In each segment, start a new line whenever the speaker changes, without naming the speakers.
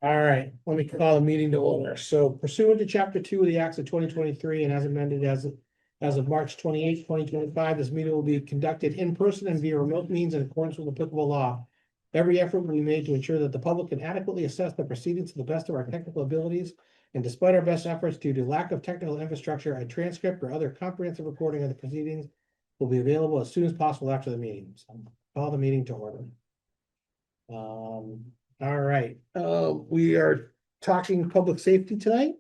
All right, let me call the meeting to order. So pursuant to chapter 2 of the Acts of 2023 and as amended as of March 28th, 2025, this meeting will be conducted in person and via remote means in accordance with applicable law. Every effort will be made to ensure that the public can adequately assess the proceedings to the best of our technical abilities. And despite our best efforts, due to lack of technical infrastructure, a transcript or other comprehensive recording of the proceedings will be available as soon as possible after the meeting. So call the meeting to order. All right, we are talking public safety tonight.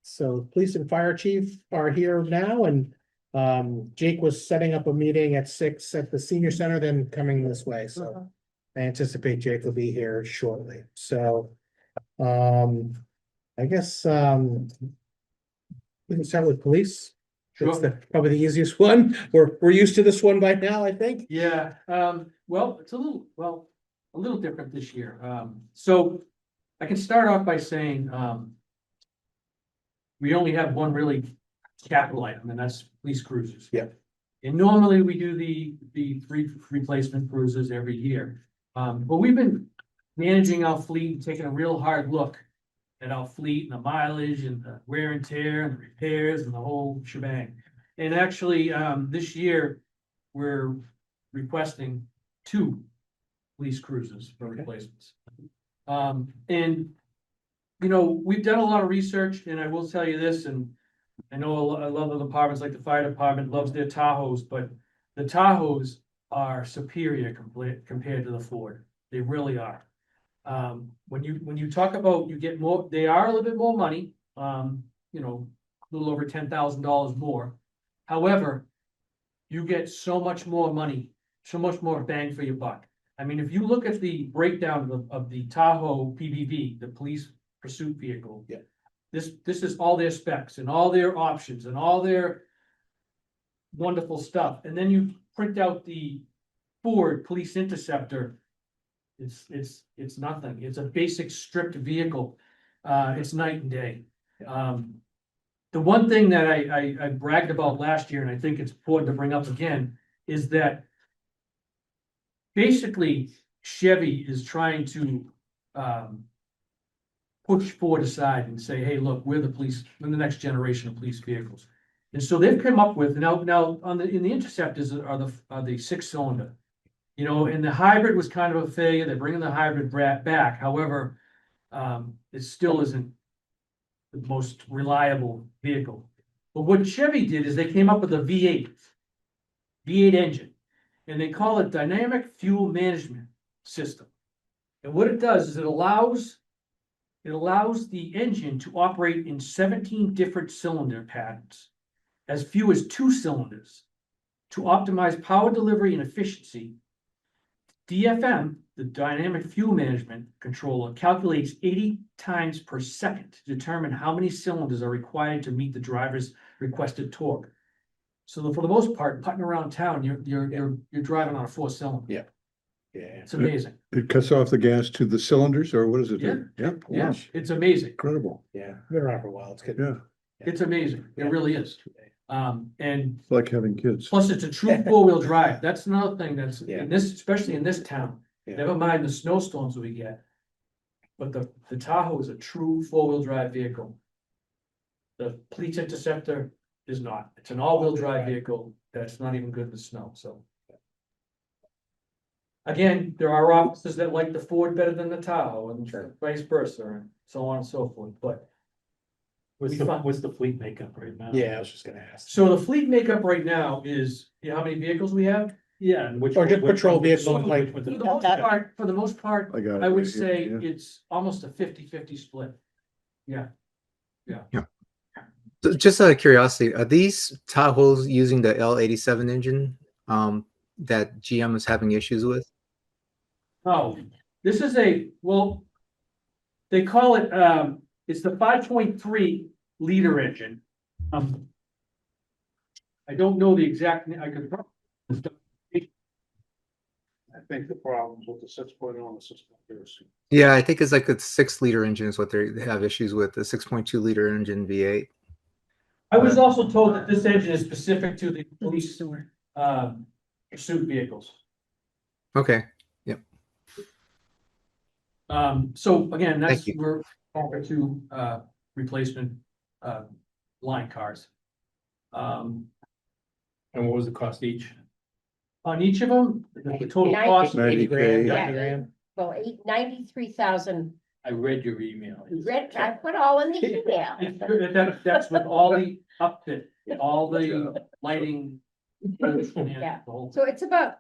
So police and fire chief are here now, and Jake was setting up a meeting at 6 at the senior center, then coming this way, so I anticipate Jake will be here shortly. So I guess we can start with police. It's probably the easiest one. We're used to this one by now, I think.
Yeah, well, it's a little different this year. So I can start off by saying, we only have one really capital item, and that's police cruisers.
Yeah.
And normally we do the 3 replacement cruisers every year. But we've been managing our fleet, taking a real hard look at our fleet and the mileage and the wear and tear and the repairs and the whole shebang. And actually, this year, we're requesting 2 police cruisers for replacements. And, you know, we've done a lot of research, and I will tell you this, and I know a lot of the departments, like the fire department, loves their Tahoes, but the Tahoes are superior compared to the Ford. They really are. When you talk about, you get more, they are a little bit more money, you know, a little over $10,000 more. However, you get so much more money, so much more bang for your buck. I mean, if you look at the breakdown of the Tahoe PBV, the police pursuit vehicle.
Yeah.
This is all their specs and all their options and all their wonderful stuff. And then you print out the Ford Police Interceptor. It's nothing. It's a basic stripped vehicle. It's night and day. The one thing that I bragged about last year, and I think it's important to bring up again, is that basically Chevy is trying to push Ford aside and say, hey, look, we're the next generation of police vehicles. And so they've come up with in the Interceptors are the 6-cylinder. You know, and the hybrid was kind of a failure. They're bringing the hybrid back. However, it still isn't the most reliable vehicle. But what Chevy did is they came up with a V8 engine, and they call it Dynamic Fuel Management System. And what it does is it allows the engine to operate in 17 different cylinder patterns, as few as 2 cylinders, to optimize power delivery and efficiency. DFM, the Dynamic Fuel Management Controller, calculates 80 times per second to determine how many cylinders are required to meet the driver's requested torque. So for the most part, putting around town, you're driving on a 4-cylinder.
Yeah. Yeah.
It's amazing.
It cuts off the gas to the cylinders, or what does it do?
Yeah.
Yeah.
Yeah, it's amazing.
Incredible.
Yeah, been around for a while. It's good.
Yeah.
It's amazing. It really is. And
It's like having kids.
plus it's a true 4-wheel drive. That's another thing that's
Yeah.
in this, especially in this town.
Yeah.
Never mind the snowstorms we get. But the Tahoe is a true 4-wheel drive vehicle. The Police Interceptor is not. It's an all-wheel drive vehicle that's not even good in the snow, so. Again, there are officers that like the Ford better than the Tahoe and vice versa and so on and so forth, but.
What's the fleet makeup right now?
Yeah, I was just gonna ask.
So the fleet makeup right now is, you know, how many vehicles we have?
Yeah, and which.
Or just
which
patrol
one-
vehicles,
which
like-
with
For
the-
the most part,
I got it.
I would
right here,
say
yeah.
it's almost a 50-50 split. Yeah.
So just out of curiosity, are these Tahoes using the L87 engine that GM is having issues with?
Oh, this is they call it, it's the 5.3 liter engine. I don't know the exact, I could.
I think the problems with the 6.0 and the 6.0.
Yeah, I think it's like a 6-liter engine is what they have issues with, the 6.2-liter engine V8.
I was also told that this engine is specific to the police pursuit vehicles.
Okay.
So again, that's,
Thank you.
we're over to, replacement, line cars. Um,
And what was the cost each?
on each of them, the total cost,
90K.
80 grand,
Yeah.
90 grand.
Well, 93,000,
I read your email.
I put all in the email.
that's with all the upfit, all the lighting. and
Yeah.
the whole-
So it's about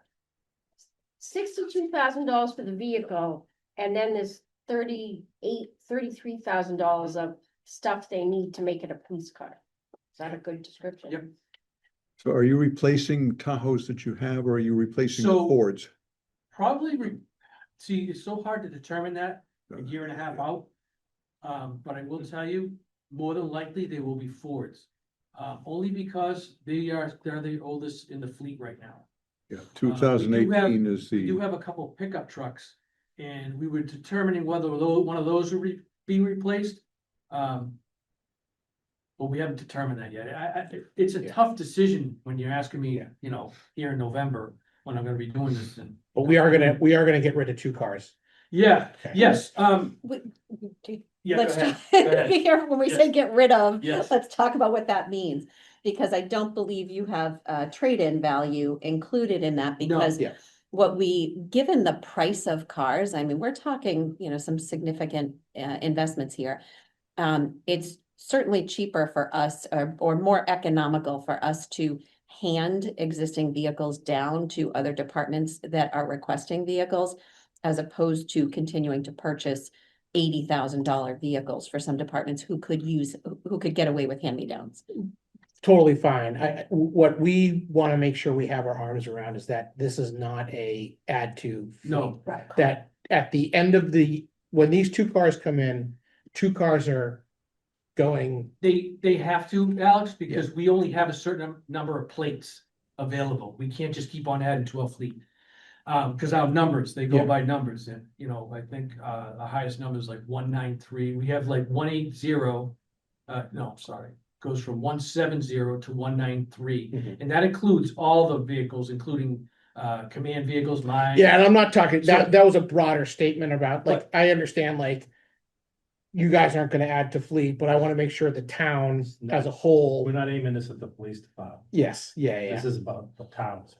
$62,000 for the vehicle, and then there's $33,000 of stuff they need to make it a police car. Is that a good description?
Yep.
So are you replacing Tahoes that you have, or are you replacing the
So-
Fords?
Probably, see, it's so hard to determine that a year and a half out. But I will tell you, more than likely, they will be Fords. Only because they're the oldest in the fleet right now.
Yeah, 2018 is
We do
the,
have a couple pickup trucks, and we were determining whether one of those would be replaced. But we haven't determined that yet. It's a
Yeah.
tough decision when you're asking me,
Yeah.
you know, here in November, when I'm gonna be doing this and.
But we are gonna get rid of 2 cars.
Yeah,
Okay.
yes, yeah, go
Let's
ahead,
talk,
go ahead.
here, when we say get rid of,
Yes.
let's talk about what that means. Because I don't believe you have trade-in value included in that,
No,
because
yeah.
what given the price of cars, I mean, we're talking, some significant investments here. It's certainly cheaper for us, or more economical for us to hand existing vehicles down to other departments that are requesting vehicles, as opposed to continuing to purchase $80,000 vehicles for some departments who could get away with hand-me-downs.
Totally fine. What we wanna make sure we have our arms around is that this is not a add to.
no,
Right.
That at the end of when these 2 cars come in, 2 cars are going,
they have to, Alex, because we only have a certain number of plates available. We can't just keep on adding to our fleet. Cause our numbers, they go
Yeah.
by numbers, and, I think, the highest number is like 193. We have like 180, no, I'm sorry, goes from 170 to 193.
Mhm.
And that includes all the vehicles, including, command vehicles, mine.
yeah, and I'm not talking,
So-
that was a broader statement about, like, I understand, like. You guys aren't gonna add to fleet, but I wanna make sure the town as a whole,
We're not aiming this at the police department.
yes, yeah,
This is about the towns.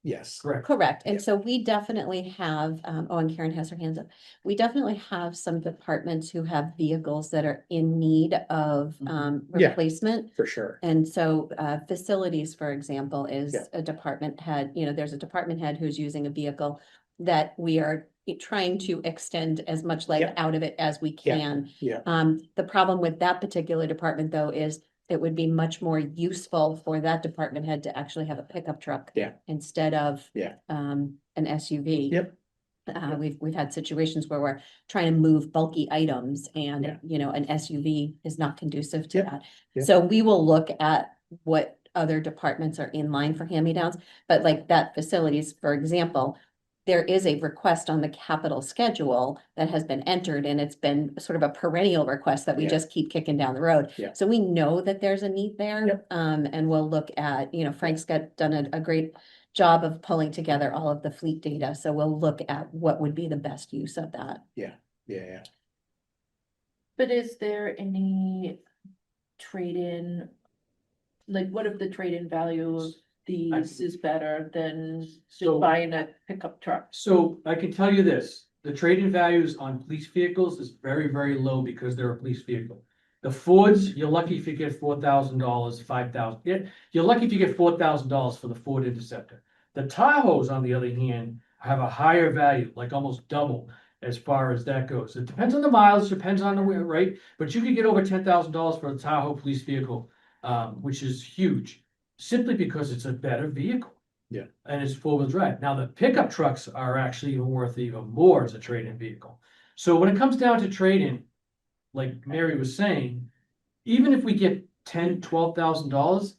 yes.
Correct.
Correct,
Yeah.
and so we definitely have, and Karen has her hands up. We definitely have some departments who have vehicles that are in need of
Yeah.
replacement.
For sure.
And so facilities, for example,
Yeah.
is a department head, there's a department head who's using a vehicle that we are trying to extend as much life
Yeah.
out of it as we
Yeah.
can.
Yeah.
The problem with that particular department, though, is it would be much more useful for that department head to actually have a pickup truck.
Yeah.
Instead of
Yeah.
an SUV.
Yep.
We've had situations where we're trying to move bulky items and,
Yeah.
an SUV is not conducive to
Yep.
that.
Yep.
So we will look at what other departments are in line for hand-me-downs, but like that facilities, for example, there is a request on the capital schedule that has been entered, and it's been sort of a perennial request that we
Yeah.
just keep kicking down the road.
Yeah.
So we know that there's a need there.
Yep.
And we'll look at, Frank's done a great job of pulling together all of the fleet data, so we'll look at what would be the best use of that.
Yeah.
But is there any trade-in? Like, what if the trade-in value of these is better than
So-
just buying a pickup truck?
So I can tell you this, the trade-in values on police vehicles is very, very low because they're a police vehicle. The Fords, you're lucky if you get $4,000, $5,000. Yeah, you're lucky if you get $4,000 for the Ford Interceptor. The Tahoes, on the other hand, have a higher value, like almost double as far as that goes. It depends on the miles, depends on the right? But you could get over $10,000 for a Tahoe police vehicle, which is huge, simply because it's a better vehicle.
Yeah.
And it's four-wheel drive. Now, the pickup trucks are actually even worth even more as a trade-in vehicle. So when it comes down to trade-in, like Mary was saying, even if we get $10,000-$12,000,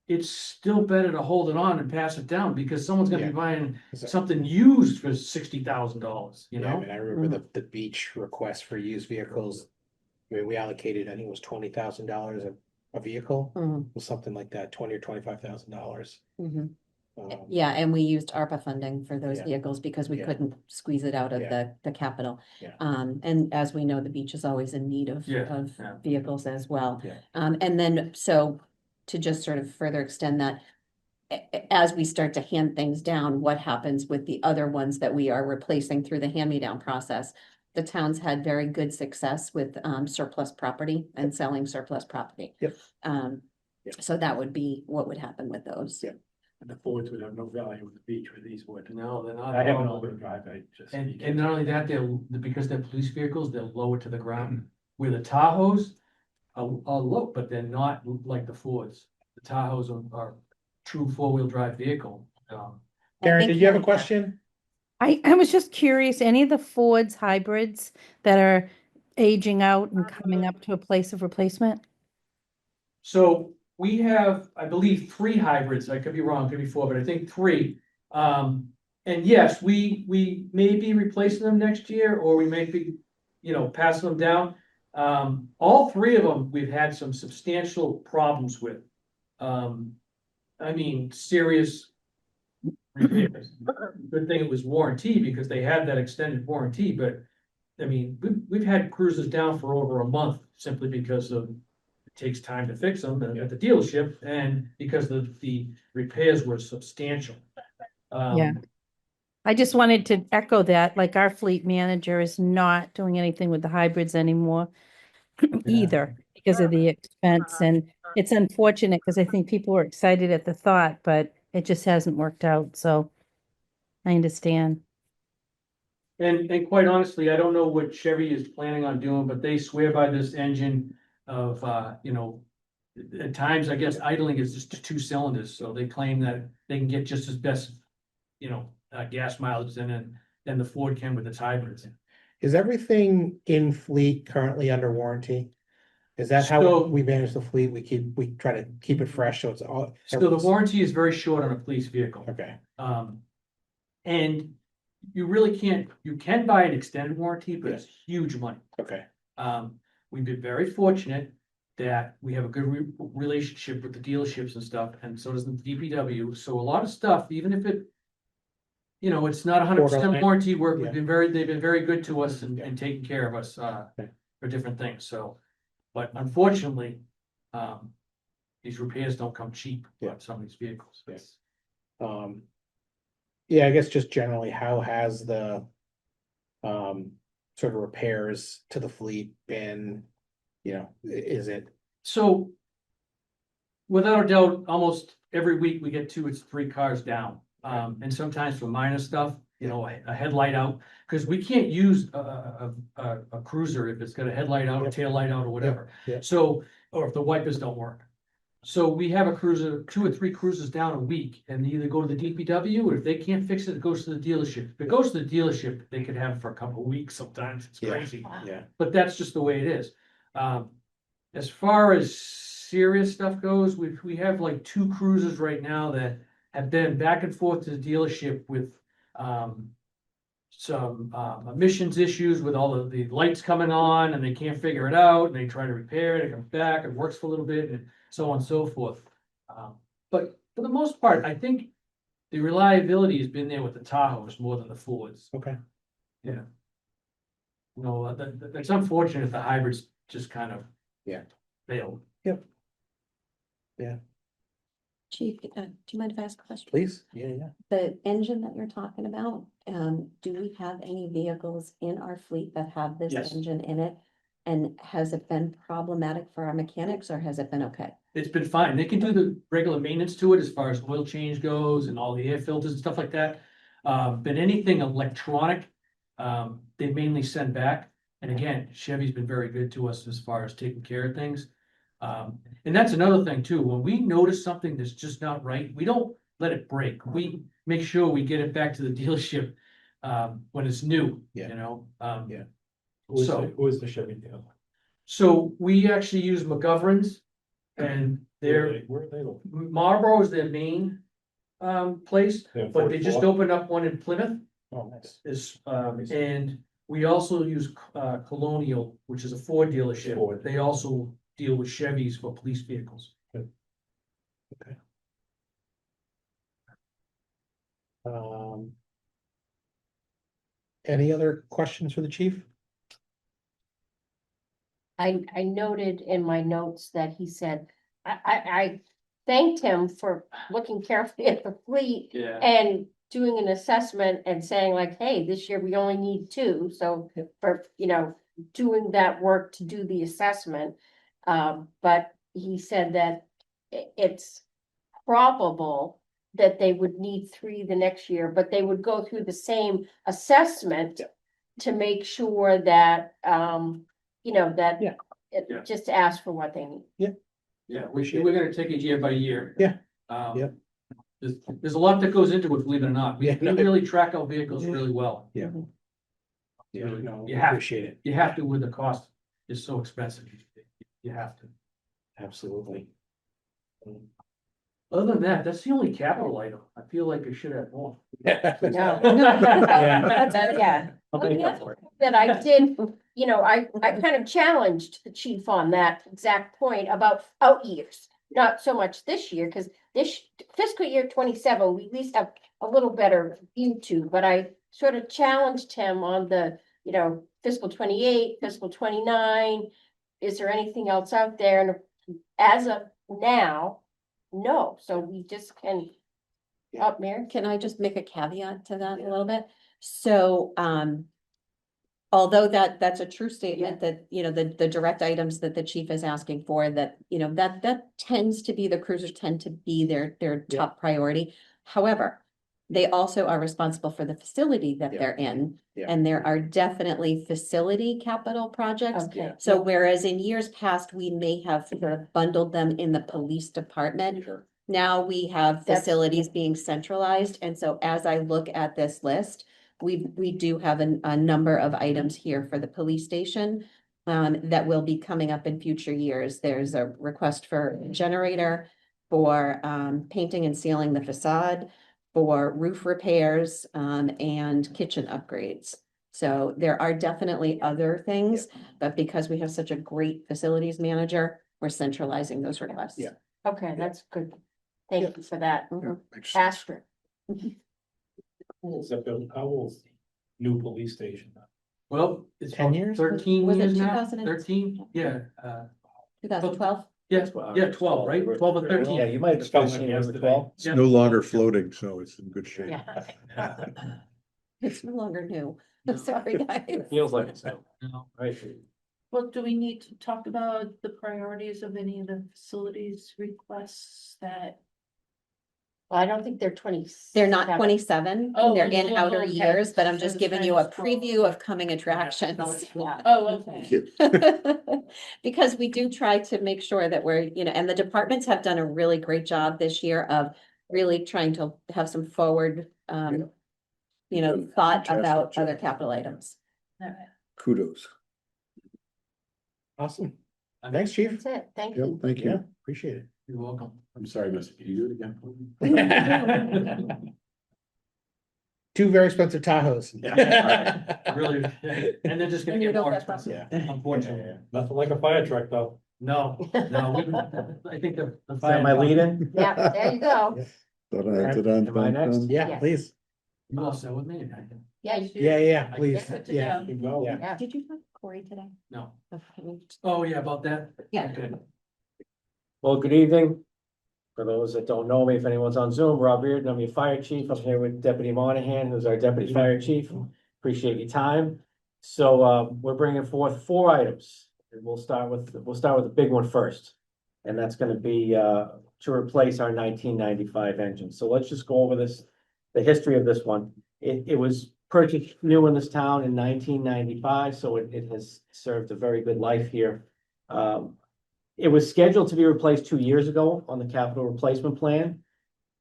it's still better to hold it on and pass it down, because someone's gonna
Yeah.
be buying
So-
something used for $60,000, you
Yeah, I
know?
mean, I remember the beach request for used vehicles. I mean, we allocated, I think it was $20,000 a vehicle,
Mhm,
was something like that, 20 or $25,000.
mhm. Yeah, and we used ARPA funding for those
Yeah.
vehicles because we
Yeah.
couldn't squeeze it out of
Yeah.
the capital.
Yeah.
And as we know, the beach is always in need of,
Yeah, yeah.
vehicles as well.
Yeah.
And then, so to just sort of further extend that, as we start to hand things down, what happens with the other ones that we are replacing through the hand-me-down process? The town's had very good success with, surplus property and selling surplus property.
Yep. Yep.
So that would be what would happen with those.
Yep.
And the Fords would have no value at the beach where these would.
No, they're not.
I
at
have an
all.
all-wheel drive, I just.
And not only that, because they're police vehicles, they're lower to the ground. Where the Tahoes are low, but they're not like the Fords. The Tahoes are true four-wheel drive vehicle.
Karen,
think
did you have a
Karen-
question?
I was just curious, any of the Fords hybrids that are aging out and coming up to a place of replacement?
So we have, I believe, 3 hybrids. I could be wrong, could be 4, but I think 3. And yes, we may be replacing them next year, or we may be, passing them down. All 3 of them, we've had some substantial problems with. I mean, serious repairs. Good thing it was warranty because they had that extended warranty, but I mean, we've had cruisers down for over a month simply because it takes time to fix them at the dealership and because the repairs were substantial.
Yeah. I just wanted to echo that, like our fleet manager is not doing anything with the hybrids anymore either because of the expense. And it's unfortunate because I think people were excited at the thought, but it just hasn't worked out. So I understand.
And quite honestly, I don't know what Chevy is planning on doing, but they swear by this engine of, at times, I guess idling is just 2 cylinders, so they claim that they can get just as best, gas mileage than the Ford can with its hybrids.
Is everything in fleet currently under warranty? Is that how
So-
we manage the fleet? We try to keep it fresh, so it's all.
So the warranty is very short on a police vehicle.
Okay,
And you really can't, you can buy an extended warranty, but it's
Yes.
huge money.
okay,
We've been very fortunate that we have a good relationship with the dealerships and stuff, and so does the DPW. So a lot of stuff, even if it's not 100%
Borderline.
warranty work,
Yeah.
they've been very good to us and
Yeah.
taking care of us,
Okay.
for different things, so. But unfortunately, these repairs don't come cheap
Yeah.
on some of these vehicles.
Yes. Yeah, I guess just generally, how has the sort of repairs to the fleet been, is it?
So without a doubt, almost every week we get 2 or 3 cars down. And sometimes for minor stuff, a headlight out, because we can't use a cruiser if it's got a headlight out, a
Yep.
tail light out or whatever.
Yep.
So, or if the wipers don't work. So we have a cruiser, 2 or 3 cruisers down a week and they either go to the DPW or if they can't fix it, it goes to the dealership. If it goes to the dealership, they could have it for a couple of weeks sometimes. It's
Yeah.
crazy.
Yeah,
But that's just the way it is. As far as serious stuff goes, we have like 2 cruisers right now that have been back and forth to the dealership with some emissions issues with all of the lights coming on and they can't figure it out and they try to repair it, it comes back, it works for a little bit and so on and so forth. But for the most part, I think the reliability has been there with the Tahoes more than the Fords.
okay.
Yeah. That's unfortunate. The hybrids just kind of.
Yeah.
Failed.
Chief, do you mind if I ask a question?
Please, yeah.
The engine that you're talking about, do we have any vehicles in our fleet that have this
Yes.
engine in it? And has it been problematic for our mechanics or has it been okay?
It's been fine. They can do the regular maintenance to it as far as oil change goes and all the air filters and stuff like that. But anything electronic, they mainly send back. And again, Chevy's been very good to us as far as taking care of things. And that's another thing too. When we notice something that's just not right, we don't let it break. We make sure we get it back to the dealership when it's new,
Yeah. Yeah.
Who is the Chevy deal?
So we actually use McGovern's and they're
Where are they?
Marlboro is their main place,
They're
but they just
44?
opened up one in Plymouth.
Oh, nice.
And we also use Colonial, which is a Ford dealership.
Ford.
They also deal with Chevys for police vehicles.
Um. Any other questions for the chief?
I noted in my notes that he said, I thanked him for looking carefully at the fleet
Yeah.
and doing an assessment and saying like, hey, this year we only need two, so for, doing that work to do the assessment. But he said that it's probable that they would need three the next year, but they would go through the same assessment to make sure that, that
Yeah.
Yeah.
just ask for what they need.
Yeah, we're gonna take it year by year.
Yeah.
Yeah. There's a lot that goes into it, believe it or not. We
Yeah.
really track our vehicles really well.
Yeah.
Mhm.
Yeah, no,
You have-
appreciate it.
You have to with the cost is so expensive. You have to.
Absolutely.
Other than that, that's the only capital item. I feel like I should have more.
No.
Yeah.
Yeah.
I'll make up for it.
That I did, I kind of challenged the chief on that exact point about out years. Not so much this year, because this fiscal year 27, we at least have a little better view to, but I sort of challenged him on the, fiscal 28, fiscal 29. Is there anything else out there? And as of now, no, so we just can. Up, Mary?
Can I just make a caveat to that a little bit? So, although that's a true statement that, the direct items that the chief is asking for, that, that tends to be, the cruisers tend to be their
Yeah.
top priority. However, they also are responsible for the facility that
Yeah.
they're in.
Yeah.
And there are definitely facility capital projects.
Okay.
So whereas in years past, we may have sort of bundled them in the police department.
Sure.
Now we have
That's-
facilities being centralized, and so as I look at this list, we do have a number of items here for the police station. That will be coming up in future years. There's a request for a generator, for painting and sealing the facade, for roof repairs, and kitchen upgrades. So there are definitely other things, but because we have such a great facilities manager, we're centralizing those requests.
Yeah.
Okay, that's good. Thank you for that.
Mhm.
Asterisk.
How old's the new police station?
Well, it's
10
about
years?
13
Was it
years now,
2000
13, yeah,
2012?
yeah, 12, right? 12 or 13.
Yeah, you might have felt like yesterday.
It's no longer floating, so it's in good shape.
Yeah.
It's no longer new. I'm sorry, guys.
Feels like it's now,
No.
right?
Well, do we need to talk about the priorities of any of the facilities requests that?
Well, I don't think they're 20.
They're not 27,
Oh,
they're in
oh,
outer
okay.
years, but I'm
So
just
it's
giving
kind
you a
of scroll.
preview of coming attractions.
Oh, okay.
Because we do try to make sure that we're, and the departments have done a really great job this year of really trying to have some forward, thought
Fantastic
about
job.
other capital items.
All right.
Kudos.
Awesome. Thanks, chief.
That's it. Thank
Yep,
you.
thank
Yeah,
you.
appreciate it.
You're welcome.
I'm sorry, mister, can you do it again? for me?
Two very expensive Tahoes.
Really, and they're just gonna
And you
get
don't
more
get
expensive,
Yeah.
unfortunately.
Nothing like a fire truck, though.
No, I think the.
Is that my lead in?
Yeah, there you go.
Dun-dun,
Am I next?
dun-dun.
Yeah,
Yes.
please.
You all set with me?
Yeah, you
Yeah, please.
Good to
Yeah.
go.
Good go.
Yeah.
Yeah.
Did you talk to Corey today?
No.
Okay.
Oh, yeah, about that?
Yeah.
Okay.
Well, good evening. For those that don't know me, if anyone's on Zoom, Rob Reardon, I'm your fire chief. I'm here with Deputy Monahan, who's our deputy fire chief. Appreciate your time. So, we're bringing forth 4 items. And we'll start with the big one first. And that's gonna be, to replace our 1995 engine. So let's just go over the history of this one. It was purchased new in this town in 1995, so it has served a very good life here. It was scheduled to be replaced 2 years ago on the capital replacement plan.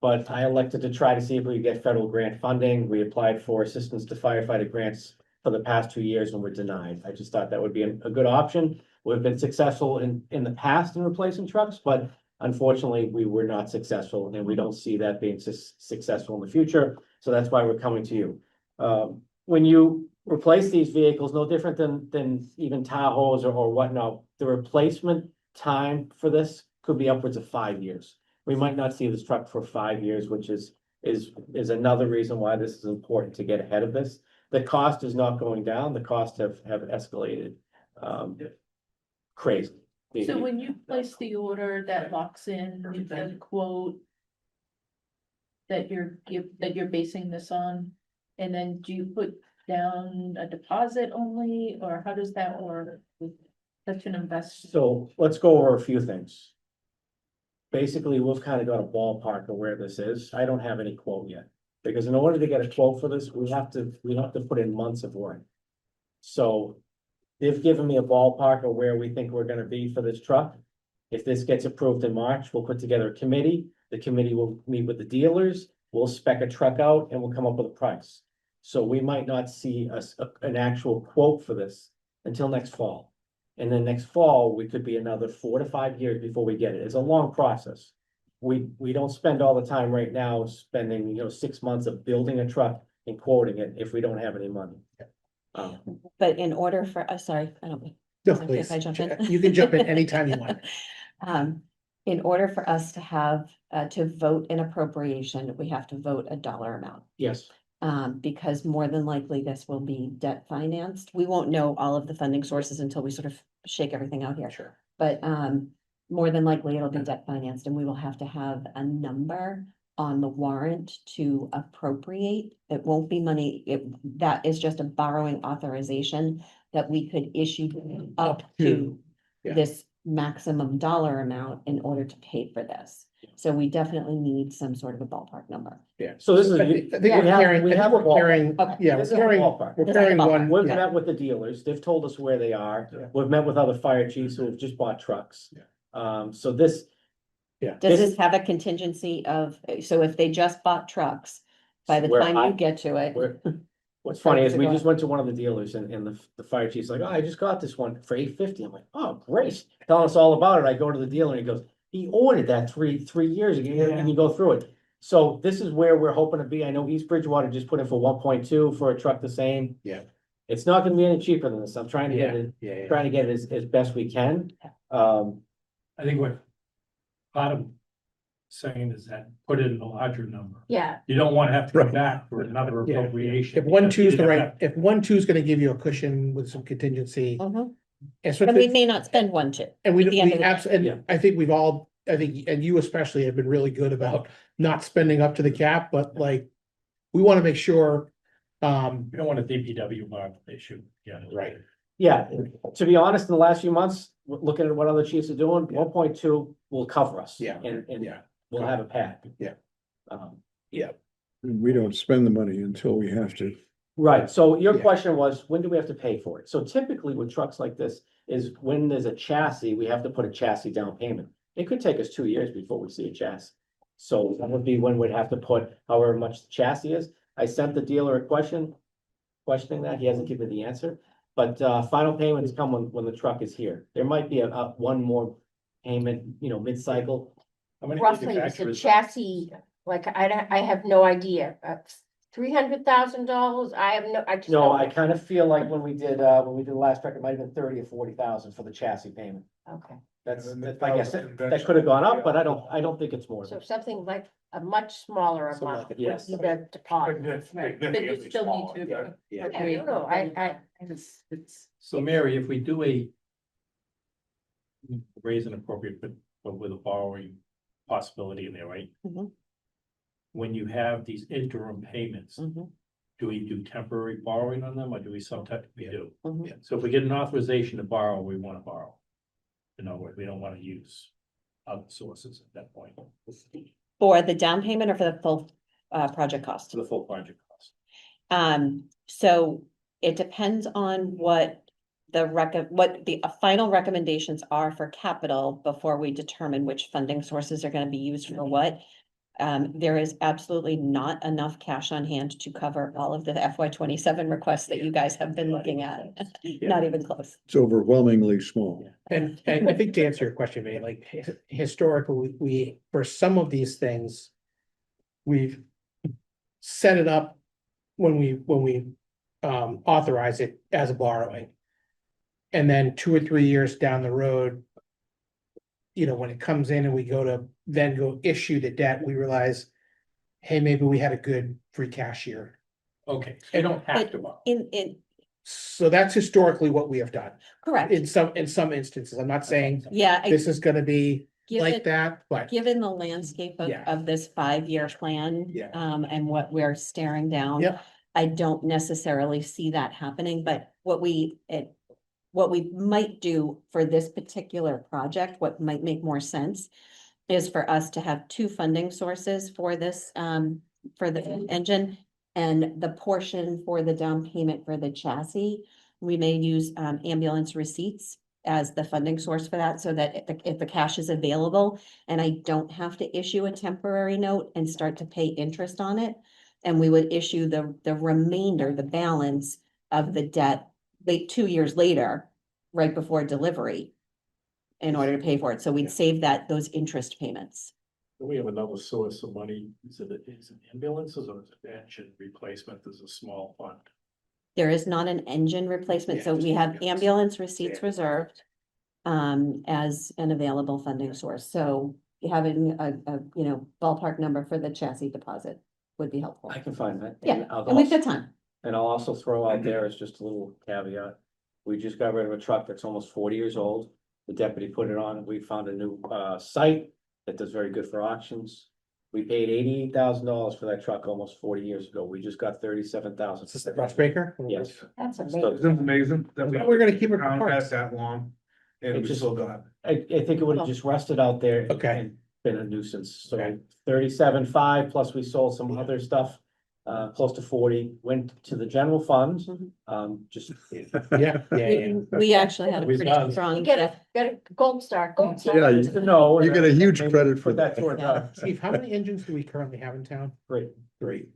But I elected to try to see if we could get federal grant funding. We applied for assistance to firefighter grants for the past 2 years and were denied. I just thought that would be a good option. We've been successful in the past in replacing trucks, but unfortunately, we were not successful and we don't see that being successful in the future. So that's why we're coming to you. When you replace these vehicles, no different than even Tahoes or whatnot, the replacement time for this could be upwards of 5 years. We might not see this truck for 5 years, which is is another reason why this is important to get ahead of this. The cost is not going down, the costs have escalated, crazy.
So when you place the order that locks in the quote that you're basing this on, and then do you put down a deposit only, or how does that work with such an investment?
So let's go over a few things. Basically, we've kind of got a ballpark of where this is. I don't have any quote yet. Because in order to get a quote for this, we have to put in months of work. So they've given me a ballpark of where we think we're gonna be for this truck. If this gets approved in March, we'll put together a committee. The committee will meet with the dealers. We'll spec a truck out and we'll come up with a price. So we might not see an actual quote for this until next fall. And then next fall, we could be another 4 to 5 years before we get it. It's a long process. We don't spend all the time right now spending, 6 months of building a truck and quoting it if we don't have any money.
But in order for, sorry, I don't.
No,
If
please.
I jump in?
You can jump in anytime you want.
In order for us to have, to vote an appropriation, we have to vote a dollar amount.
Yes,
Because more than likely this will be debt financed. We won't know all of the funding sources until we sort of shake everything out here.
Sure.
But, more than likely it'll be debt financed and we will have to have a number on the warrant to appropriate. It won't be money, that is just a borrowing authorization that we could issue up to
yeah.
this maximum dollar amount in order to pay for this. So we definitely need some sort of a ballpark number.
Yeah.
so this is.
I think
we
we're
have-
carrying,
we
I think
have a
we're carrying,
Okay.
yeah,
This
we're
is a
carrying,
ballpark.
we're
This is a
carrying
ballpark.
one.
We've
yeah.
met with the dealers, they've told us where they are,
Yeah.
we've met with other fire chiefs who have just bought trucks. So this,
Does
This-
this have a contingency of, so if they just bought trucks, by the
Where
time
I-
you get to it,
We're- What's funny is
Prices are
we
going
just went to one of the dealers and the fire chief's like, oh, I just got this one for $850. I'm like, oh, great. Telling us all about it. I go to the dealer and he goes, he ordered that three years ago, and you go through it. So this is where we're hoping to be. I know East Bridgewater just put in for 1.2 for a truck the same.
Yeah.
It's not gonna be any cheaper than this. I'm trying to get it,
Yeah.
trying to get it as best we can.
I think what part of saying is that put it in a larger number.
Yeah,
You don't want to have to come
Right.
back for another
Yeah.
appropriation.
If 1.2 is
because
the
you
right,
have-
if 1.2 is gonna give you a cushion with some contingency.
and we
Especially,
may not spend one, two.
and we,
at the end of the day.
absolutely,
Yeah.
and I think we've all, I think, and you especially have been really good about not spending up to the cap, but like, we wanna make sure,
You don't want a DPW mark issue. Yeah.
Right.
Yeah, to be honest, in the last few months, looking at what other chiefs are doing, 1.2 will cover us.
Yeah.
And
Yeah.
we'll have a pad.
Yeah.
Yeah.
We don't spend the money until we have to.
Right, so your
Yeah.
question was, when do we have to pay for it? So typically with trucks like this is when there's a chassis, we have to put a chassis down payment. It could take us 2 years before we see a chassis. So that would be when we'd have to put however much the chassis is. I sent the dealer a questioning that, he hasn't given the answer. But final payments come when the truck is here. There might be a one more payment, mid-cycle.
How many
roughly, it's a
manufacturers-
chassis, like, I have no idea, $300,000, I just.
No,
don't
I
know.
kind of feel like when we did the last truck, it might have been 30 or 40,000 for the chassis payment.
Okay,
I guess that could have gone up, but I don't think it's more.
so something like a much smaller
Something
amount
like
would
a-
Yes.
be the deposit.
But you still need to.
Yeah.
I don't know,
It's.
So Mary, if we do raise an appropriate, but with a borrowing possibility in there, right?
Mhm.
When you have these interim payments,
Mhm.
do we do temporary borrowing on them or do we sometimes we do?
Mhm.
Yeah. So if we get an authorization to borrow, we want to borrow. We don't want to use other sources at that point
For the down payment or for the full, project cost?
to the full project cost.
So it depends on what what the final recommendations are for capital before we determine which funding sources are gonna be used for what. There is absolutely not enough cash on hand to cover all of the FY 27 requests that you guys have been looking at. Not even close.
It's overwhelmingly small.
And I think to answer your question, May, like historically, we, for some of these things. We've set it up when we authorize it as a borrowing. And then 2 or 3 years down the road. When it comes in and we go issue the debt, we realize. hey, maybe we had a good free cash year.
Okay, so you don't have to borrow.
In,
So that's historically what we have done.
correct,
In some instances, I'm not saying
yeah,
this is gonna be like
given,
that, but
given the landscape
Yeah.
of this 5-year plan.
Yeah.
And what we're staring down.
Yep.
I don't necessarily see that happening, but what we might do for this particular project, what might make more sense is for us to have two funding sources for this, for the engine. And the portion for the down payment for the chassis, we may use, ambulance receipts as the funding source for that, so that if the cash is available and I don't have to issue a temporary note and start to pay interest on it. And we would issue the remainder, the balance of the debt, 2 years later, right before delivery. In order to pay for it, so we'd save those interest payments.
We have another source of money. Is it ambulances or is it engine replacement? There's a small fund.
There is not an engine replacement,
Yeah,
so
just
we have
ambulance.
ambulance receipts
Yeah.
reserved. As an available funding source, so having a ballpark number for the chassis deposit would be helpful.
I can find that.
Yeah,
I'll
and we've
also-
got time.
And I'll also throw out there as just a little caveat. We just got rid of a truck that's almost 40 years old. The deputy put it on. We found a new site that does very good for auctions. We paid $88,000 for that truck almost 40 years ago. We just got 37,000.
is this the brush breaker?
Yes.
That's
So-
amazing.
It's amazing that we.
We're gonna keep it
Town
parts.
has that long, and
It
we
just-
still got.
I think it would have just rusted out there.
Okay.
And been a nuisance. So
Okay.
37.5 plus we sold some other stuff. Close to 40 went to the general fund. Just.
Yeah.
We actually had a
We've
pretty
done-
You
strong.
get a gold star, gold star.
Yeah,
No.
You get a huge credit for
Put that
that.
toward,
Steve, how many engines do we currently have in town?
three.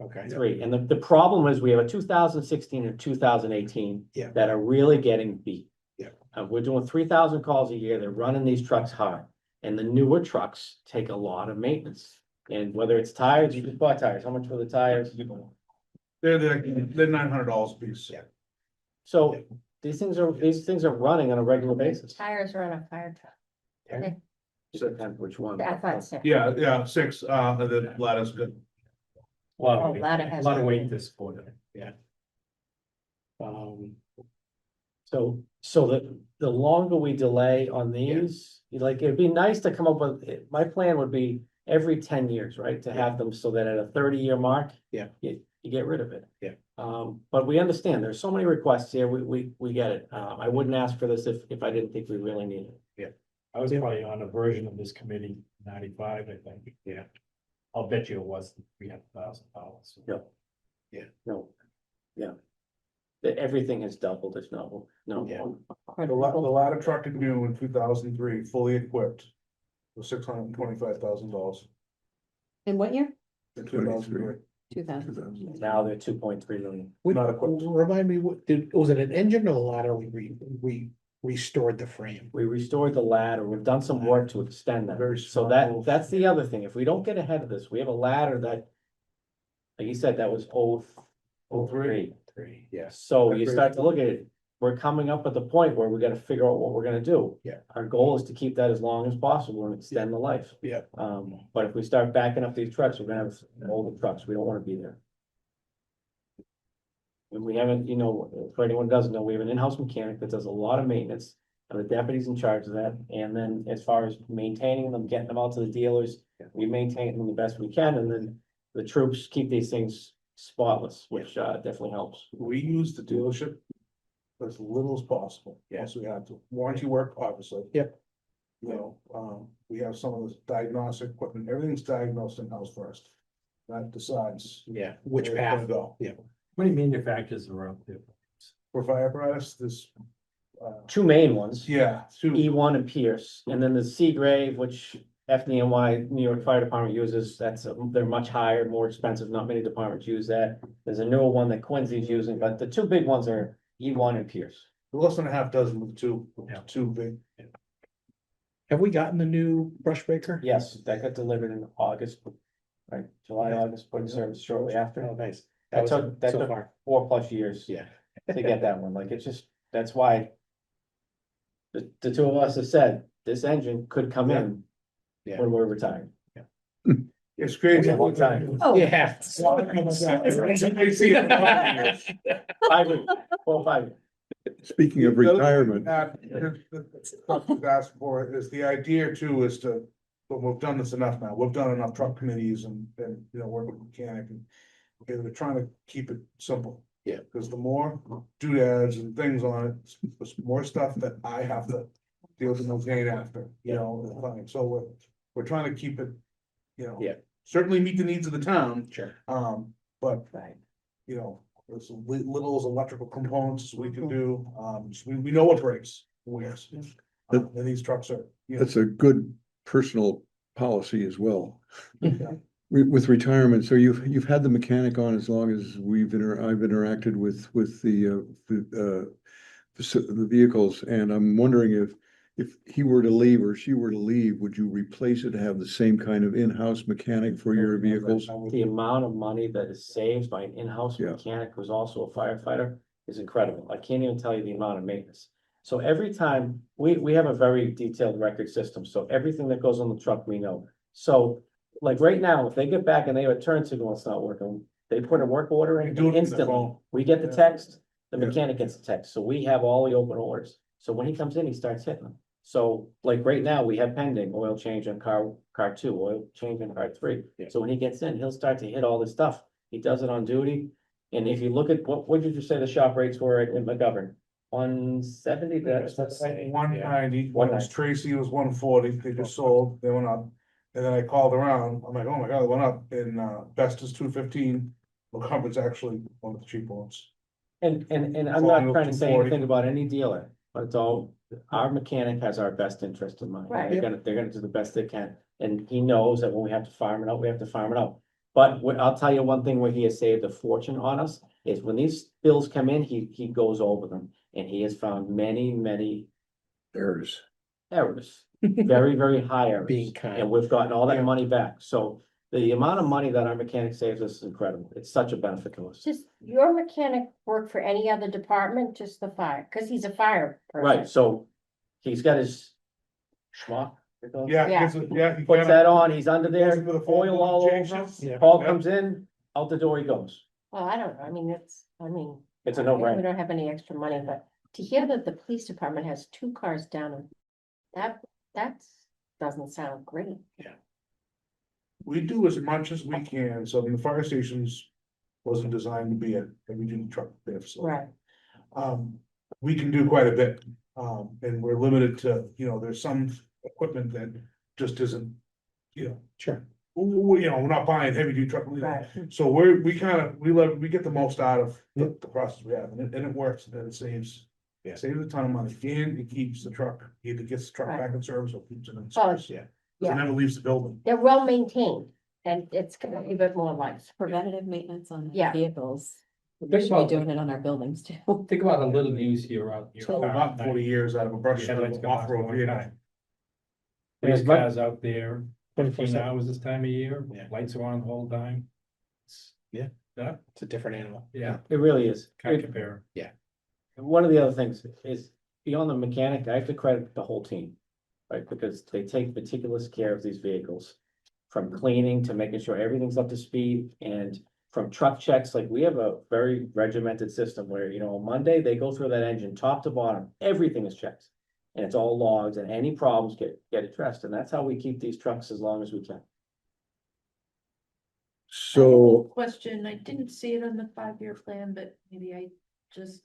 Okay.
Three, and the problem is we have a 2016 and 2018.
Yeah.
That are really getting beat.
Yeah.
We're doing 3,000 calls a year, they're running these trucks hard, and the newer trucks take a lot of maintenance. And whether it's tires, you just bought tires, how much were the tires?
They're $900 a piece.
Yeah.
So these things are running on a regular basis.
Tires are on a fire truck.
Depends which one.
I thought so.
Yeah, 6, and then lattice good.
A lot
Oh,
of,
Lada
weight-
has
a lot of
a-
weight to support it.
So the longer we delay on these, like, it'd be nice to come up with, my plan would be every 10 years, right? To have them so that at a 30-year mark.
Yeah.
You get rid of it.
Yeah.
But we understand, there's so many requests here, we get it. I wouldn't ask for this if I didn't think we really needed it.
I was probably on a version of this committee, 95, I think.
Yeah.
I'll bet you it was $300,000.
Yeah. No, yeah. Everything has doubled, there's no.
Yeah.
The ladder truck in new in 2003, fully equipped, was $625,000
In what year?
in 2003.
2000.
Now they're 2.3 million.
Not equipped.
Remind me, was it an engine or a ladder we restored the frame?
We restored the ladder, we've done some work to extend that.
Very
So
smart move.
that's the other thing, if we don't get ahead of this, we have a ladder that. Like you said, that was 03.
Yes.
So you start to look at it, we're coming up at the point where we gotta figure out what we're gonna do.
Yeah.
Our goal is to keep that as long as possible and extend the life.
Yeah.
But if we start backing up these trucks, we're gonna have older trucks, we don't wanna be there. And we haven't, for anyone who doesn't know, we have an in-house mechanic that does a lot of maintenance. And the deputy's in charge of that, and then as far as maintaining them, getting them out to the dealers, we maintain them the best we can, and then. The troops keep these things spotless, which definitely helps.
We use the dealership as little as possible. Yes, we have to. Warranty work, obviously.
Yep.
We have some of the diagnostic equipment, everything's diagnosed in-house first. That decides.
Yeah, which
where it's gonna
path?
go.
Yeah.
How many manufacturers are out there?
For fire apparatus, this,
Two main ones,
yeah, two,
E1 and Pierce, and then the Seagrave, which FDNY, New York Fire Department uses, they're much higher, more expensive, not many departments use that. There's a newer one that Quincy's using, but the two big ones are E1 and Pierce.
less than a half dozen with two,
Yeah.
two big.
Have we gotten the new brush breaker?
Yes, that got delivered in August, right, July, August, put in service shortly after.
Oh, nice.
That
was
took, that
so
took
far.
4+ years.
Yeah.
To get that one, like, it's just, that's why. The two of us have said, this engine could come in.
Yeah.
When we're retired.
It's crazy.
One time.
Oh.
Yeah.
5 years, 4 or 5 years.
Speaking of retirement,
That's for is the idea too is to, but we've done this enough now. We've done enough truck committees and, you know, work with mechanic and. Okay, we're trying to keep it simple.
Yeah.
Because the more doodads and things on it, the more stuff that I have to deal with and maintain after, you know, it's fine. So we're trying to keep it, you know.
Yeah.
Certainly meet the needs of the town,
Sure.
but,
Right.
you know, as little as electrical components as we can do, so we know what breaks, where. And these trucks are, you know.
that's a good personal policy as well.
Yeah.
With retirement, so you've had the mechanic on as long as I've interacted with the vehicles, and I'm wondering if he were to leave or she were to leave, would you replace it to have the same kind of in-house mechanic for your vehicles?
The amount of money that is saved by an in-house
Yeah.
mechanic who's also a firefighter is incredible. I can't even tell you the amount of maintenance. So every time, we have a very detailed record system, so everything that goes on the truck, we know. So, like right now, if they get back and they have a turn signal that's not working, they put a work order
We
in
do it from the
instantly.
phone.
We get the
Yeah.
text, the
Yeah.
mechanic gets the text, so we have all the open orders. So when he comes in, he starts hitting them. So like right now, we have pending oil change on car 2, oil change on car 3.
Yeah.
So when he gets in, he'll start to hit all this stuff. He does it on duty. And if you look at, what did you say the shop rates were at McGovern? 170, that's
190, when it was
190.
Tracy, it was 140, they just sold, they went up. And then I called around, I'm like, oh my god, they went up, and Best is 215, McCumber's actually one of the cheaper ones.
And I'm
Falling
not
up
trying to say
240.
anything about any dealer, but it's all, our mechanic has our best interest in mind.
Right.
They're gonna do the best they can, and he knows that when we have to farm it out, we have to farm it out. But I'll tell you one thing where he has saved a fortune on us, is when these bills come in, he goes over them, and he has found many
Errors.
errors. Very, very high errors.
Being kind.
And we've gotten all that
Yeah.
money back, so the amount of money that our mechanic saves us is incredible, it's such a benefit to us.
Does your mechanic work for any other department, just the fire? Cause he's a fire person.
Right, so he's got his schmuck. it goes.
Yeah,
Yeah.
he
Puts
kinda-
that on, he's under there,
Goes into the phone
oil
booth,
all over,
changes.
Yeah.
Paul
Yeah.
comes in, out the door he goes.
Well, I don't know. I mean,
It's a
we
no-brainer.
don't have any extra money, but to hear that the police department has 2 cars down, doesn't sound great.
We do as much as we can, so the fire stations wasn't designed to be a heavy duty truck there, so.
Right.
We can do quite a bit, and we're limited to, you know, there's some equipment that just isn't, you know.
Sure.
You know, we're not buying heavy duty truck, you know,
Right.
so we get the most out of the process we have, and it works, and it saves.
Yeah.
Saves a ton of money, and it keeps the truck, either gets the truck
Right.
back in service or keeps it in
Oh,
service.
Yeah.
It never leaves the building.
They're well maintained and it's gonna be a bit more life.
Preventative maintenance on
Yeah.
vehicles. We
Think
should be
about,
doing it on our buildings too.
think about a little news here out here.
So about 40 years out of a brush,
Headlights come
off-road
off,
vehicle.
There's
As much-
cars out there, 15
24/7.
hours this time of year,
Yeah.
lights are on the whole time. It's-
Yeah.
Yeah,
It's a different animal.
yeah,
It really is.
can't compare.
One of the other things is, beyond the mechanic, I have to credit the whole team. Right, because they take meticulous care of these vehicles. From cleaning to making sure everything's up to speed, and from truck checks, like we have a very regimented system where, you know, on Monday, they go through that engine top to bottom, everything is checked. And it's all logs, and any problems get addressed, and that's how we keep these trucks as long as we can.
So,
Question, I didn't see it on the 5-year plan, but maybe I just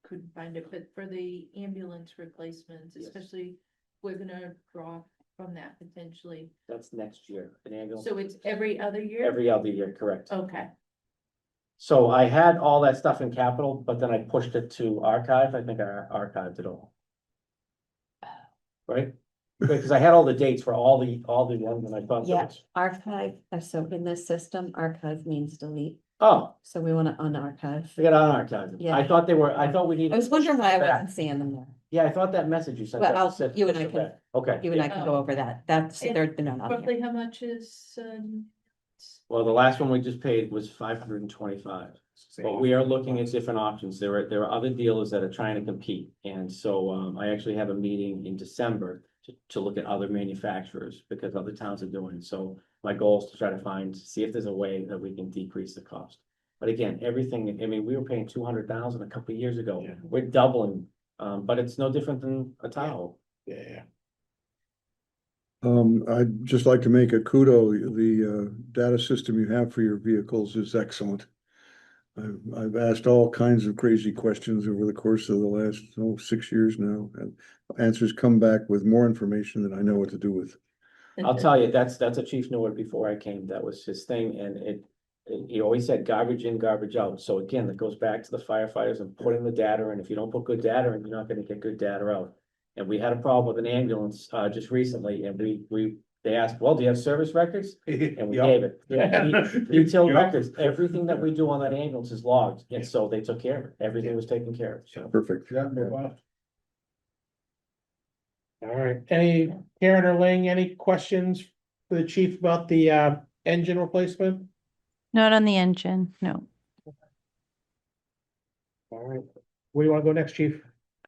couldn't find it, but for the ambulance replacements,
Yes.
especially, we're gonna draw from that potentially.
That's next year, an ambulance.
So it's every other year?
Every other year, correct.
Okay,
So I had all that stuff in capital, but then I pushed it to archive, I think I archived it all. Right? Because I had all the dates for all the ones, and I thought.
Yeah, archive, so in this system, archive means delete,
Oh,
so we wanna unarchive.
we got unarchived. them.
Yeah.
I thought we needed.
I was wondering why I
Back.
wasn't seeing them there.
Yeah, I thought that message you sent.
Well,
that
I'll-
said
you and
push
I
it
can-
back. Okay,
You and I can go over that, that's,
And
they're not on here.
roughly how much is,
well, the last one we just paid was 525. But we are looking at different options. There are other dealers that are trying to compete. And so I actually have a meeting in December to look at other manufacturers because other towns are doing it. So my goal is to try to see if there's a way that we can decrease the cost. But again, everything, I mean, we were paying 200,000 a couple of years ago.
Yeah.
We're doubling, but it's no different than a Tahoe.
Yeah.
I'd just like to make a kudo, the data system you have for your vehicles is excellent. I've asked all kinds of crazy questions over the course of the last, 6 years now, and answers come back with more information than I know what to do with.
I'll tell you, that's a chief knew it before I came. That was his thing, and he always said garbage in, garbage out. So again, that goes back to the firefighters and putting the data in. If you don't put good data in, you're not gonna get good data out. And we had a problem with an ambulance, just recently, and they asked, well, do you have service records? And we gave it. Detailed
Yep.
records, everything that we do on that ambulance is logged, and so they took care of it. Everything was taken care of, so.
Perfect.
Yeah, no problem.
All right, Karen or Ling, any questions for the chief about the engine replacement?
Not on the engine, no.
All right, where do you wanna go next, chief?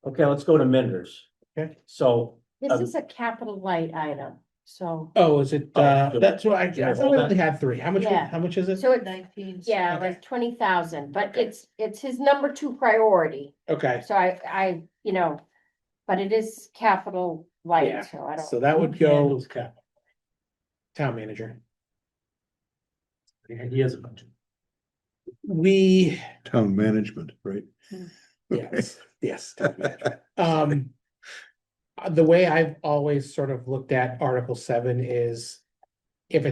Okay, let's go to Minders.
Okay.
So,
This is a capital light item, so,
Oh, is it,
Oh,
that's what I thought we only had three,
Yeah.
how much is it?
so it's,
19.
yeah,
Okay.
like 20,000, but it's his number 2 priority.
Okay,
So I, but it is capital
Yeah,
light, so I don't.
so that would go
Handles capital.
town manager.
And he has a budget.
We,
Town management, right?
yes, town manager. The way I've always sort of looked at Article 7 is if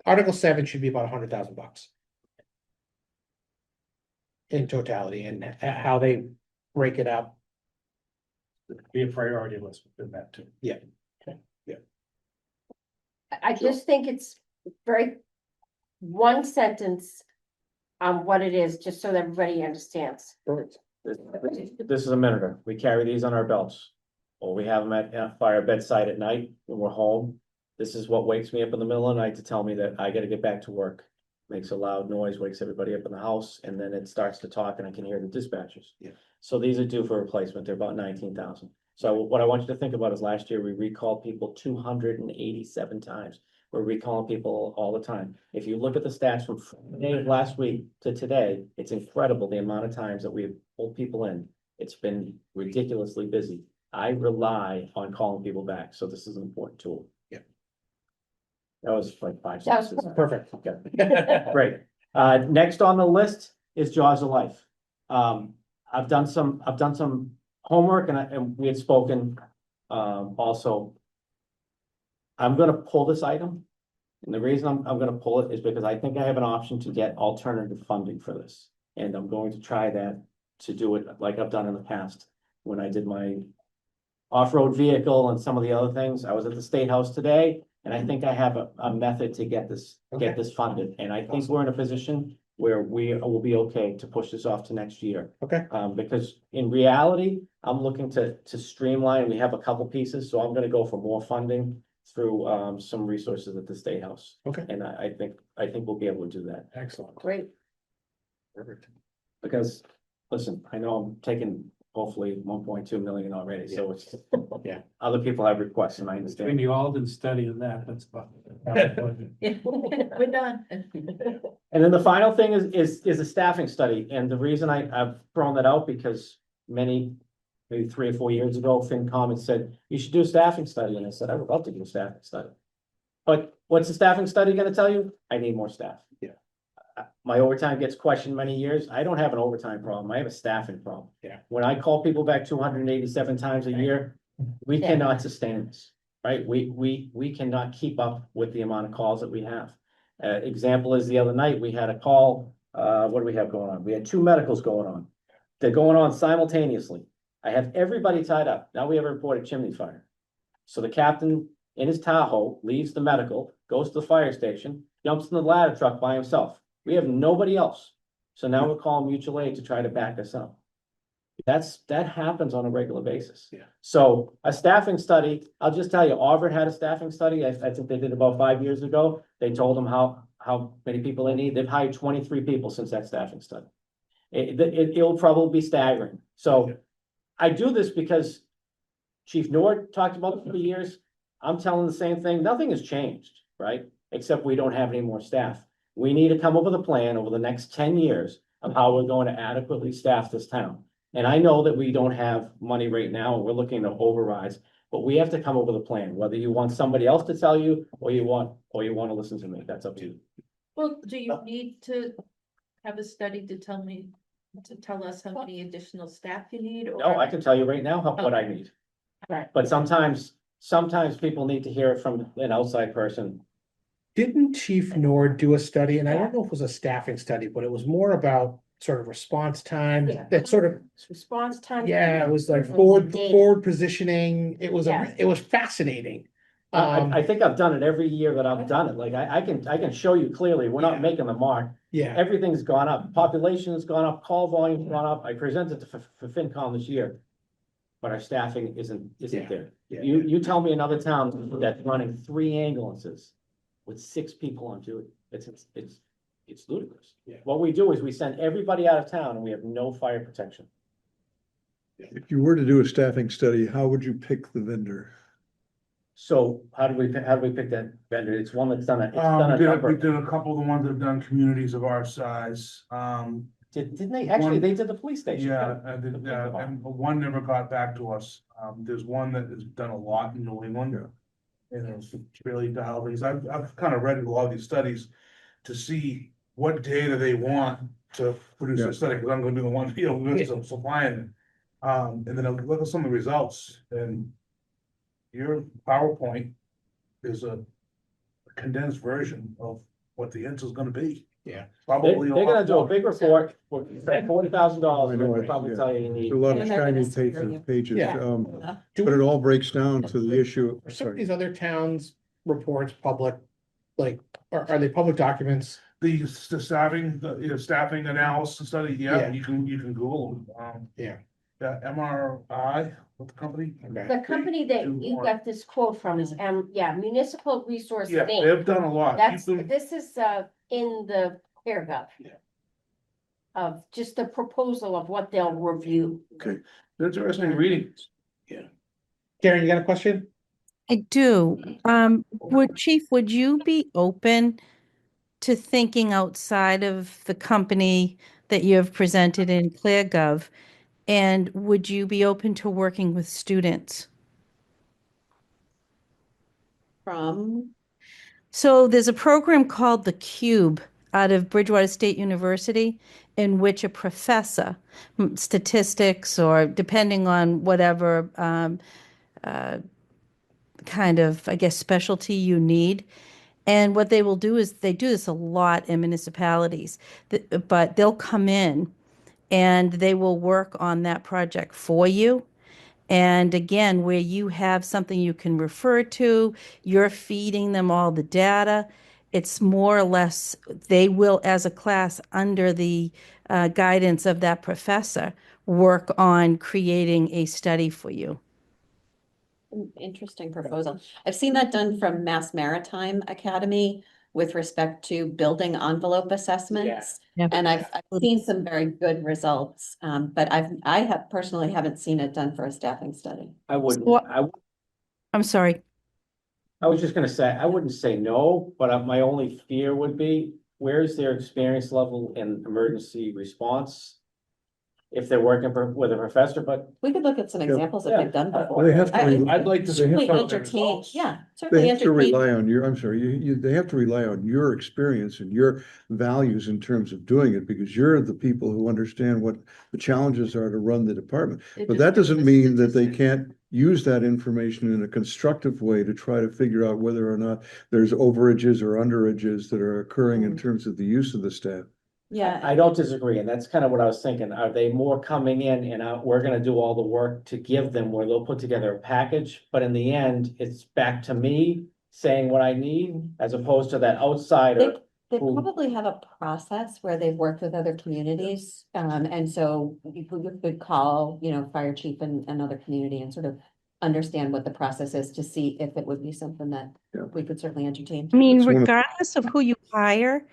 Article 7 should be about $100,000 in totality, and how they break it up.
Be a priority list within that too.
I just think it's very, one sentence on what it is, just so that everybody understands.
this is a minuter. We carry these on our belts. Or we have them at fire bedside at night when we're home. This is what wakes me up in the middle of the night to tell me that I gotta get back to work. Makes a loud noise, wakes everybody up in the house, and then it starts to talk and I can hear the dispatchers.
Yeah.
So these are due for replacement. They're about 19,000. So what I want you to think about is last year we recalled people 287 times. We're recalling people all the time. If you look at the stats from last week to today, it's incredible the amount of times that we've pulled people in. It's been ridiculously busy. I rely on calling people back, so this is an important tool.
Yeah.
That was like 5
That was
sentences.
Perfect.
Okay. Great. Next on the list is Jaws of Life. I've done some homework and we had spoken, also. I'm gonna pull this item. And the reason I'm gonna pull it is because I think I have an option to get alternative funding for this. And I'm going to try that, to do it like I've done in the past, when I did my off-road vehicle and some of the other things. I was at the State House today, and I think I have a method to get this funded. And I think we're in a position where we will be okay to push this off to next year.
Okay.
Because in reality, I'm looking to streamline. We have a couple pieces, so I'm gonna go for more funding through some resources at the State House.
Okay.
And I think we'll be able to do that.
Excellent.
Great.
Perfect.
Because, listen, I know I'm taking hopefully 1.2 million already, so it's.
Yeah.
Other people have requests, and I
Between
understand.
the Alden study and that, that's about.
We're done.
And then the final thing is a staffing study, and the reason I've thrown that out because maybe 3 or 4 years ago, FinCom had said, you should do a staffing study, and I said, I would love to do a staffing study. But what's the staffing study gonna tell you? I need more staff.
Yeah.
My overtime gets questioned many years. I don't have an overtime problem. I have a staffing problem.
Yeah.
When I call people back 287 times a year, we
Yeah.
cannot sustain this, right? We cannot keep up with the amount of calls that we have. Example is the other night, we had a call, what do we have going on? We had 2 medicals going on. They're going on simultaneously. I have everybody tied up. Now we have a reported chimney fire. So the captain in his Tahoe leaves the medical, goes to the fire station, jumps in the ladder truck by himself. We have nobody else. So now we're calling mutual aid to try to back us up. That happens on a regular basis.
Yeah.
So a staffing study, I'll just tell you, Auburn had a staffing study. I think they did about 5 years ago. They told them how many people they need. They've hired 23 people since that staffing study. It'll probably be staggering. So I do this because Chief Nord talked about it for years. I'm telling the same thing. Nothing has changed, right? except we don't have any more staff. We need to come up with a plan over the next 10 years of how we're going to adequately staff this town. And I know that we don't have money right now, and we're looking to overrides, but we have to come up with a plan, whether you want somebody else to tell you, or you want to listen to me, that's up to you.
Well, do you need to have a study to tell us how many additional staff you need? Or
No, I can tell you right now what I need.
Right.
But sometimes people need to hear it from an outside person.
Didn't Chief Nord do a study, and I don't know if it was a staffing study, but it was more about sort of response time,
Yeah.
that sort of,
Response time.
yeah, it was like
Mhm.
forward,
Data.
forward positioning. It was,
Yes.
it was fascinating.
I think I've done it every year that I've done it. Like, I can show you clearly, we're
Yeah.
not making the mark.
Yeah,
Everything's gone up, population has gone up, call volume's gone up. I presented for FinCom this year. But our staffing isn't
Yeah.
there.
Yeah.
You tell me another town that's running 3 ambulances with 6 people on duty. It's ludicrous.
Yeah.
What we do is we send everybody out of town and we have no fire protection.
If you were to do a staffing study, how would you pick the vendor?
So how do we pick that vendor? It's one that's done a
We
number.
did a couple of the ones that have done communities of our size.
Didn't they? Actually, they did the police station.
Yeah, and one never got back to us. There's one that has done a lot in New England.
Yeah.
And it's really dialed these. I've kind of read a lot of these studies to see what data they want to produce
Yeah.
a study, because I'm gonna be the one, supplying it. And then I look at some of the results, and your PowerPoint is a condensed version of what the answer is gonna be.
Yeah.
Probably.
They're gonna do a
lot
big report, for $40,000,
I know
they'll
it,
probably
yeah.
tell you you
There's
need.
a lot of
And they're gonna
shiny
scare you.
pages,
Yeah. Do
but it
we-
all breaks down to the issue.
Are some of
Sorry.
these other towns' reports public? Like, are they public documents?
The staffing analysis study,
Yeah.
yeah, you can Google them.
Yeah.
Yeah, MRI, what the company?
Okay.
The company that you got this quote from is, Municipal Resource
Yeah,
Inc.
they've done a lot.
That's,
Keep them-
this is, in the CareGov.
Yeah.
Of just the proposal of what they'll review.
It's interesting reading.
Karen, you got a question?
I do. Chief, would you be open to thinking outside of the company that you have presented in ClearGov? And would you be open to working with students?
From,
So there's a program called The Cube out of Bridgewater State University, in which a professor, statistics or depending on whatever kind of, I guess, specialty you need. And what they will do is they do this a lot in municipalities, but they'll come in and they will work on that project for you. And again, where you have something you can refer to, you're feeding them all the data. It's more or less, they will, as a class, under the guidance of that professor, work on creating a study for you.
interesting proposal. I've seen that done from Mass Maritime Academy with respect to building envelope assessments.
Yeah.
And I've seen some very good results, but I have personally haven't seen it done for a staffing study.
I wouldn't,
So-
I
I'm sorry.
I was just gonna say, I wouldn't say no, but my only fear would be, where's their experience level in emergency response? If they're working with a professor, but
We could look at some examples that they've done before.
They have to,
I'd like to see
Certainly
some of the
entertain,
results.
yeah,
they
certainly
have to
entertain.
rely on your, I'm sorry, they have to rely on your experience and your values in terms of doing it, because you're the people who understand what the challenges are to run the department. But that doesn't mean that they can't use that information in a constructive way to try to figure out whether or not there's overages or underages that are occurring in terms of the use of the staff.
Yeah,
I don't disagree, and that's kind of what I was thinking. Are they more coming in and we're gonna do all the work to give them where they'll put together a package, but in the end, it's back to me saying what I need as opposed to that outsider.
they
who-
probably have a process where they've worked with other communities. And so you could call, fire chief and another community and sort of understand what the process is to see if it would be something that
Yeah.
we could certainly entertain.
I mean,
It's one of-
regardless of who you hire,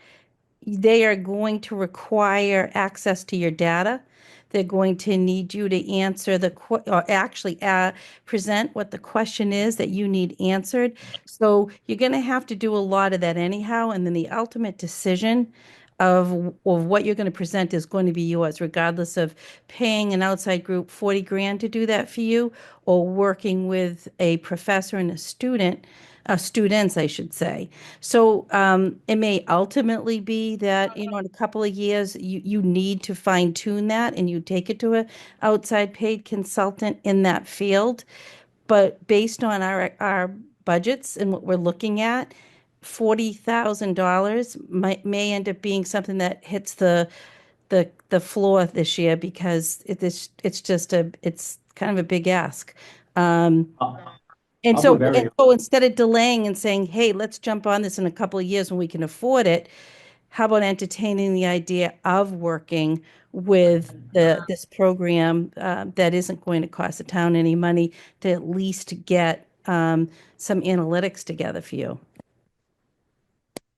they are going to require access to your data. They're going to need you to answer or actually present what the question is that you need answered. So you're going to have to do a lot of that anyhow. And then the ultimate decision of what you're going to present is going to be yours, regardless of paying an outside group 40 grand to do that for you, or working with a professor and a student, students, I should say. So it may ultimately be that, in a couple of years, you need to fine tune that and you take it to a outside paid consultant in that field. But based on our budgets and what we're looking at, $40,000 may end up being something that hits the floor this year, because it's kind of a big ask. And
I'll
so,
be very-
and so instead of delaying and saying, hey, let's jump on this in a couple of years when we can afford it, how about entertaining the idea of working with this program that isn't going to cost the town any money, to at least get some analytics together for you?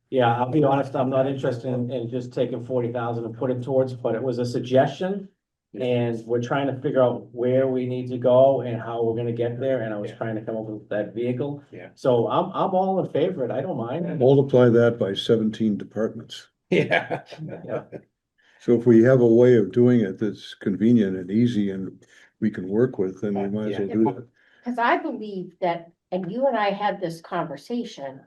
Yeah, I'll be honest, I'm not interested in just taking 40,000 and put it towards, but it was a suggestion. And we're trying to figure out where we need to go and how we're gonna get there, and I was trying to come up with that vehicle.
Yeah.
So I'm all in favor of it, I don't mind.
Multiply that by 17 departments.
Yeah.
So if we have a way of doing it that's convenient and easy and we can work with, then we might as well do that.
Because I believe that, and you and I had this conversation.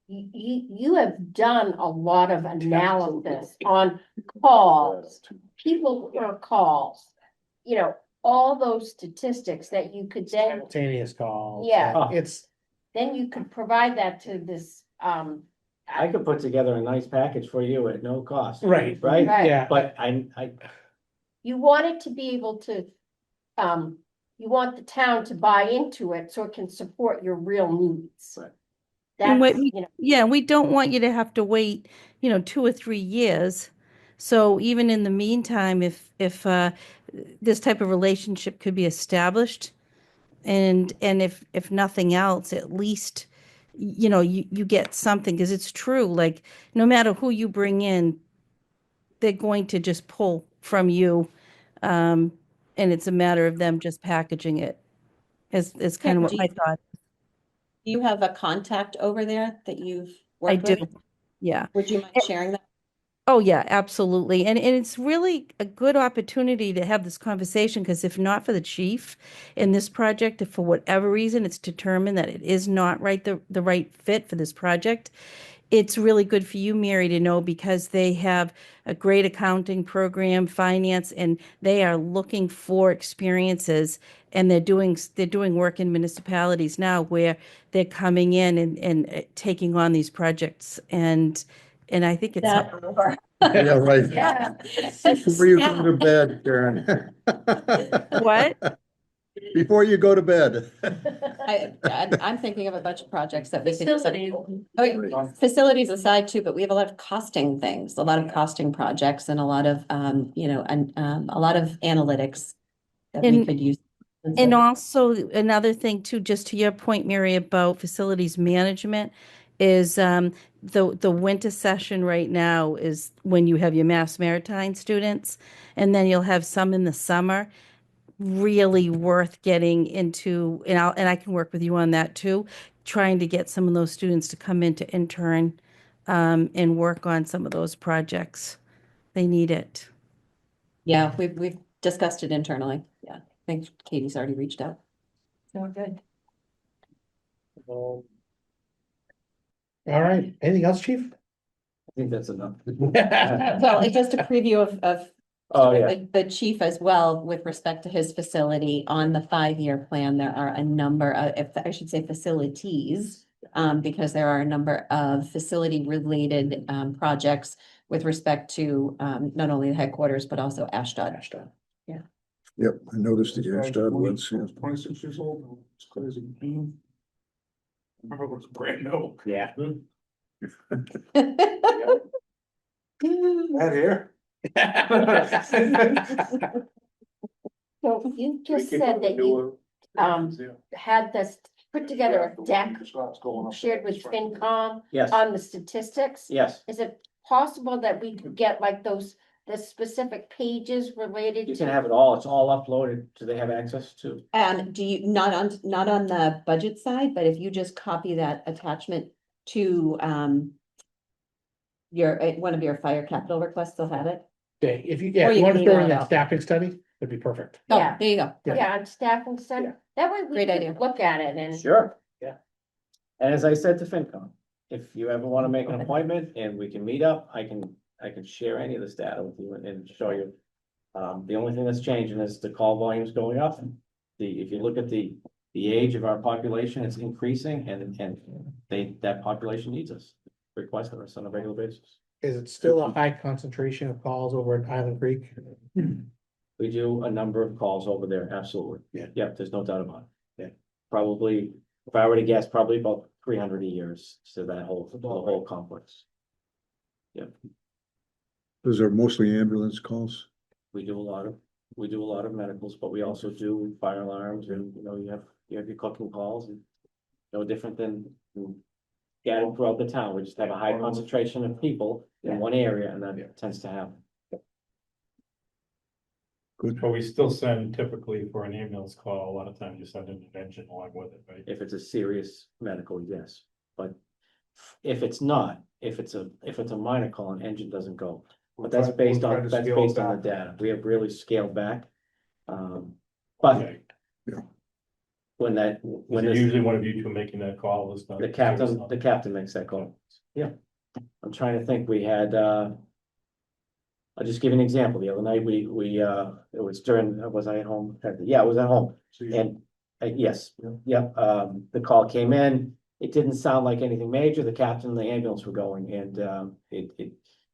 You have done a lot of analysis on calls, people who are calls, all those statistics that you could then,
Simultaneous calls.
Yeah.
It's,
then you could provide that to this,
I could put together a nice package for you at no cost.
right,
Right?
Right.
yeah.
But
you want it to be able to, you want the town to buy into it so it can support your real needs.
Right.
And
That's,
yeah, we don't want you to have to wait, 2 or 3 years. So even in the meantime, if this type of relationship could be established, and if nothing else, at least, you get something, because it's true, like, no matter who you bring in, they're going to just pull from you. And it's a matter of them just packaging it, is kind of what I thought.
Do you have a contact over there that you've
I
worked
do.
with?
Yeah.
Would you mind sharing that?
Oh, yeah, absolutely. And it's really a good opportunity to have this conversation, because if not for the chief in this project, if for whatever reason it's determined that it is not the right fit for this project, it's really good for you, Mary, to know, because they have a great accounting program, finance, and they are looking for experiences, and they're doing work in municipalities now where they're coming in and taking on these projects, and I think it's
That over.
Yeah, right.
yeah.
Before you go to bed, Karen.
What?
Before you go to bed.
I'm thinking of a bunch of projects that we could.
Facilities.
Oh, yeah, facilities aside too, but we have a lot of costing things, a lot of costing projects, and a lot of, a lot of analytics that we
And-
could use.
And also another thing too, just to your point, Mary, about facilities management, is the winter session right now is when you have your Mass Maritime students, and then you'll have some in the summer. Really worth getting into, and I can work with you on that too, trying to get some of those students to come in to intern and work on some of those projects. They need it.
Yeah, we've discussed it internally. Yeah, I think Katie's already reached out. So we're good.
all right. Anything else, chief?
I think that's enough.
Well, it's just a preview of
Oh, yeah.
the chief as well, with respect to his facility on the 5-year plan. There are a number of, if I should say facilities, because there are a number of facility related projects with respect to not only the headquarters, but also Ashdod. Yeah.
Yep, I noticed the Ashdod ones. Yeah.
26 years old, it's crazy. Remember it was brand new.
Yeah.
That here.
So you just said that you had this, put together a deck shared with FinCom
Yes,
on the statistics.
yes.
Is it possible that we could get like those the specific pages related
You
to?
can have it all, it's all uploaded, do they have access to?
Do you, not on the budget side, but if you just copy that attachment to, your, one of your fire capital requests, they'll have it.
Okay, if you,
Or
if
you
you want
can
to throw
email
in
it
that
out.
staffing study, that'd be perfect.
Oh,
Yeah.
there you go.
Yeah, on staffing center, that way we
Great
could
idea.
look at it and.
Sure, yeah. And as I said to FinCom, if you ever wanna make an
Okay.
appointment and we can meet up, I can share any of this data with you and show you. The only thing that's changing is the call volume's going up. If you look at the age of our population, it's increasing and that population needs us, requesting us on a regular basis.
Is it still a high concentration of calls over at Island Creek?
We do a number of calls over there, absolutely.
Yeah.
Yep, there's no doubt about it.
Yeah.
Probably, if I were to guess, probably about 300 a year to that whole complex.
Those are mostly ambulance calls.
We do a lot of medicals, but we also do fire alarms and, you have your cooking calls and no different than scattered throughout the town. We just have a high concentration of people in one area and that tends to happen.
Good.
But we still send typically for an ambulance call, a lot of times you send an intervention along with it, right?
If it's a serious medical, yes, but if it's not, if it's a minor call, an engine doesn't go. But that's based on the data. We have really scaled back. But
Okay.
when
Is it
this,
usually one of you two making that call? It's not.
the captain makes that call. Yeah. I'm trying to think, we had, I'll just give you an example. The other night, it was during, was I at home? Yeah, I was at home. And, yes, yep, the call came in. It didn't sound like anything major. The captain and the ambulance were going and,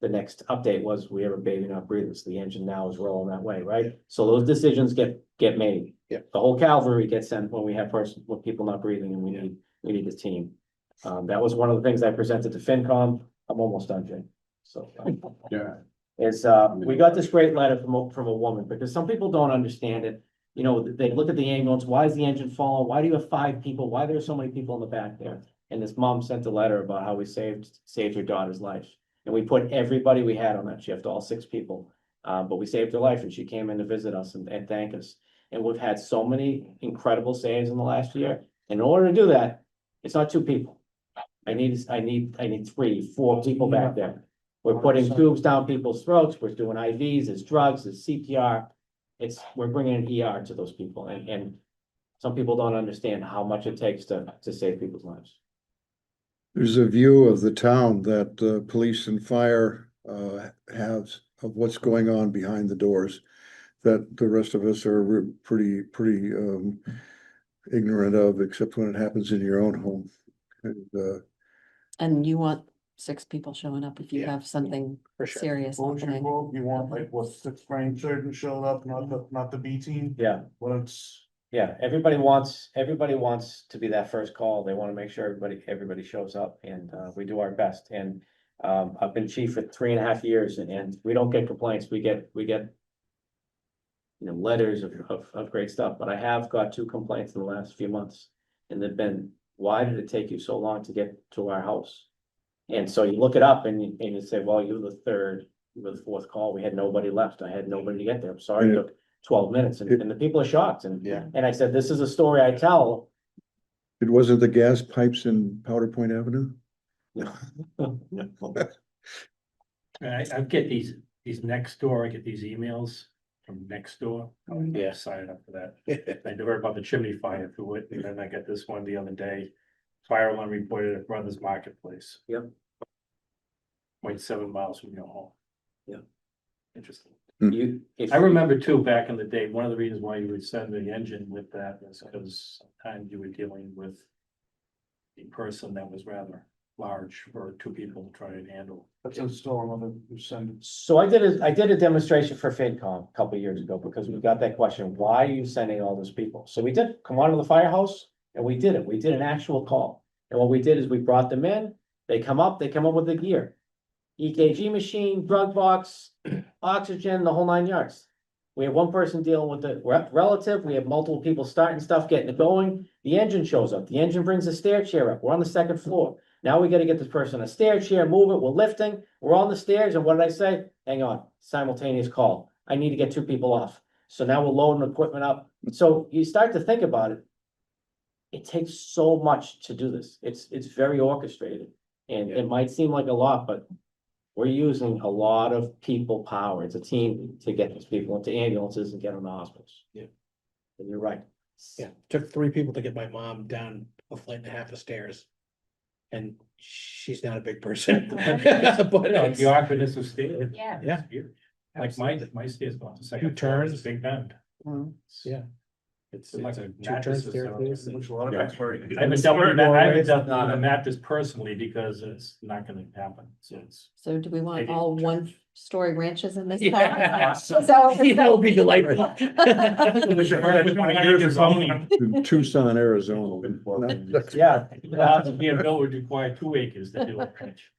the next update was we have a baby not breathing. So the engine now is rolling that way, right? So those decisions get made.
Yeah.
The whole cavalry gets sent when we have with people not breathing and we need a team. That was one of the things I presented to FinCom. I'm almost done, Jay. So.
Yeah.
We got this great letter from a woman, because some people don't understand it. They look at the ambulance, why is the engine falling? Why do you have 5 people? Why are there so many people in the back there? And this mom sent a letter about how we saved her daughter's life. And we put everybody we had on that shift, all 6 people. But we saved her life and she came in to visit us and thank us. And we've had so many incredible saves in the last year. And in order to do that, it's not 2 people. I need 3, 4 people back there. We're putting tubes down people's throats. We're doing IVs, there's drugs, there's CPR. We're bringing an ER to those people and some people don't understand how much it takes to save people's lives.
There's a view of the town that police and fire have of what's going on behind the doors that the rest of us are pretty ignorant of, except when it happens in your own home.
And you want 6 people showing up if you
Yeah.
have something
For sure.
serious
What was your
happening.
quote? You want like what 6 brain surgeons showed up, not the B team?
Yeah.
Well, it's.
Yeah, everybody wants to be that first call. They want to make sure everybody shows up and we do our best. And I've been chief for 3.5 years and we don't get complaints. We get letters of great stuff, but I have got 2 complaints in the last few months. And they've been, why did it take you so long to get to our house? And so you look it up and you say, well, you were the 4th call. We had nobody left. I had nobody to get there. I'm sorry, it took 12 minutes and the people are shocked. And I said, this is a story I tell.
It wasn't the gas pipes in Powder Point Avenue?
I get these next door, I get these emails from next door. I'm excited up for that. I heard about the chimney fire through it, and then I got this one the other day. Fire alarm reported at Brothers Marketplace.
Yep.
0.7 miles from your home.
Yeah.
Interesting.
If
I remember too, back in the day, one of the reasons why you would send the engine with that was because sometimes you were dealing with a person that was rather large for 2 people to try and handle.
That's a storm on the send.
So I did a demonstration for FinCom a couple of years ago because we got that question, why are you sending all those people? So we did come on to the firehouse and we did it. We did an actual call. And what we did is we brought them in, they come up with the gear. EKG machine, drug box, oxygen, the whole 9 yards. We have one person dealing with the relative. We have multiple people starting stuff, getting it going. The engine shows up. The engine brings the stair chair up. We're on the 2nd floor. Now we gotta get this person a stair chair, move it, we're lifting, we're on the stairs, and what did I say? Hang on, simultaneous call. I need to get 2 people off. So now we're loading equipment up. So you start to think about it. It takes so much to do this. It's very orchestrated. And it might seem like a lot, but we're using a lot of people power. It's a team to get these people into ambulances and get them to hospitals.
Yeah.
And you're right.
Yeah, took 3 people to get my mom down a flight and a half of stairs. And she's not a big person. But
Like the awkwardness of stairs.
Yeah.
Yeah.
Like my stairs go up to
Two
second floor, it's
turns.
a big bend.
Yeah.
It's like a
2
mattress
turns
or
staircase.
something.
Which a lot of experts.
I haven't dealt with that, I haven't dealt with a mattress personally because it's not gonna happen, so it's.
So do we want
Maybe.
all 1-story ranches in this
Yeah.
town?
So that would be delightful.
In Tucson, Arizona.
Yeah.
The house to be a bill would require 2 acres to do it. Rich.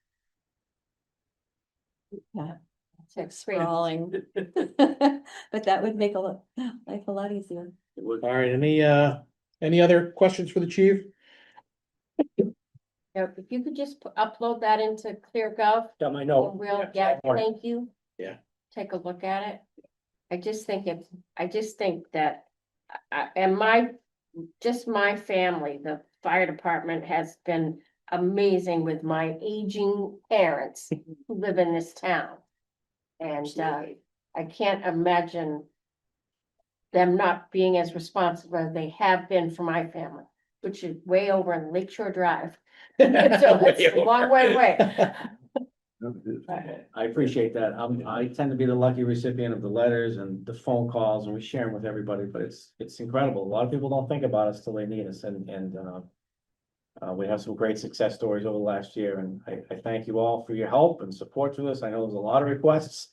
That's great.
Sprawling. But that would make life a lot easier.
All right, any other questions for the chief?
Yeah, if you could just upload that into ClearGov,
Got my
and
note.
we'll, yeah, thank you.
Yeah.
Take a look at it. I just think that, and just my family, the fire department has been amazing with my aging parents who live in this town. And, I can't imagine them not being as responsible as they have been for my family, which is way over in Lakeshore Drive. So it's a long way away.
I appreciate that. I tend to be the lucky recipient of the letters and the phone calls, and we share them with everybody, but it's incredible. A lot of people don't think about us till they need us, and we have some great success stories over the last year, and I thank you all for your help and support to this. I know there's a lot of requests,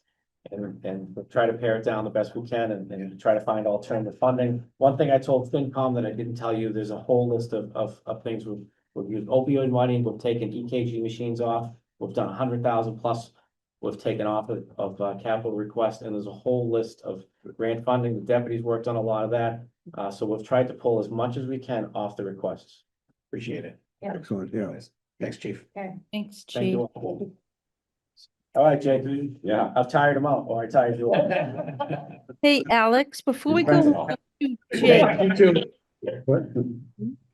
and we'll try to pare it down the best we can and try to find alternative funding. One thing I told FinCom that I didn't tell you, there's a whole list of things. We've used opioid money, we've taken EKG machines off, we've done 100,000 plus. We've taken off of capital requests, and there's a whole list of grant funding. The deputies worked on a lot of that. So we've tried to pull as much as we can off the requests.
Appreciate it.
Excellent, yeah.
Thanks, chief.
Thanks,
Thank
chief.
you all. All right, Jake. Yeah, I've tired them out, or I tired you all.
Hey, Alex, before we go on to Jake,
You too.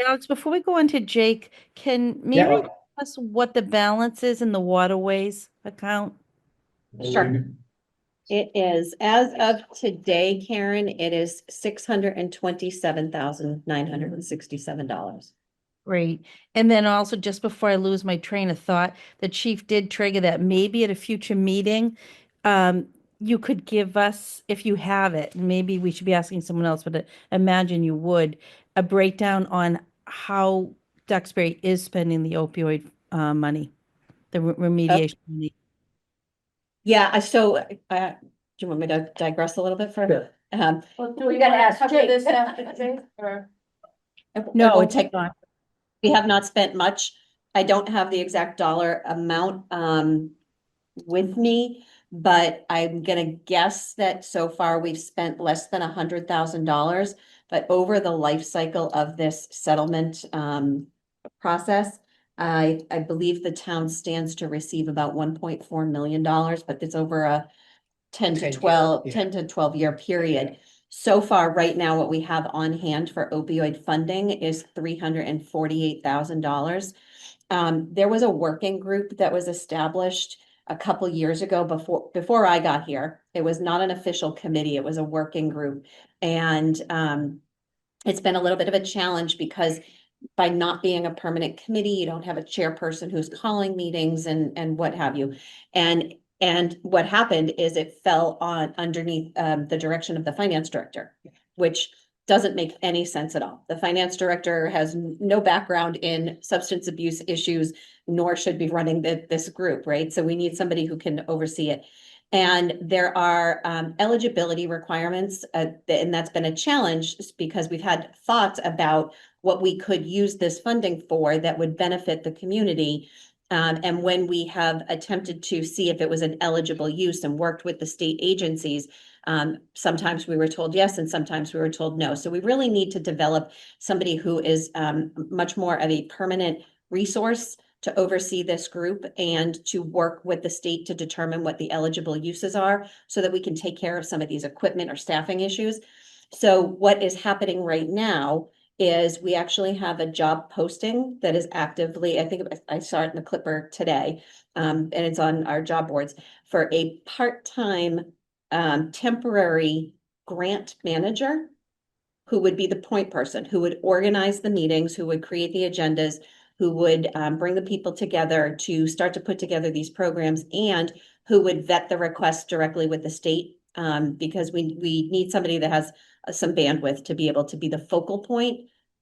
Alex, before we go on to Jake, can Mary tell us what the balance is in the waterways account?
Sure. It is, as of today, Karen, it is $627,967.
Great. And then also, just before I lose my train of thought, the chief did trigger that maybe at a future meeting, you could give us, if you have it, maybe we should be asking someone else, but imagine you would, a breakdown on how Duxbury is spending the opioid money, the remediation money.
Yeah, so, do you want me to digress a little bit further?
Well, do we gotta ask
Cover
Jake
this after Jake, or?
No,
It won't
it's
take
not.
We have not spent much. I don't have the exact dollar amount with me, but I'm gonna guess that so far we've spent less than $100,000. But over the life cycle of this settlement process, I believe the town stands to receive about $1.4 million, but it's over a 10 to 12 year period. So far, right now, what we have on hand for opioid funding is $348,000. There was a working group that was established a couple years ago before I got here. It was not an official committee, it was a working group. And it's been a little bit of a challenge because by not being a permanent committee, you don't have a chairperson who's calling meetings and what have you. And what happened is it fell underneath the direction of the finance director, which doesn't make any sense at all. The finance director has no background in substance abuse issues, nor should be running this group, right? So we need somebody who can oversee it. And there are eligibility requirements, and that's been a challenge because we've had thoughts about what we could use this funding for that would benefit the community. And when we have attempted to see if it was an eligible use and worked with the state agencies, sometimes we were told yes, and sometimes we were told no. So we really need to develop somebody who is much more of a permanent resource to oversee this group and to work with the state to determine what the eligible uses are so that we can take care of some of these equipment or staffing issues. So what is happening right now is we actually have a job posting that is actively, I think I saw it in the Clipper today, and it's on our job boards for a part-time temporary grant manager who would be the point person, who would organize the meetings, who would create the agendas, who would bring the people together to start to put together these programs, and who would vet the requests directly with the state, because we need somebody that has some bandwidth to be able to be the focal point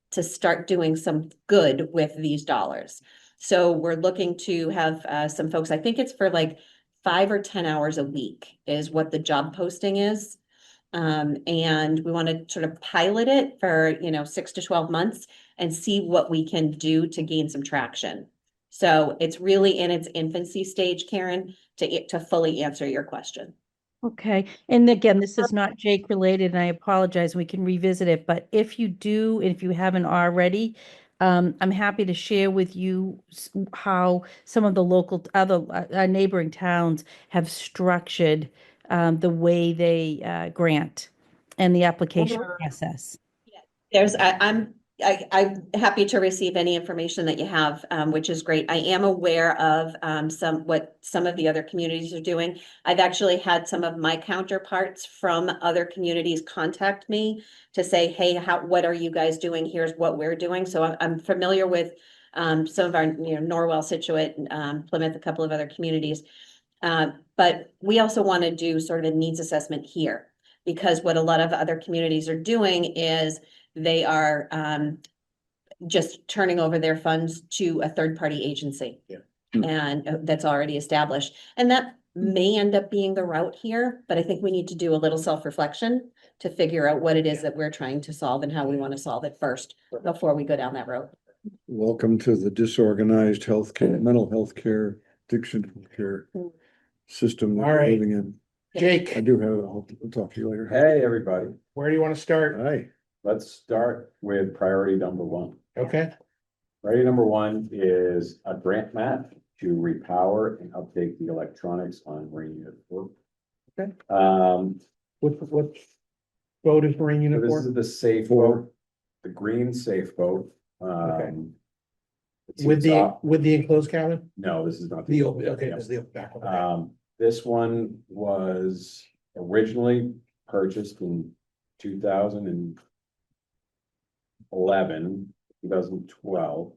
to start doing some good with these dollars. So we're looking to have some folks, I think it's for like 5 or 10 hours a week is what the job posting is. And we want to sort of pilot it for, 6 to 12 months and see what we can do to gain some traction. So it's really in its infancy stage, Karen, to fully answer your question.
Okay, and again, this is not Jake related, and I apologize, we can revisit it, but if you do, if you haven't already, I'm happy to share with you how some of the local, other neighboring towns have structured the way they grant and the application process.
I'm happy to receive any information that you have, which is great. I am aware of what some of the other communities are doing. I've actually had some of my counterparts from other communities contact me to say, hey, what are you guys doing? Here's what we're doing. So I'm familiar with some of our, Norwell, Situate, Plymouth, a couple of other communities. But we also want to do sort of a needs assessment here, because what a lot of other communities are doing is they are just turning over their funds to a third-party agency.
Yeah.
And that's already established. And that may end up being the route here, but I think we need to do a little self-reflection to figure out what it is that we're trying to solve and how we want to solve it first before we go down that road.
Welcome to the disorganized mental health care, addiction care system that
All
we're
right.
living in.
Jake,
I do have, I'll talk to you later.
Hey, everybody.
where do you want to start?
Hi.
Let's start with priority number one.
Okay,
Priority number one is a grant map to repower and update the electronics on Marine Airport.
Okay.
So
what boat is Marine
this
uniform?
is the safe boat, the green safe boat.
Okay.
it's
With the
off-
enclosed cabin?
No, this is not.
The open, okay,
Yeah.
that's the back one.
This one was originally purchased in 2012.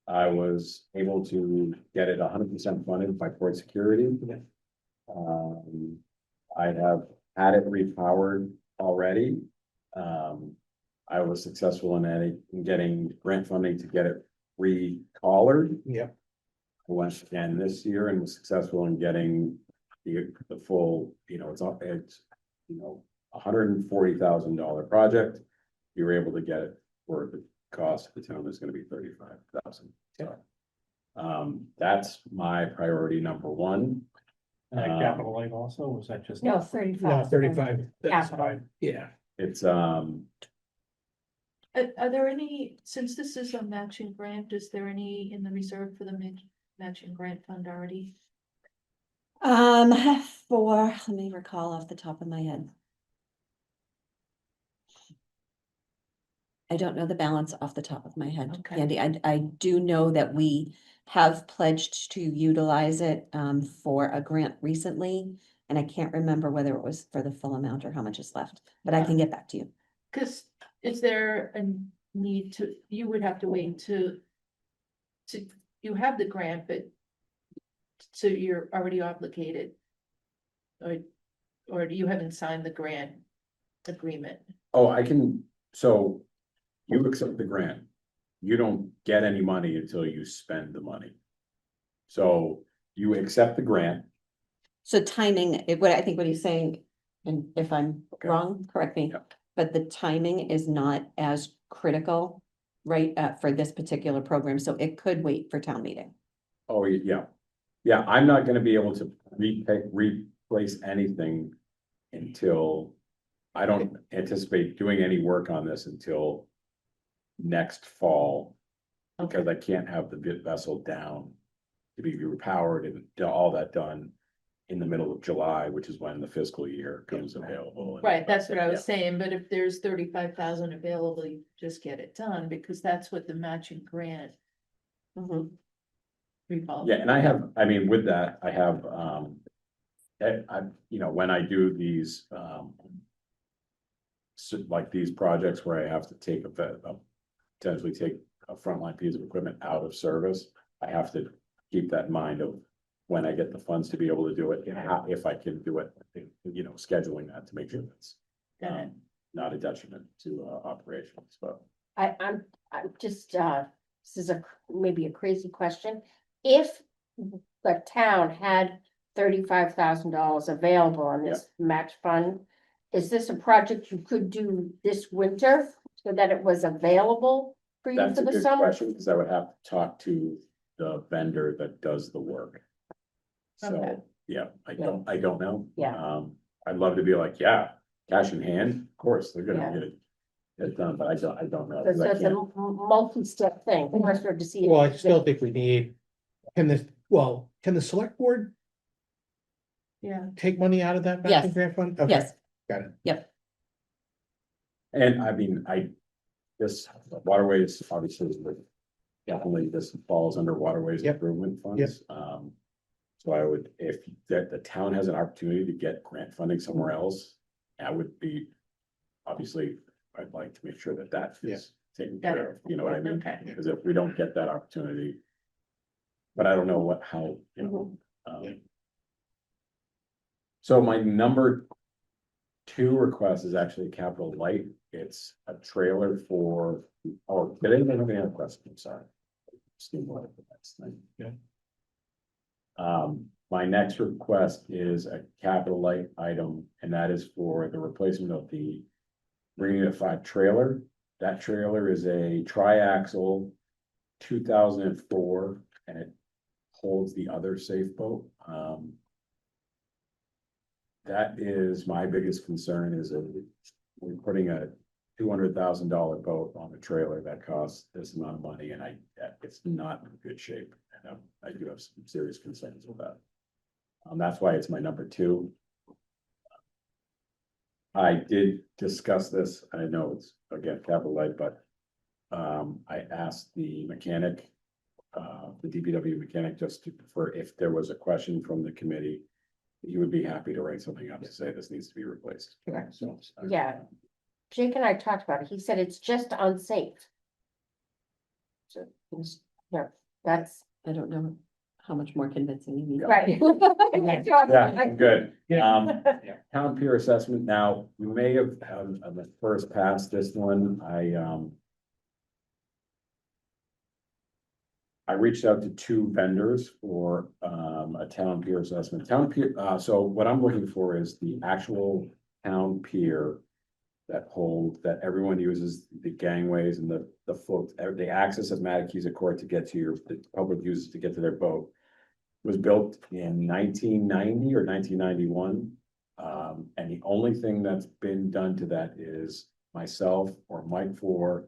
I was able to get it 100% funded by Port Security. I have had it repowered already. I was successful in getting grant funding to get it re-collared.
Yep.
I went again this year and was successful in getting the full, it's $140,000 project. You were able to get it for the cost of the town is going to be $35,000. So, that's my priority number one.
Capital Light also, was that just?
No, 35.
No, 35. That's
Capital.
fine. Yeah.
It's
Are there any, since this is a matching grant, is there any in the reserve for the matching grant fund already?
Let me recall off the top of my head. I don't know the balance off the top of my head,
Okay.
Candy. I do know that we have pledged to utilize it for a grant recently, and I can't remember whether it was for the full amount or how much is left, but I can get back to you.
Cause is there a need you would have to wait to, you have the grant, but so you're already obligated? Or you haven't signed the grant agreement?
so you accept the grant. You don't get any money until you spend the money. So you accept the grant.
So timing, I think what he's saying, and if I'm wrong, correct me,
Yep.
but the timing is not as critical, right, for this particular program, so it could wait for town meeting.
Oh, yeah. Yeah, I'm not gonna be able to replace anything until, I don't anticipate doing any work on this until next fall. because I can't have the vessel down to be repowered and all that done in the middle of July, which is when the fiscal year comes available.
Right, that's what I was
Yeah.
saying, but if there's 35,000 available, you just get it done, because that's what the matching grant. Revolves.
Yeah, and I have, I mean, with that, I have, you know, when I do these, like these projects where I have to take potentially take a frontline piece of equipment out of service, I have to keep that in mind of when I get the funds to be able to do it, and how, if I can do it, you know, scheduling that to make sure that's
Got it.
not a detriment to operations, but.
I'm just, this is maybe a crazy question. If the town had $35,000 available on this match fund, is this a project you could do this winter so that it was available for you
That's
for
a
the
good
summer?
question, because I would have to talk to the vendor that does the work.
Okay.
So, yeah, I don't know.
Yeah.
I'd love to be like, yeah, cash in hand, of course, they're
Yeah.
gonna get it done, but I don't know.
So
'Cause I
it's a
can't-
multi-step thing. I wanted to see.
Well, I still think we need, can the select board
Yeah,
take money out of that
Yes.
matching grant fund? Okay,
Yes,
got it.
And I mean, this waterways, obviously, definitely this falls under waterways
Yep.
improvement funds. So I would, if the town has an opportunity to get grant funding somewhere else, I would be, obviously, I'd like to make sure that that is taken
Got
care of, you know what I mean?
Okay.
Because if we don't get that opportunity. But I don't know how, you know. So my number 2 request is actually capital light. It's a trailer for, did anybody have any other questions? I'm sorry. Steam water for next thing.
Yeah.
My next request is a capital light item, and that is for the replacement of the Bringing It 5 trailer. That trailer is a tri-axle 2004, and it holds the other safe boat. That is my biggest concern, is that we're putting a $200,000 boat on a trailer that costs this amount of money, and it's not in good shape. And I do have some serious concerns with that. That's why it's my number 2. I did discuss this. I know it's, again, capital light, but I asked the mechanic, the DPW mechanic, just to prefer if there was a question from the committee, he would be happy to write something up to say this needs to be replaced.
Correct.
So.
Yeah. Jake and I talked about it. He said it's just unsafe. So, yeah, that's
I don't know how much more convincing you need.
right.
Yeah, good.
Yeah.
Town peer assessment. Now, we may have, on the first pass, this one, I reached out to 2 vendors for, a town peer assessment. Town peer, so what I'm looking for is the actual town pier that everyone uses, the gangways and the float, the access at Matakeesit Court to get to the public uses to get to their boat. Was built in 1990 or 1991. And the only thing that's been done to that is myself or Mike Four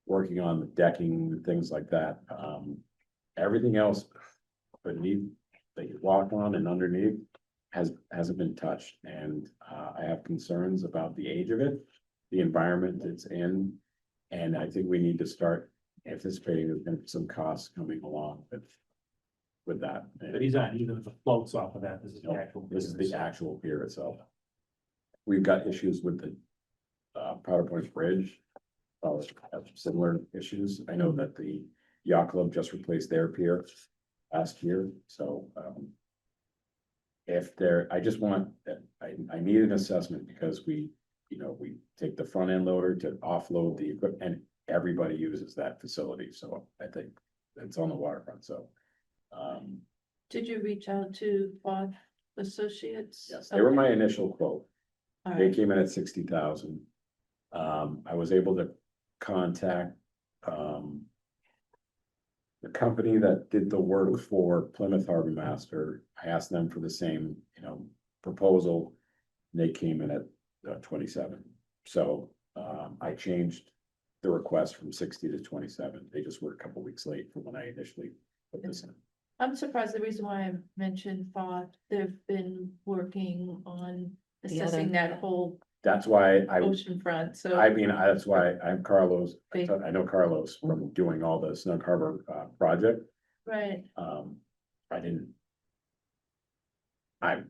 working on the decking and things like that. Everything else beneath that you walk on and underneath hasn't been touched. And I have concerns about the age of it, the environment it's in. And I think we need to start anticipating there's gonna be some costs coming along with that.
But these aren't even the floats off of that, this is the
No,
actual.
this is the actual pier itself. We've got issues with the Powder Point Bridge. Have similar issues. I know that the yacht club just replaced their pier last year, so I just want, I need an assessment, because we take the front end loader to offload the equipment, and everybody uses that facility, so I think it's on the waterfront, so.
did you reach out to Bond Associates?
Yes, they were my initial quote.
All
They
right.
came in at 60,000. I was able to contact, the company that did the work for Plymouth Harbor Master. I asked them for the same, proposal. They came in at 27. So, I changed the request from 60 to 27. They just were a couple weeks late from when I initially put this in.
I'm surprised, the reason why I mentioned thought, they've been working on assessing that whole
That's why
ocean front, so.
that's why I'm Carlos.
They-
I know Carlos from doing all the Snug Harbor project.
Right,
I didn't. I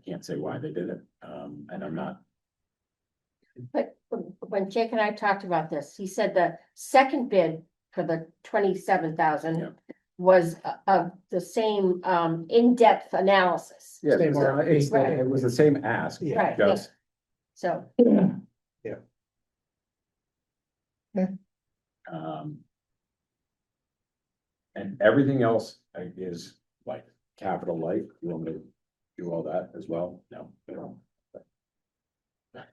can't say why they did it, and I'm not.
But when Jake and I talked about this, he said the second bid for the 27,000
Yeah.
was of the same in-depth analysis.
Yeah,
Same RFP.
it was the same ask.
Yeah.
Right,
Just,
So,
and everything else is like capital light. You want me to do all that as well? No.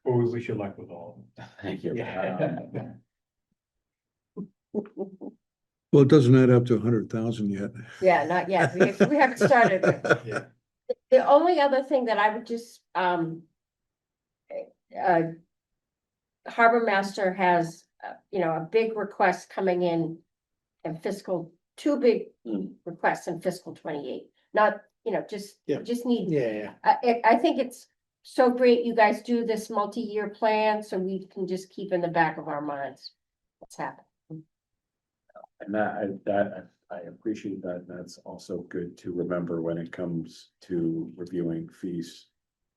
Or we wish you luck with all of them.
Thank you.
Well, it doesn't add up to 100,000 yet.
yeah, not yet. We haven't started.
Yeah.
The only other thing that I would just, Harbor Master has, a big request coming in fiscal, two big requests in fiscal 28. Not, just,
Yeah.
just need,
Yeah,
I think it's so great you guys do this multi-year plan, so we can just keep in the back of our minds what's happening.
And I appreciate that. That's also good to remember when it comes to reviewing fees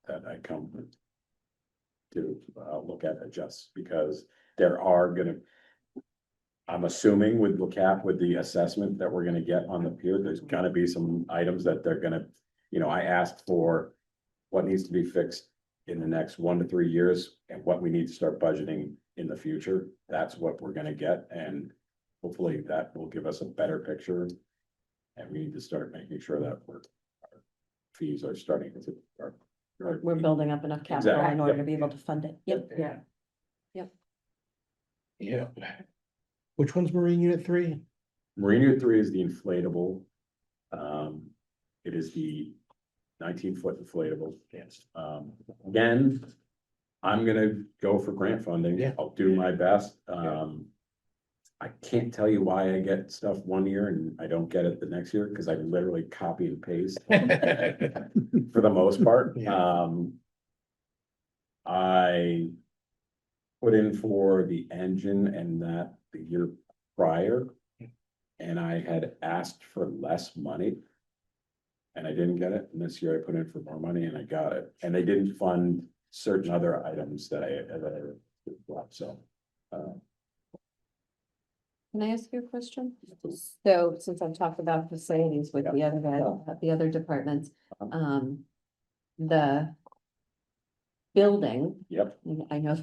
that I come to look at adjust, because there are gonna, I'm assuming with the assessment that we're gonna get on the pier, there's gonna be some items that they're gonna, I asked for what needs to be fixed in the next 1 to 3 years and what we need to start budgeting in the future. That's what we're gonna get, and hopefully that will give us a better picture. And we need to start making sure that our fees are starting to.
We're building up enough capital
Exactly.
in order to be able to fund it. Yep.
Yeah.
yeah. Which one's Marine Unit 3?
Marine Unit 3 is the inflatable. It is the 19-foot inflatable.
Yes.
Again, I'm gonna go for grant funding.
Yeah.
I'll do my best. I can't tell you why I get stuff one year and I don't get it the next year, because I literally copy and paste for the most part.
Yeah.
I put in for the engine and that the year prior. And I had asked for less money. And I didn't get it. And this year I put in for more money and I got it. And they didn't fund certain other items that I so.
Can I ask you a question? So since I've talked about facilities with the other departments, the building,
Yep.
I know.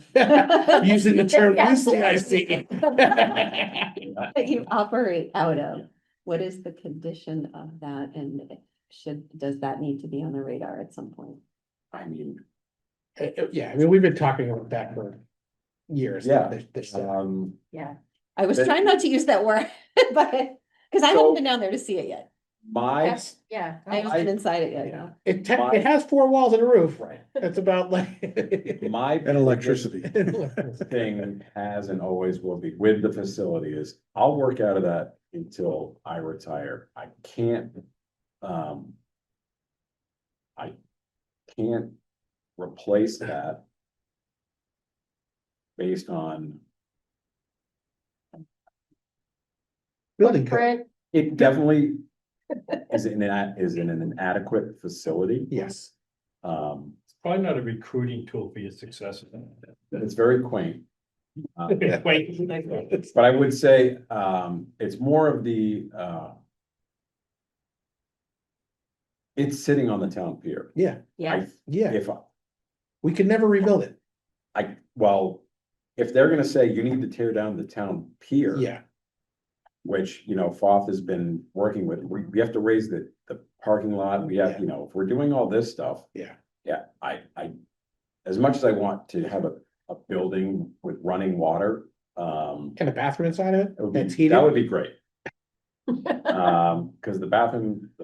Using the term loosely, I see.
That you operate out of, what is the condition of that, and does that need to be on the radar at some point?
I mean,
Yeah, we've been talking about that for years.
yeah,
Yeah.
I was
But-
trying not to use that word, but, because I
So-
haven't been down there to see it yet.
my,
Yes, yeah.
I haven't been inside it yet, you know.
It has 4 walls and a roof.
right,
That's about like.
my.
And electricity.
Thing has and always will be with the facility is I'll work out of that until I retire. I can't replace that based on,
Building code.
Footprint,
it definitely is in an inadequate facility.
Yes.
Probably not a recruiting tool for your success.
It's very quaint.
Wait.
But I would say, it's more of the, it's sitting on the town pier.
Yeah,
yeah.
yeah.
If
We could never rebuild it.
well, if they're gonna say you need to tear down the town pier.
Yeah,
Which, Foth has been working with, we have to raise the parking lot, we have, if we're doing all this stuff.
yeah.
Yeah, I, as much as I want to have a building with running water,
And a bathroom inside of it?
it would
That's
be,
heated?
that would be great. Cause the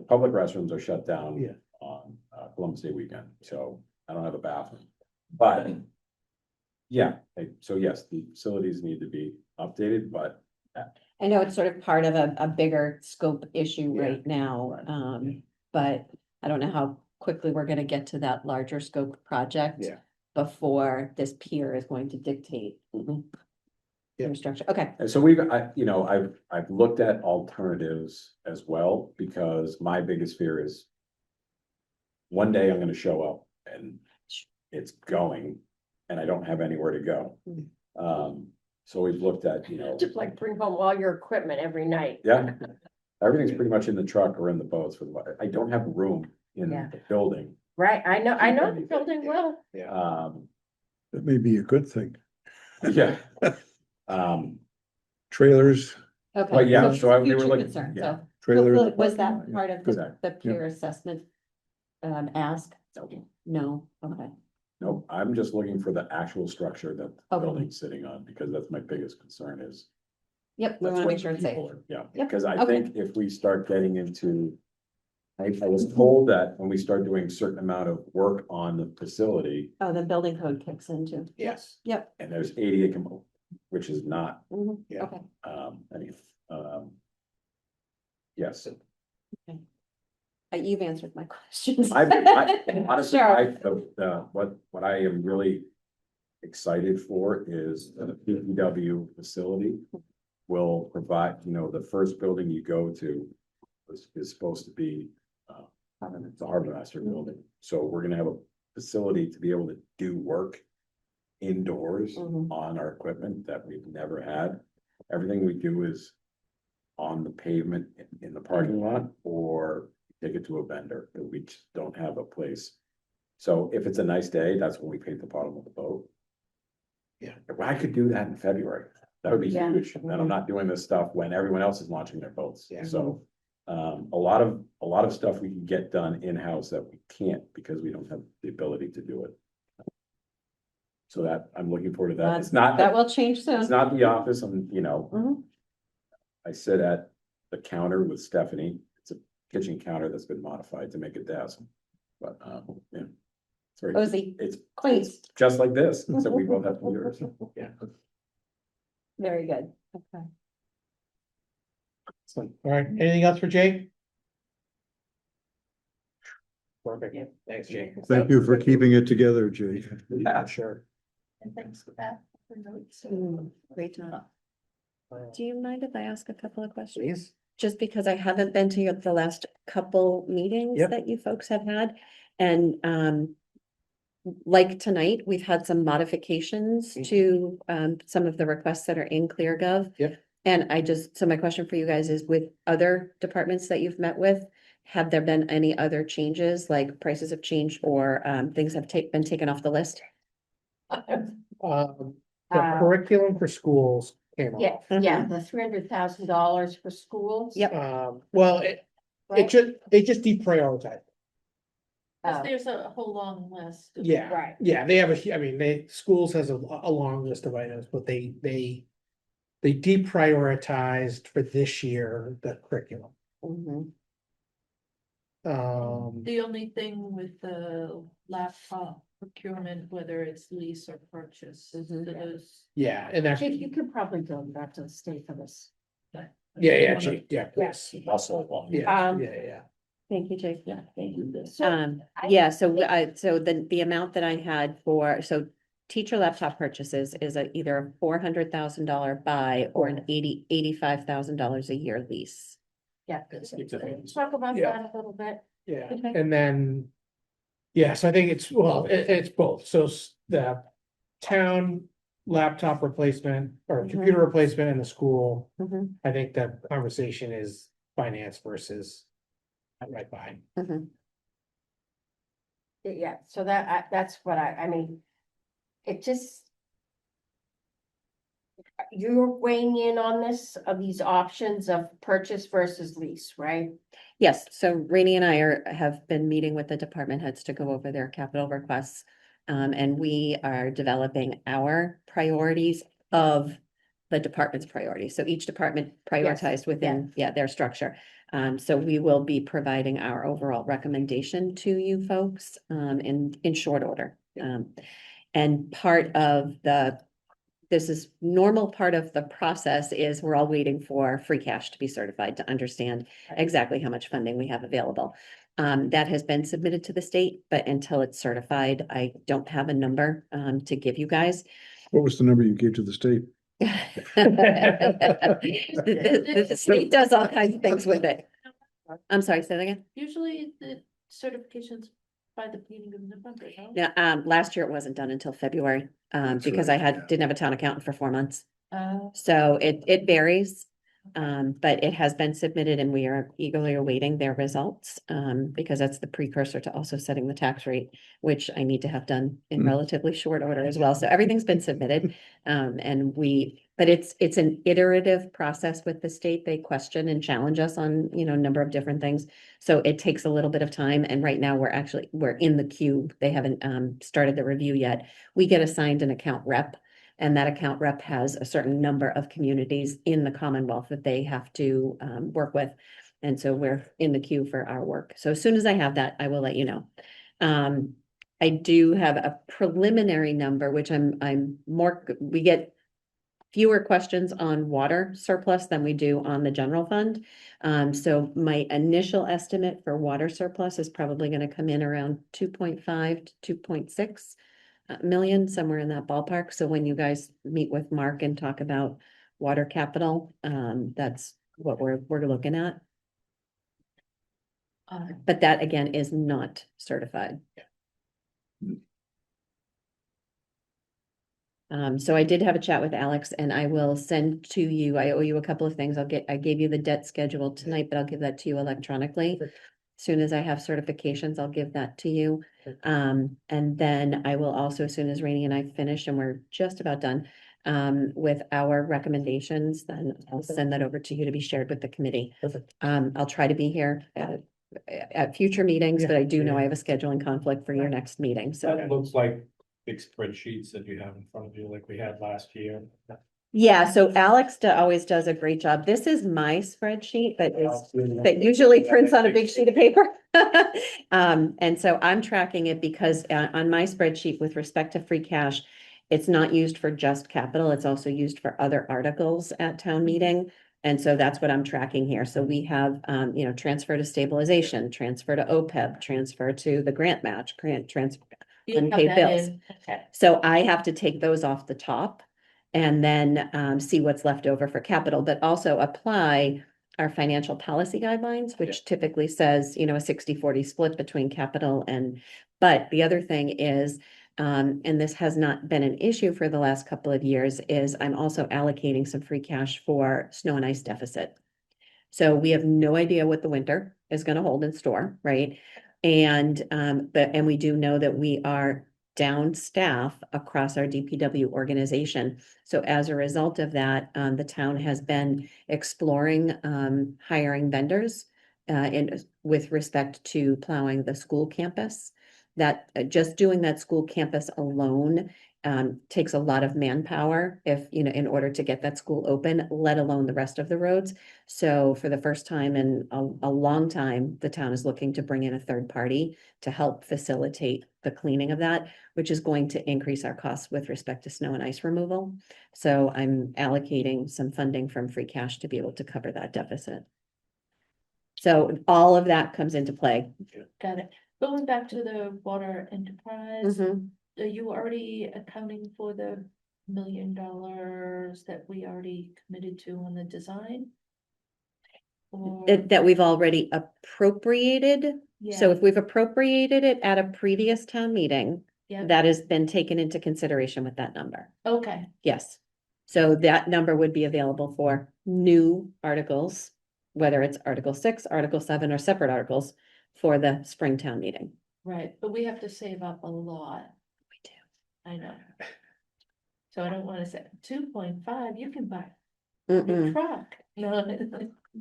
public restrooms are shut down.
Yeah.
On Columbus Day weekend, so I don't have a bathroom, but. Yeah, so yes, the facilities need to be updated, but
I know it's sort of part of a bigger scope issue
Yeah.
right now, but I don't know how quickly we're gonna get to that larger scope project.
Yeah.
Before this pier is going to dictate.
Yeah.
Your structure, okay,
and so I've looked at alternatives as well, because my biggest fear is one day I'm gonna show up and it's going, and I don't have anywhere to go. So we've looked at,
Just like bring home all your equipment every night.
yeah, everything's pretty much in the truck or in the boats. I don't have room in
Yeah.
the building.
Right, I know the building well.
That may be a good thing.
Yeah. Um,
Trailers,
okay.
But yeah, so they were
future
like-
concern,
yeah.
so.
trailers.
Was that part of
Good.
the peer assessment? Ask? No, okay.
no, I'm just looking for the actual structure that the
Okay.
building's sitting on, because that's my biggest concern is.
Yep, we
that's
wanna
what
make sure
the
it's safe.
people are- Yeah,
Yep,
because I
okay.
think if we start getting into. I was told that when we start doing certain amount of work on the facility,
Oh, the building code kicks in too.
Yes.
Yep.
and there's ADA, which is not,
Yeah.
Okay,
any, yes.
you've answered my questions.
Honestly,
Sure.
what I am really excited for is the PPW facility will provide, the first building you go to is supposed to be the harbor master building. So we're gonna have a facility to be able to do work indoors
Mhm.
on our equipment that we've never had. Everything we do is on the pavement in the parking lot, or take it to a vendor, but we just don't have a place. So if it's a nice day, that's when we paint the bottom of the boat.
Yeah.
If I could do that in February, that would be
Yeah.
huge, and I'm not doing this stuff when everyone else is launching their boats,
Yeah.
so. A lot of stuff we can get done in-house that we can't, because we don't have the ability to do it. So that, I'm looking forward to that, it's not.
That will change soon.
It's not the office,
Mhm.
I sit at the counter with Stephanie, it's a kitchen counter that's been modified to make a desk, but, yeah. It's very,
Cozy,
it's
quaint,
just like this, so we both have computers.
Yeah.
very good, okay.
Excellent. All right, anything else for Jake? Perfect. Thanks, Jake.
Thank you for keeping it together, Jake.
Yeah, sure.
And thanks for that.
Great job. Do you mind if I ask a couple of questions?
Please.
Just because I haven't been to the last couple meetings
Yep.
that you folks have had. And like tonight, we've had some modifications to some of the requests that are in ClearGov.
Yep.
And so my question for you guys is, with other departments that you've met with, have there been any other changes, like prices have changed or things have been taken off the list?
The curriculum for schools came off.
Yeah, the $300,000 for schools.
Yep.
Well, it
Right?
just deprioritized.
There's a whole long list.
Yeah.
Right.
Yeah, they have schools has a long list of items, but they deprioritized for this year, the curriculum.
Mhm.
The only thing with the laptop procurement, whether it's lease or purchase, is
Mhm.
those.
Yeah, and that's,
Chief, you could probably go back to the state for this.
Chief, please.
Muscle one.
Yeah,
Um,
yeah.
Thank you, Jake.
Yeah, thank you.
Yeah, so the amount that I had so teacher laptop purchases is either a $400,000 buy or an $85,000 a year lease.
Yeah. Talk about
Yeah.
that a little bit.
Yeah,
Okay.
and then, yeah, so I think it's both, so the town laptop replacement or
Mhm.
computer replacement in the school.
Mhm,
I think the conversation is finance versus right behind.
mhm.
Yeah, so that's what I mean, it just. You're weighing in on this, of these options of purchase versus lease, right?
Yes, so Rainey and I have been meeting with the department heads to go over their capital requests. And we are developing our priorities of the department's priorities. So each department prioritized within, their structure. So we will be providing our overall recommendation to you folks, in short order. And part of the this is normal part of the process is we're all waiting for free cash to be certified to understand exactly how much funding we have available. That has been submitted to the state, but until it's certified, I don't have a number, to give you guys.
What was the number you gave to the state?
The state does all kinds of things with it. I'm sorry, say that again.
Usually the certifications by the beginning of November, no?
Yeah, last year it wasn't done until February,
That's
because
right,
I
yeah.
didn't have a town accountant for 4 months.
Uh,
So it varies. But it has been submitted and we are eagerly awaiting their results, because that's the precursor to also setting the tax rate, which I need to have done in
Mm.
relatively short order as well. So everything's been submitted. But it's an iterative process with the state. They question and challenge us on, a number of different things. So it takes a little bit of time. And right now we're in the queue. They haven't, started the review yet. We get assigned an account rep. And that account rep has a certain number of communities in the Commonwealth that they have to work with. And so we're in the queue for our work. So as soon as I have that, I will let you know. I do have a preliminary number, which we get fewer questions on water surplus than we do on the general fund. So my initial estimate for water surplus is probably going to come in around 2.5 to 2.6 million, somewhere in that ballpark. So when you guys meet with Mark and talk about water capital, that's what we're looking at. But that again is not certified. So I did have a chat with Alex and I will send to you, I owe you a couple of things. I gave you the debt schedule tonight, but I'll give that to you electronically. Soon as I have certifications, I'll give that to you. And then I will also, as soon as Rainey and I finish, and we're just about done, with our recommendations, then I'll send that over to you to be shared with the committee.
Perfect.
I'll try to be here at future meetings, but I do know I have a scheduling conflict for your next meeting, so.
That looks like big spreadsheets that you have in front of you, like we had last year.
Yeah, so Alex always does a great job. This is my spreadsheet, that usually prints on a big sheet of paper. And so I'm tracking it because on my spreadsheet with respect to free cash, it's not used for just capital, it's also used for other articles at town meeting. And so that's what I'm tracking here. So we have, transfer to stabilization, transfer to OPEB, transfer to the grant match, transfer.
you have
Unpaid
that
bills.
in, okay.
So I have to take those off the top and then see what's left over for capital, but also apply our financial policy guidelines, which typically says, a 60-40 split between capital but the other thing is, and this has not been an issue for the last couple of years, is I'm also allocating some free cash for snow and ice deficit. So we have no idea what the winter is going to hold in store, right? And we do know that we are down staff across our DPW organization. So as a result of that, the town has been exploring hiring vendors with respect to plowing the school campus. That just doing that school campus alone takes a lot of manpower in order to get that school open, let alone the rest of the roads. So for the first time in a long time, the town is looking to bring in a third party to help facilitate the cleaning of that, which is going to increase our costs with respect to snow and ice removal. So I'm allocating some funding from free cash to be able to cover that deficit. So all of that comes into play.
Got it. Going back to the water enterprise,
Mhm.
are you already accounting for the $1 million that we already committed to on the design? Or,
That we've already appropriated. So
yeah,
if we've appropriated it at a previous town meeting,
yeah,
that has been taken into consideration with that number.
okay,
Yes. So that number would be available for new articles, whether it's Article 6, Article 7, or separate articles for the spring town meeting.
right, but we have to save up a lot.
We do.
I know. So I don't wanna say 2.5, you can buy a
Mm-mm.
new truck. No.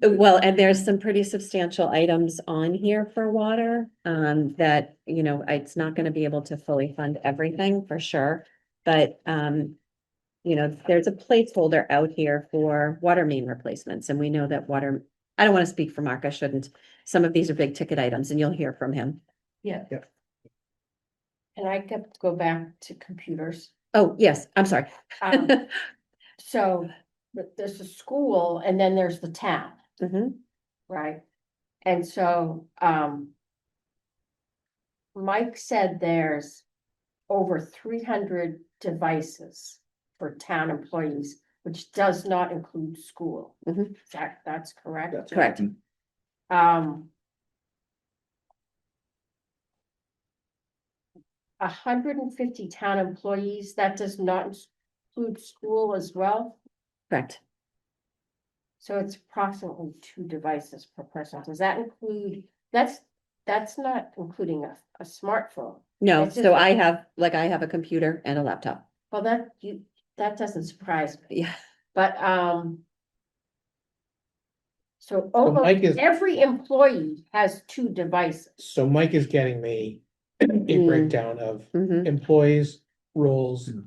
Well, and there's some pretty substantial items on here for water, that, it's not gonna be able to fully fund everything for sure. But, there's a placeholder out here for water main replacements, and we know that I don't wanna speak for Mark, I shouldn't. Some of these are big ticket items and you'll hear from him.
Yeah,
And I could go back to computers.
Oh, yes, I'm sorry.
Um, So, but there's a school and then there's the town,
Mhm.
right? And so, Mike said there's over 300 devices for town employees, which does not include school.
Mhm.
That's correct?
Correct.
Um. 150 town employees, that does not include school as well,
Correct.
so it's approximately 2 devices per person. Does that include, that's not including a smartphone.
No,
It's just
so
like-
I have a computer and a laptop.
Well, that doesn't surprise me,
Yeah.
but, so
Mike
almost
is-
every employee has 2 devices.
So Mike is getting me a breakdown of
Mhm.
employees, roles,
Yeah.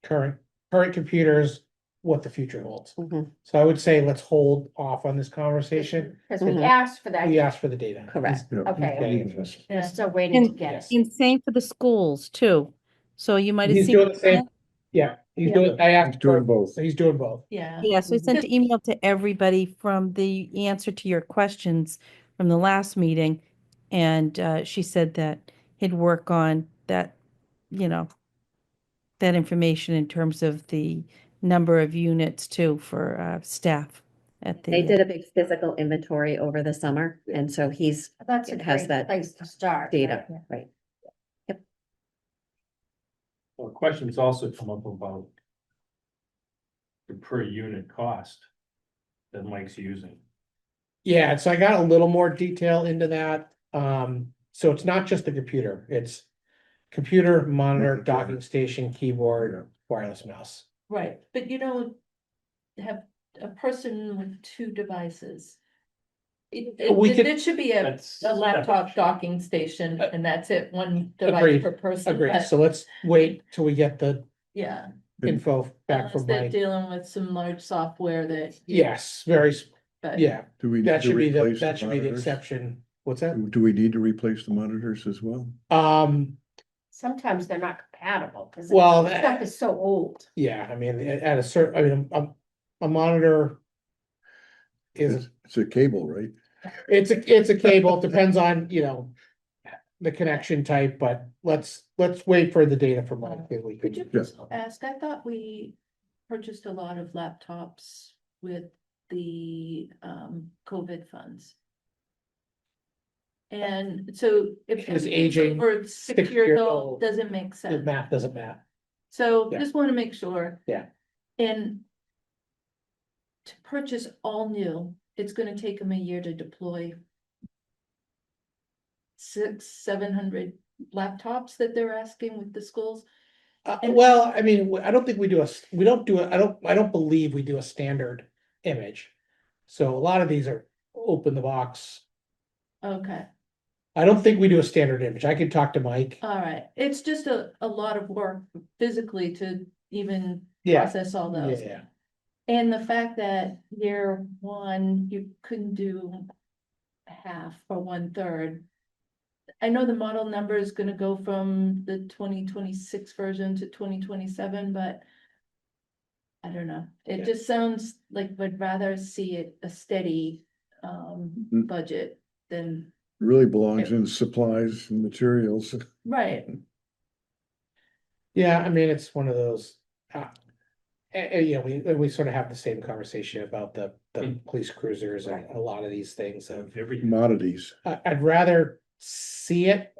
current computers, what the future holds.
Mhm.
So I would say let's hold off on this conversation.
Because we
Mhm.
asked for that.
We asked for the data.
Correct.
Yeah.
Okay.
Yes.
We're still waiting to get it.
And same for the schools too. So you might have
He's
seen.
doing the same. Yeah, he's doing, I asked.
He's doing
for-
both.
So he's doing both.
Yeah.
Yeah, so I sent an email to everybody from the answer to your questions from the last meeting. And she said that he'd work on that, that information in terms of the number of units too for staff at the.
They did a big physical inventory over the summer, and so
That's a
it has
great
that
place to start.
data,
right?
right?
Well, questions also come up about the per unit cost that Mike's using.
Yeah, so I got a little more detail into that. So it's not just the computer, it's computer, monitor,
Monitor.
docking station, keyboard, wireless mouse.
Right, but you know, have a person with 2 devices.
We could-
It should be a laptop docking station and that's it, one device
Agreed,
per person.
Agreed,
but
so let's wait till we get the
Yeah,
info back
unless
from
they're
Mike.
dealing with some large software that.
Yes, very,
But
yeah,
Do we need
that
to
should be the,
replace
that should be the
monitors?
exception. What's that?
Do we need to replace the monitors as well?
Sometimes they're not compatible because
Well,
stuff is so old.
yeah, I mean, at a certain, I mean, a monitor is,
It's a cable, right?
it's a cable, it depends on, the connection type, but let's wait for the data from Mike. If we
could you
could.
just ask, I thought we purchased a lot of laptops with the COVID funds. And so if
It's
it's
aging,
over 6 years old, doesn't make
The
sense.
math doesn't matter.
So
Yeah.
just want to make sure.
Yeah.
And to purchase all new, it's gonna take them a year to deploy 600-700 laptops that they're asking with the schools.
Well, I mean, I don't think we do we don't do it, I don't believe we do a standard image. So a lot of these are open the box.
Okay,
I don't think we do a standard image. I could talk to Mike.
all right. It's just a lot of work physically to even
Yeah.
process all those.
Yeah,
And the fact that year one, you couldn't do half or 1/3. I know the model number is gonna go from the 2026 version to 2027, but I don't know. It
Yeah.
just sounds like we'd rather see it a steady
Mhm.
budget than,
Really belongs in supplies and materials.
right,
yeah, I mean, it's one of those. We sort of have the same conversation about the police cruisers and a lot of these things of.
Commodities.
I'd rather see it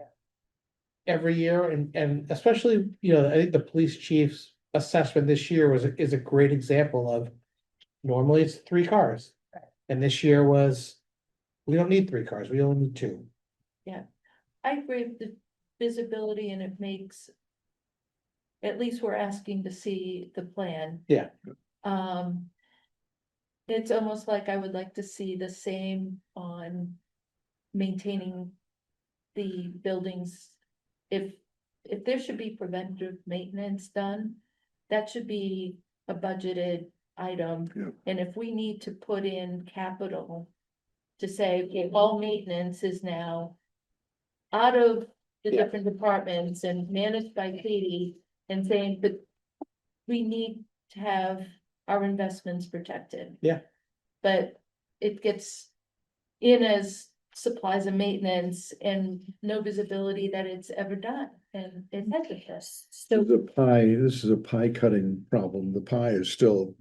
every year and especially, I think the police chief's assessment this year is a great example of normally it's 3 cars. And this year we don't need 3 cars, we only need 2.
I agree with the visibility and it makes. At least we're asking to see the plan.
Yeah.
It's almost like I would like to see the same on maintaining the buildings. If there should be preventative maintenance done, that should be a budgeted item.
Yeah.
And if we need to put in capital to say, okay, all maintenance is now out of the
Yeah.
different departments and managed by Katie and saying, but we need to have our investments protected.
Yeah.
But it gets in as supplies and maintenance and no visibility that it's ever done, and it hasn't been.
So
This is a pie cutting problem. The pie is still,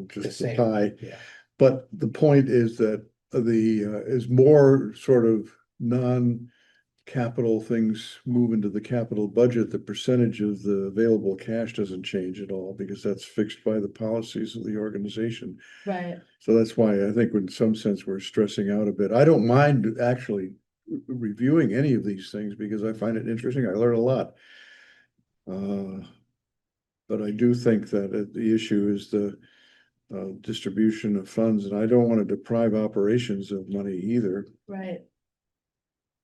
just the
same,
pie.
yeah.
But the point is that is more sort of non-capital things move into the capital budget, the percentage of the available cash doesn't change at all because that's fixed by the policies of the organization.
Right.
So that's why I think in some sense we're stressing out a bit. I don't mind actually reviewing any of these things because I find it interesting. I learn a lot. But I do think that the issue is the distribution of funds, and I don't want to deprive operations of money either.
Right.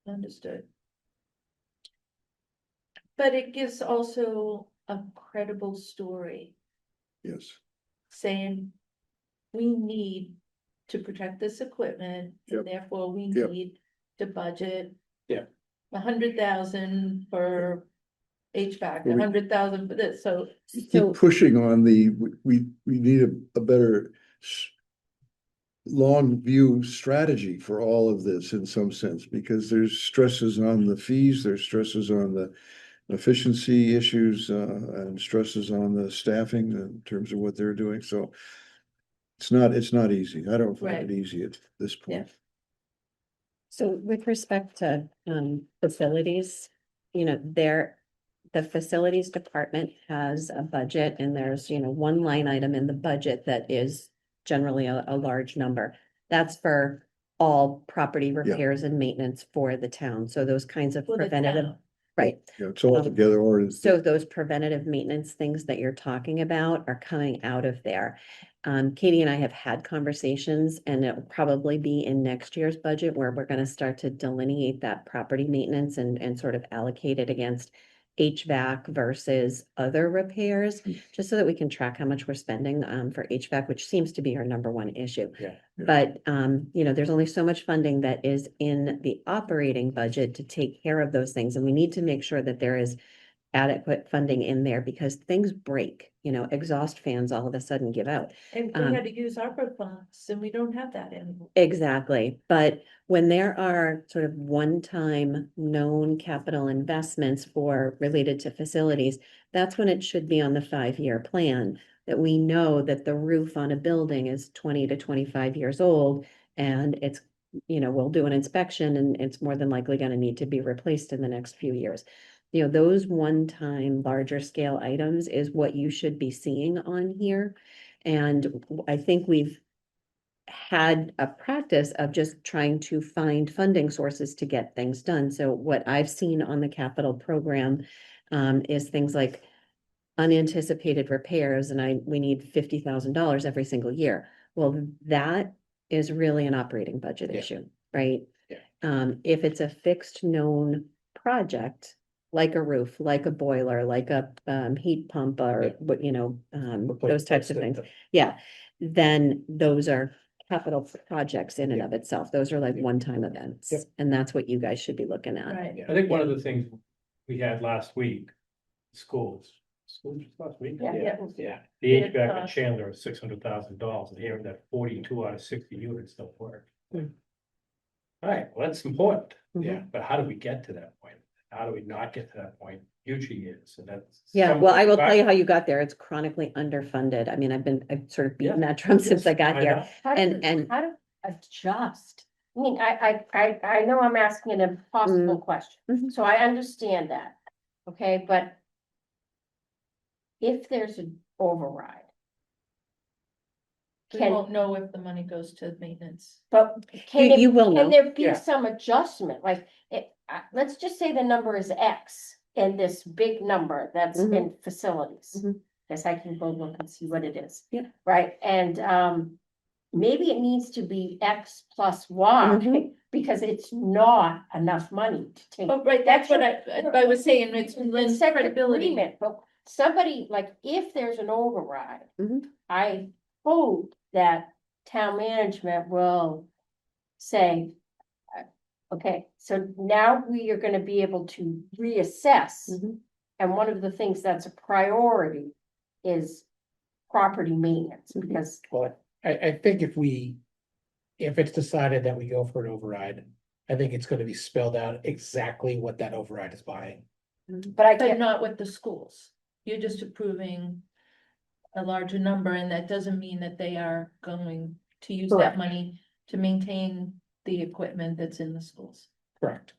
Understood. But it gives also a credible story
Yes.
saying we need to protect this equipment, and
Yep.
therefore we
Yep.
need to budget.
Yeah.
100,000 for HVAC,
Well, we-
100,000 for this, so.
Keep pushing on we need a better long view strategy for all of this in some sense, because there's stresses on the fees, there's stresses on the efficiency issues, and stresses on the staffing in terms of what they're doing. So it's not easy. I don't find
Right.
it easy at this point.
So with respect to facilities, the facilities department has a budget and there's, one line item in the budget that is generally a large number. That's for all property repairs and maintenance for the town. So those kinds of
For the
preventative,
town.
right?
Yeah, it's all together or
So those preventative maintenance things that you're talking about are coming out of there. Katie and I have had conversations, and it'll probably be in next year's budget where we're gonna start to delineate that property maintenance and sort of allocate it against HVAC versus other repairs, just so that we can track how much we're spending for HVAC, which seems to be our number one issue.
Yeah.
But there's only so much funding that is in the operating budget to take care of those things, and we need to make sure that there is adequate funding in there because things break, exhaust fans all of a sudden give out.
And we had to use ARPA funds, and we don't have that anymore.
Exactly, but when there are sort of one-time known capital investments related to facilities, that's when it should be on the 5-year plan, that we know that the roof on a building is 20 to 25 years old and it's, we'll do an inspection and it's more than likely going to need to be replaced in the next few years. Those one-time larger scale items is what you should be seeing on here. And I think we've had a practice of just trying to find funding sources to get things done. So what I've seen on the capital program is things like unanticipated repairs, and we need $50,000 every single year. Well, that is really an operating budget
Yeah.
issue, right?
Yeah.
If it's a fixed known project, like a roof, like a boiler, like a heat pump or those types of things. Yeah, then those are capital projects in and of itself. Those are like one-time events.
Yep.
And that's what you guys should be looking at.
Right.
I think one of the things we had last week, schools last week.
Yeah.
Yeah.
The
Yeah,
HVAC at Chandler is $600,000 and hearing that 42 out of 60 units don't work.
Hmm.
All right, well, that's important.
Mhm.
Yeah, but how do we get to that point? How do we not get to that point future years? And that's.
Yeah,
some
well,
of
I
the
will tell you
factors.
how you got there. It's chronically underfunded. I mean, I've sort of beaten
Yeah.
that drum since I got
I
here.
know.
How to adjust? I mean, I know I'm asking an impossible question,
Mhm.
so I understand that, okay, but if there's an override.
We
Can,
won't know if the money goes to maintenance.
but can
You will
can
know.
there be
Yeah.
some adjustment, like, let's just say the number is X. And this big number that's
Mhm.
in facilities.
Mhm.
Guess I can go look and see what it is.
Yeah.
Right, and maybe it needs to be X plus Y,
Mhm.
because it's not enough money to take.
Oh, right, that's what I was saying, it's
It's
lends
separate
credibility.
agreement, but somebody, like, if there's an override.
Mhm.
I hope that town management will say. Okay, so now we are gonna be able to reassess.
Mhm.
And one of the things that's a priority is property maintenance, because
Well, I think if it's decided that we go for an override, I think it's gonna be spelled out exactly what that override is buying.
but I
But
can't,
not with the schools. You're just approving a larger number, and that doesn't mean that they are going to use that
Correct.
money to maintain the equipment that's in the schools.
Correct.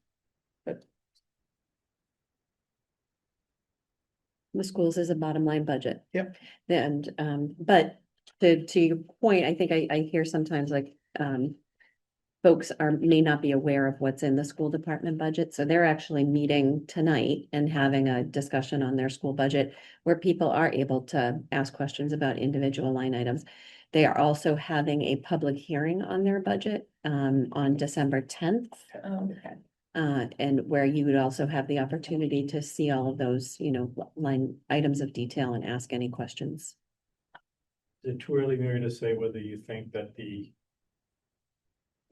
The schools is a bottom line budget.
Yep.
And, but to your point, I think I hear sometimes like, folks may not be aware of what's in the school department budget, so they're actually meeting tonight and having a discussion on their school budget where people are able to ask questions about individual line items. They are also having a public hearing on their budget, on December 10th.
Okay.
And where you would also have the opportunity to see all of those, line items of detail and ask any questions.
Is it too early, Mary, to say whether you think that the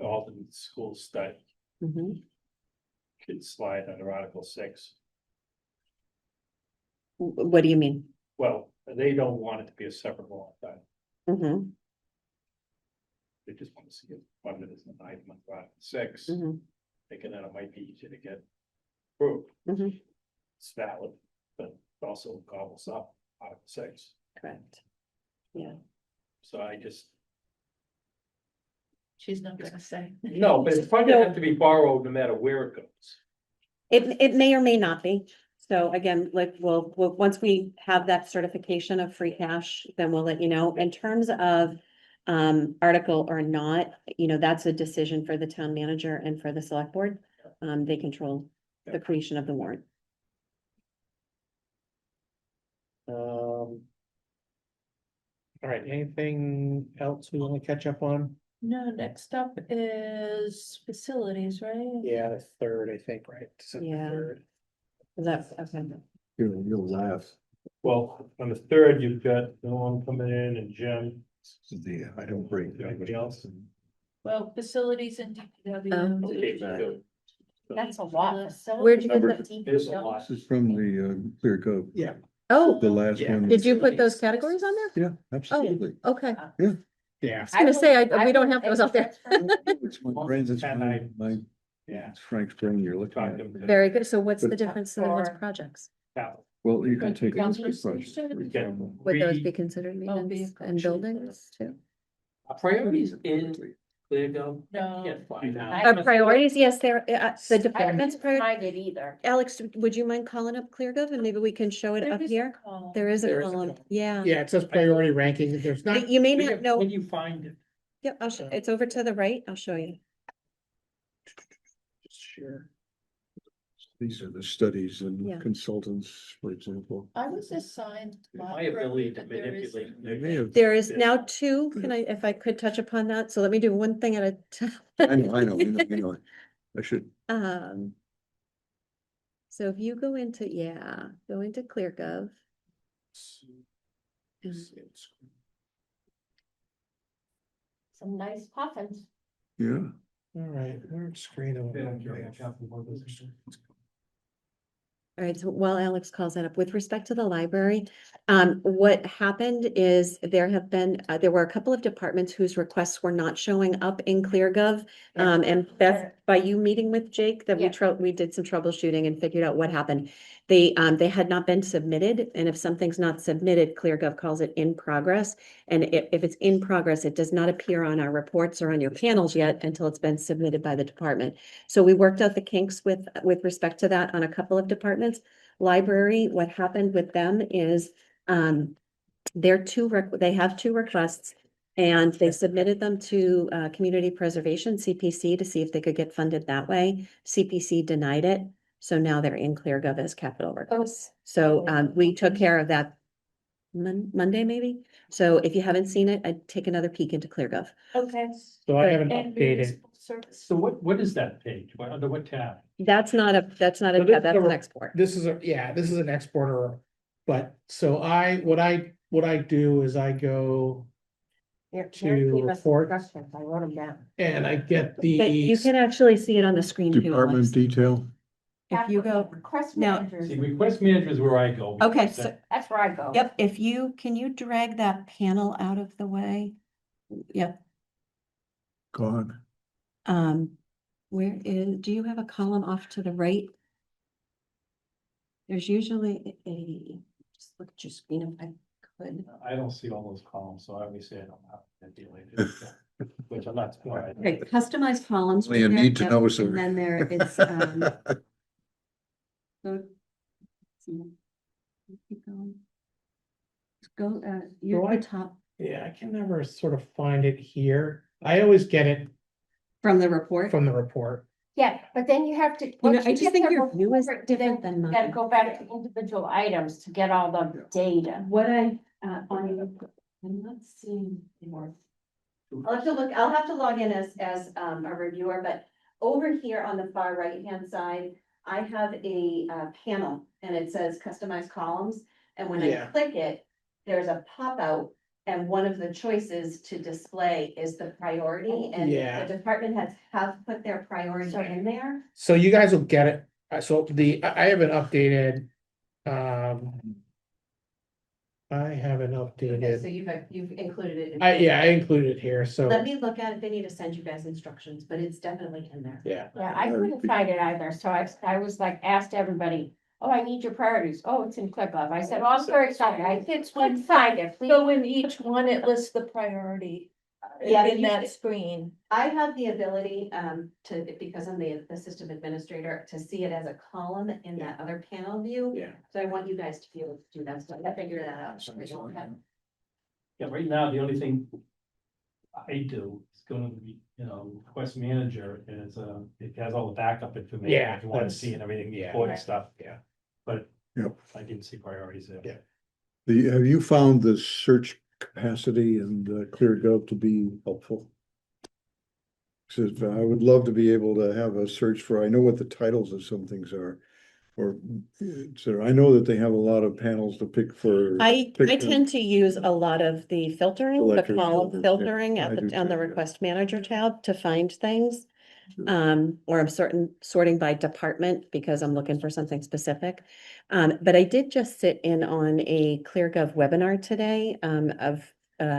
Alton school study
Mhm.
should slide under Article 6?
What do you mean?
Well, they don't want it to be a separate law, but
Mhm,
they just want to see it funded as an item under Article 6.
mhm,
Thinking that it might be easier to get approved.
mhm.
It's valid, but also gobbles up Article 6.
Correct. Yeah.
So I just,
She's not gonna say.
no, but it's probably gonna have to be borrowed no matter where it goes.
It may or may not be. So again, like, we'll, once we have that certification of free cash, then we'll let you know. In terms of article or not, that's a decision for the town manager and for the select board. They control the creation of the warrant.
All right, anything else we wanna catch up on?
No, next up is facilities, right?
Yeah, the third, I think, right? December
Yeah.
3rd.
Is that, okay.
You'll laugh.
Well, on the third, you've got Norm coming in and Jim.
I don't break.
Anybody else?
Well, facilities and
Okay,
DPW.
good.
that's a lot.
Where'd you get
Number
that?
There's a lot.
This is from the Clear Cove,
Yeah,
Oh,
the last
Yeah.
one.
did you put those categories on there?
Yeah, absolutely.
Okay.
yeah.
I was gonna say, we don't have those out there.
It's my brains, it's my,
Yeah.
it's Frank's brain you're looking
Talked
at.
to them.
Very good. So what's the
But-
difference in what's
For-
projects?
Capital.
Well, you can take.
Like
it as a
transfer
project,
station?
for
Yeah.
example.
Would those be
We-
considered
Oh,
maintenance
vehicle
and
cheaper.
buildings too?
Priorities in Cleargo.
No.
Can't find out.
I-
Priorities, yes, they're, the
I
department's
couldn't
priority.
find it either.
Alex, would you mind calling up ClearGov and maybe we can show it
There
up
is a
here?
column.
There is a
There is a
column,
column.
yeah.
Yeah, it says priority ranking, there's not,
You may
When
not
you-
know,
When you find it.
yep, I'll show, it's over to the right, I'll show you.
sure.
These are the studies
Yeah.
and consultants, for example.
I was assigned.
My ability to
but there is-
manipulate.
They may have,
There is now two, if I could touch upon that, so let me do one thing at a
I know,
time.
I should,
So if you go into ClearGov.
Some nice coffins.
yeah.
All right, we're screen over.
All right, so while Alex calls that up, with respect to the library, what happened is there were a couple of departments whose requests were not showing up in ClearGov. And Beth, by you meeting with Jake, that
Yeah.
we did some troubleshooting and figured out what happened. They had not been submitted, and if something's not submitted, ClearGov calls it in progress. And if it's in progress, it does not appear on our reports or on your panels yet until it's been submitted by the department. So we worked out the kinks with respect to that on a couple of departments. Library, what happened with them is, they have two requests. And they submitted them to, Community Preservation, CPC, to see if they could get funded that way. CPC denied it, so now they're in ClearGov as capital requests. So, we took care of that Monday, maybe? So if you haven't seen it, I'd take another peek into ClearGov.
Okay.
So I haven't
And
updated.
municipal service.
So what is that page? Under what tab?
That's not a,
So this
tab,
is
that's
a-
an export.
This is this is an exporter, but so what I do is I go
Here,
To
here, he must have
report.
questions. I wrote them down.
and I get
But you
the,
can actually see it on the screen too.
Department
Alex.
detail,
if you go,
Request
now-
managers,
See, request manager is where I go.
okay,
because
so,
that's where I go.
yep, if you, can you drag that panel out of the way? Yep,
Gone.
where is, do you have a column off to the right? There's usually a, just look at your screen if I could.
I don't see all those columns, so obviously I don't have that deal later. Which I'm not.
Okay, customized columns.
Only a
right there,
need to
yep,
know,
and
sir.
then there is, go. Keep going. Go, you're
I-
at the top
Yeah, I can never sort of find it here. I always get it
from the report.
from the report.
Yeah, but then you have to.
You know,
once
I just
get
think
the
your view is
report,
different
then
than
you Gotta
mine.
go back to individual items to get all the data.
What I, on your, I'm not seeing anymore. I'll have to look, I'll have to log in as a reviewer, but over here on the far right-hand side, I have a panel and it says customized columns. And when I
Yeah.
click it, there's a pop-out and one of the choices to display is the priority. And
Yeah.
the department heads have put their priority in there.
So you guys will get it. So I haven't updated. I haven't
Okay, so
updated.
you've included it. in-
I included it here, so.
Let me look at it. They need to send you guys instructions, but it's definitely in there.
Yeah,
Yeah, I couldn't find it either, so I was like, asked everybody, oh, I need your priorities, oh, it's in ClickUp, I said, oh, I'm very sorry, I couldn't find it, please.
So in each one, it lists the priority
Yeah,
in
you-
that screen.
I have the ability to, because I'm the system administrator, to see it as a column in that other panel view.
yeah.
So I want you guys to be able to do that, so I figured that out.
Yeah, right now, the only thing I do is gonna be, request manager is, it has all the backup information.
Yeah,
If you wanna
that's-
see and everything,
yeah.
important stuff.
Yeah.
But.
Yep.
I didn't see priorities there.
Yeah.
Have you found the search capacity and ClearGov to be helpful? Says, I would love to be able to have a search for, I know what the titles of some things are. Or, so I know that they have a lot of panels to pick for.
I
pick
tend to use a lot of the filtering, the
Selectors
column
filters, yeah,
filtering
I do
on the
too, yeah.
request manager tab to find things. Or I'm sorting by department because I'm looking for something specific. But I did just sit in on a ClearGov webinar today, of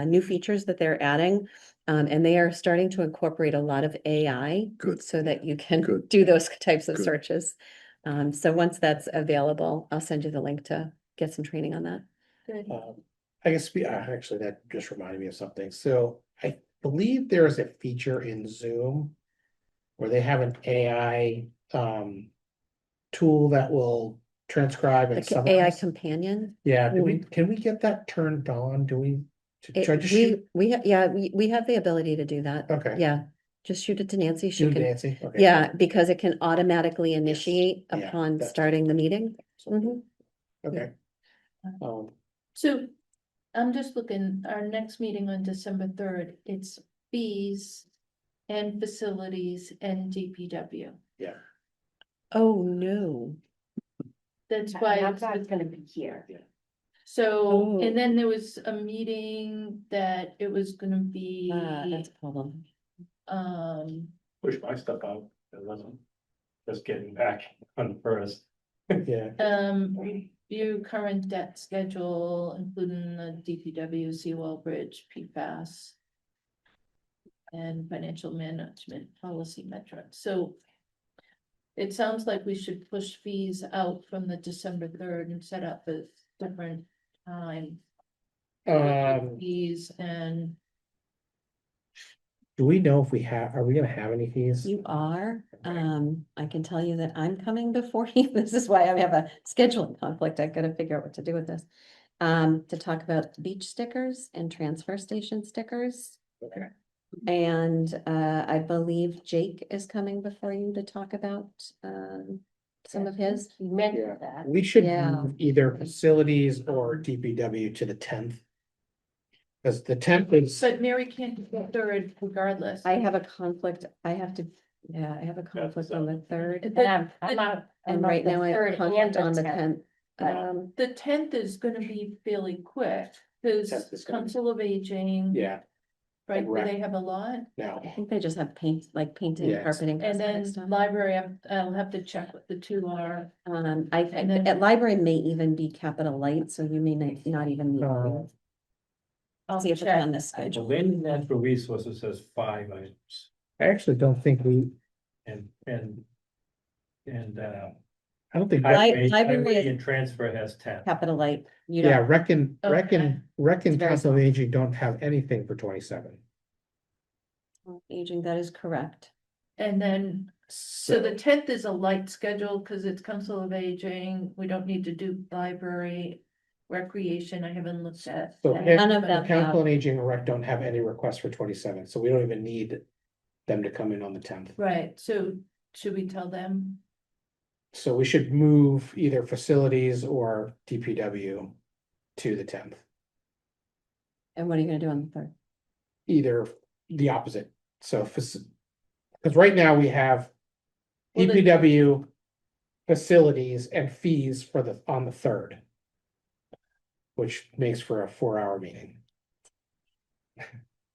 new features that they're adding. And they are starting to incorporate a lot of AI.
Good.
So that you can
Good.
do those types of
Good.
searches. So once that's available, I'll send you the link to get some training on that.
Good.
I guess, actually, that just reminded me of something. So I believe there is a feature in Zoom where they have an AI tool that will transcribe and
Like an AI
summarize.
companion.
Yeah, can we get that turned on? Do we? to try to shoot?
We have the ability to do that.
Okay.
Yeah, just shoot it to Nancy. She
Do
can,
Nancy? Okay.
yeah, because it can automatically initiate
Yeah,
upon
that's-
starting the meeting. Mhm.
Okay.
So I'm just looking, our next meeting on December 3rd, it's fees and facilities and DPW.
Yeah.
Oh, no.
That's
I'm
why,
not gonna be here.
so,
Oh.
and then there was a meeting that it was gonna be,
That's a problem.
Push my stuff out, because I'm just getting back on the first.
Yeah.
review current debt schedule, including the DPW, Seawall Bridge, PFAS. And financial management policy metrics, so. It sounds like we should push fees out from the December 3rd and set up a different time. Fees and
Do we know if are we gonna have any fees?
You are, I can tell you that I'm coming before you. This is why I have a scheduling conflict. I've got to figure out what to do with this. To talk about beach stickers and transfer station stickers.
Okay.
And I believe Jake is coming before you to talk about some of his.
You mentioned that.
We should
Yeah.
move either facilities or DPW to the 10th. Because the 10th is,
but Mary can't do the 3rd regardless.
I have a conflict. I have a conflict on the 3rd.
And I'm out.
And right now I have a conflict on the 10th.
The 10th is gonna be fairly quick,
10th
because
is gonna be-
Council of Aging.
yeah,
right, where
Correct.
they have a lot.
now.
I think they just have paint, like painting,
Yes.
carpeting.
And
cosmetic
then
stuff.
library, I'll have to check what the two are.
And
then-
at library may even be capital light, so you may not even need. to
I'll
See if it's
check.
on this
Well,
schedule.
then natural resources says 5 items
I actually don't think we,
and,
I don't think,
Library
highway
is-
and transfer has 10.
Capital light, you
yeah,
don't,
reckon,
Okay.
reckon
It's very
council of
small.
aging don't have anything for 27.
aging, that is correct.
And then, so the 10th is a light schedule, because it's council of aging, we don't need to do library, recreation, I haven't looked at.
So
that,
None of
but-
them.
Council on Aging and Rec don't have any requests for 27, so we don't even need them to come in on the 10th.
Right, so should we tell them?
So we should move either facilities or DPW to the 10th,
And what are you gonna do on the third?
either the opposite. So, because right now we have
Well, the-
DPW, facilities and fees for on the 3rd, which makes for a 4-hour meeting.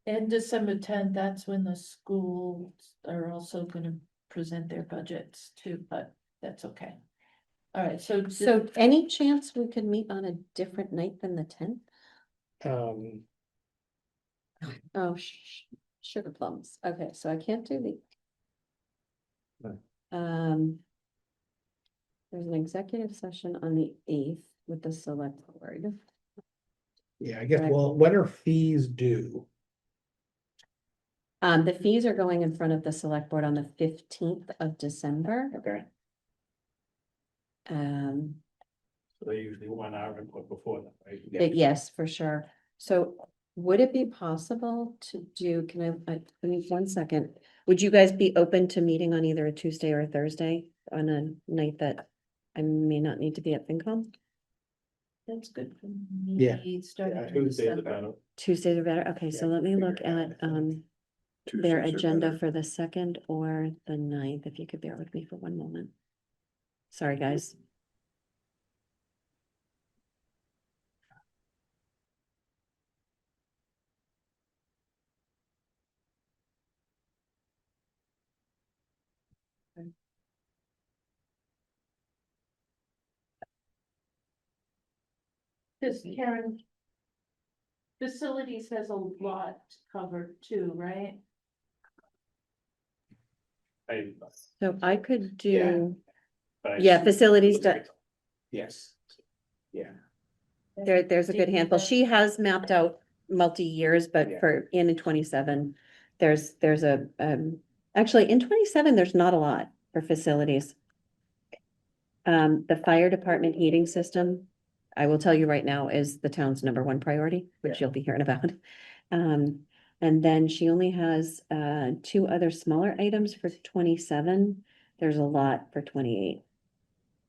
And December 10th, that's when the schools are also gonna present their budgets too, but that's okay. All right, so.
So any chance we could meet on a different night than the 10th?
Um,
Oh, sugar plums. Okay, so I can't do the. There's an executive session on the 8th with the select board.
yeah, I guess,
Right.
well, when are fees due?
The fees are going in front of the select board on the 15th of December.
Okay,
So they usually 1 hour input before that, right?
Yes, for sure. So would it be possible to do, can I, give me 1 second. Would you guys be open to meeting on either a Tuesday or a Thursday on a night that I may not need to be at FinCom?
That's good for
Yeah.
me, starting in
Tuesdays are
December.
better.
Tuesdays are better. Okay, so
Yeah,
let me
figure
look
it out,
at,
I think.
their
Tuesdays are
agenda
better.
for the 2nd or the 9th, if you could bear with me for 1 moment. Sorry, guys.
Cause Karen. Facilities has a lot covered too, right?
So I could
Yeah.
do,
But I
yeah,
assume-
facilities,
yes, yeah.
there's a good handful. She has mapped out multi-years, but
Yeah.
for in 27, there's a, actually in 27, there's not a lot for facilities. The fire department heating system, I will tell you right now, is the town's #1 priority, which you'll be hearing about. And then she only has, 2 other smaller items for 27. There's a lot for 28.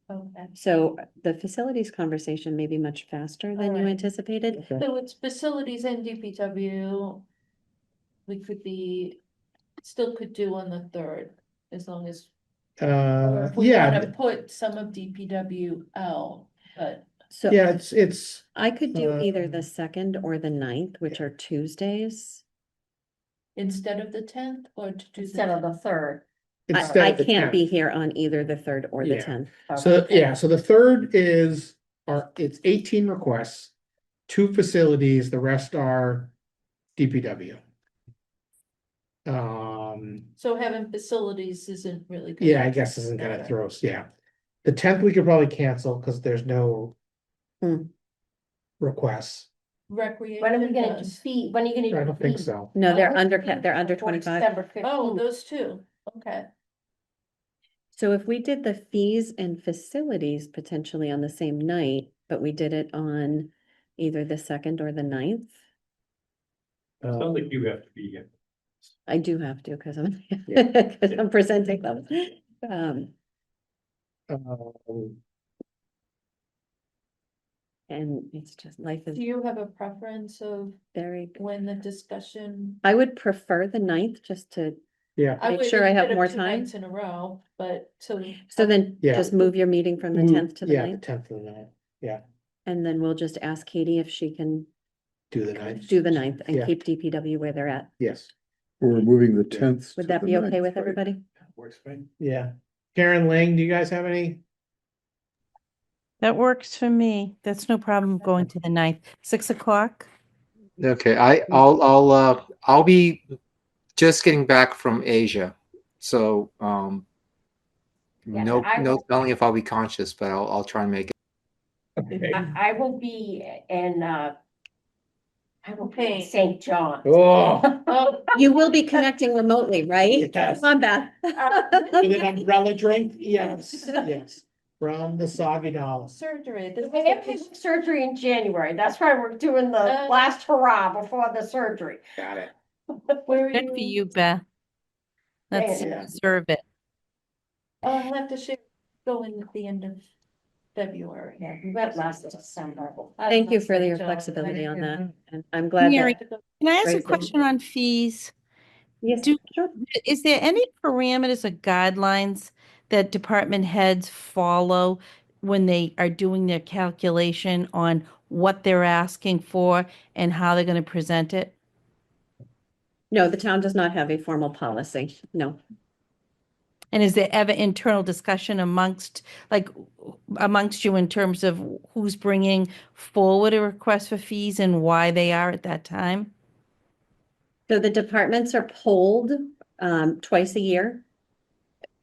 Okay,
So the facilities conversation may be much faster than you
Alright.
anticipated.
Okay.
so it's facilities and DPW. We could be, still could do on the 3rd, as long as. Or if we
Yeah,
wanna put some of DPW out, but
So
yeah, it's,
I could do either the
Um,
2nd or the 9th, which are Tuesdays.
instead of the 10th, or to do.
Instead of the 3rd.
instead
I
of the
can't be
10th.
here on either the 3rd or the
Yeah.
10th.
So, yeah, so the 3rd is, it's 18 requests, 2 facilities, the rest are DPW.
So having facilities isn't really. good.
Yeah, I guess isn't gonna throw us, yeah. The 10th we could probably cancel, because there's no
Hmm.
requests.
Recreation.
When are we gonna do
does.
fee, when are you gonna do?
I don't think
fee?
so.
No, they're
Oh,
they're under
for
25.
December
Oh,
15th.
those two, okay.
So if we did the fees and facilities potentially on the same night, but we did it on either the 2nd or the 9th,
Sounds like you have to be here.
I do have to, because I'm,
Yeah.
because I'm presenting them. Um,
Um,
and it's just, life is
Do you have a preference of
very,
when the discussion?
I would prefer the 9th just to,
Yeah,
I
Make
would
sure I have
instead of
more
2
time.
nights in a row, but so.
so then
Yeah.
just move your meeting from the 10th to the
yeah, the
9th.
10th and the 9th, yeah.
And then we'll just ask Katie if she can
Do the ninth.
do the 9th and
Yeah.
keep DPW where they're at.
Yes,
We're moving the 10th.
Would that be okay with everybody?
Works for me.
yeah. Karen Lang, do you guys have any?
That works for me. That's no problem going to the 9th, 6 o'clock.
Okay, I'll be just getting back from Asia, so
Yeah,
no
I
no
will-
telling if I'll be conscious, but I'll try and make it.
Okay.
I will be in, I will be in St. John.
Oh,
You will be connecting remotely, right?
Yes.
Come on, Beth.
with an umbrella drink? Yes, yes. From the soggy dollar.
Surgery.
I am having surgery in January. That's why we're doing the last hurrah before the surgery.
Got it.
Where are
Good for
you?
you, Beth. That's
Yeah.
deserve it.
I'll have to share, go in at the end of February.
Yeah, we went last December.
Thank you for your flexibility on that. And I'm glad
Mary,
that.
can I ask a
Right, then.
question on fees?
Yes,
Do-
sure.
Is there any parameters or guidelines that department heads follow when they are doing their calculation on what they're asking for and how they're going to present it?
No, the town does not have a formal policy. No.
And is there ever internal discussion amongst you in terms of who's bringing forward a request for fees and why they are at that time?
So the departments are polled twice a year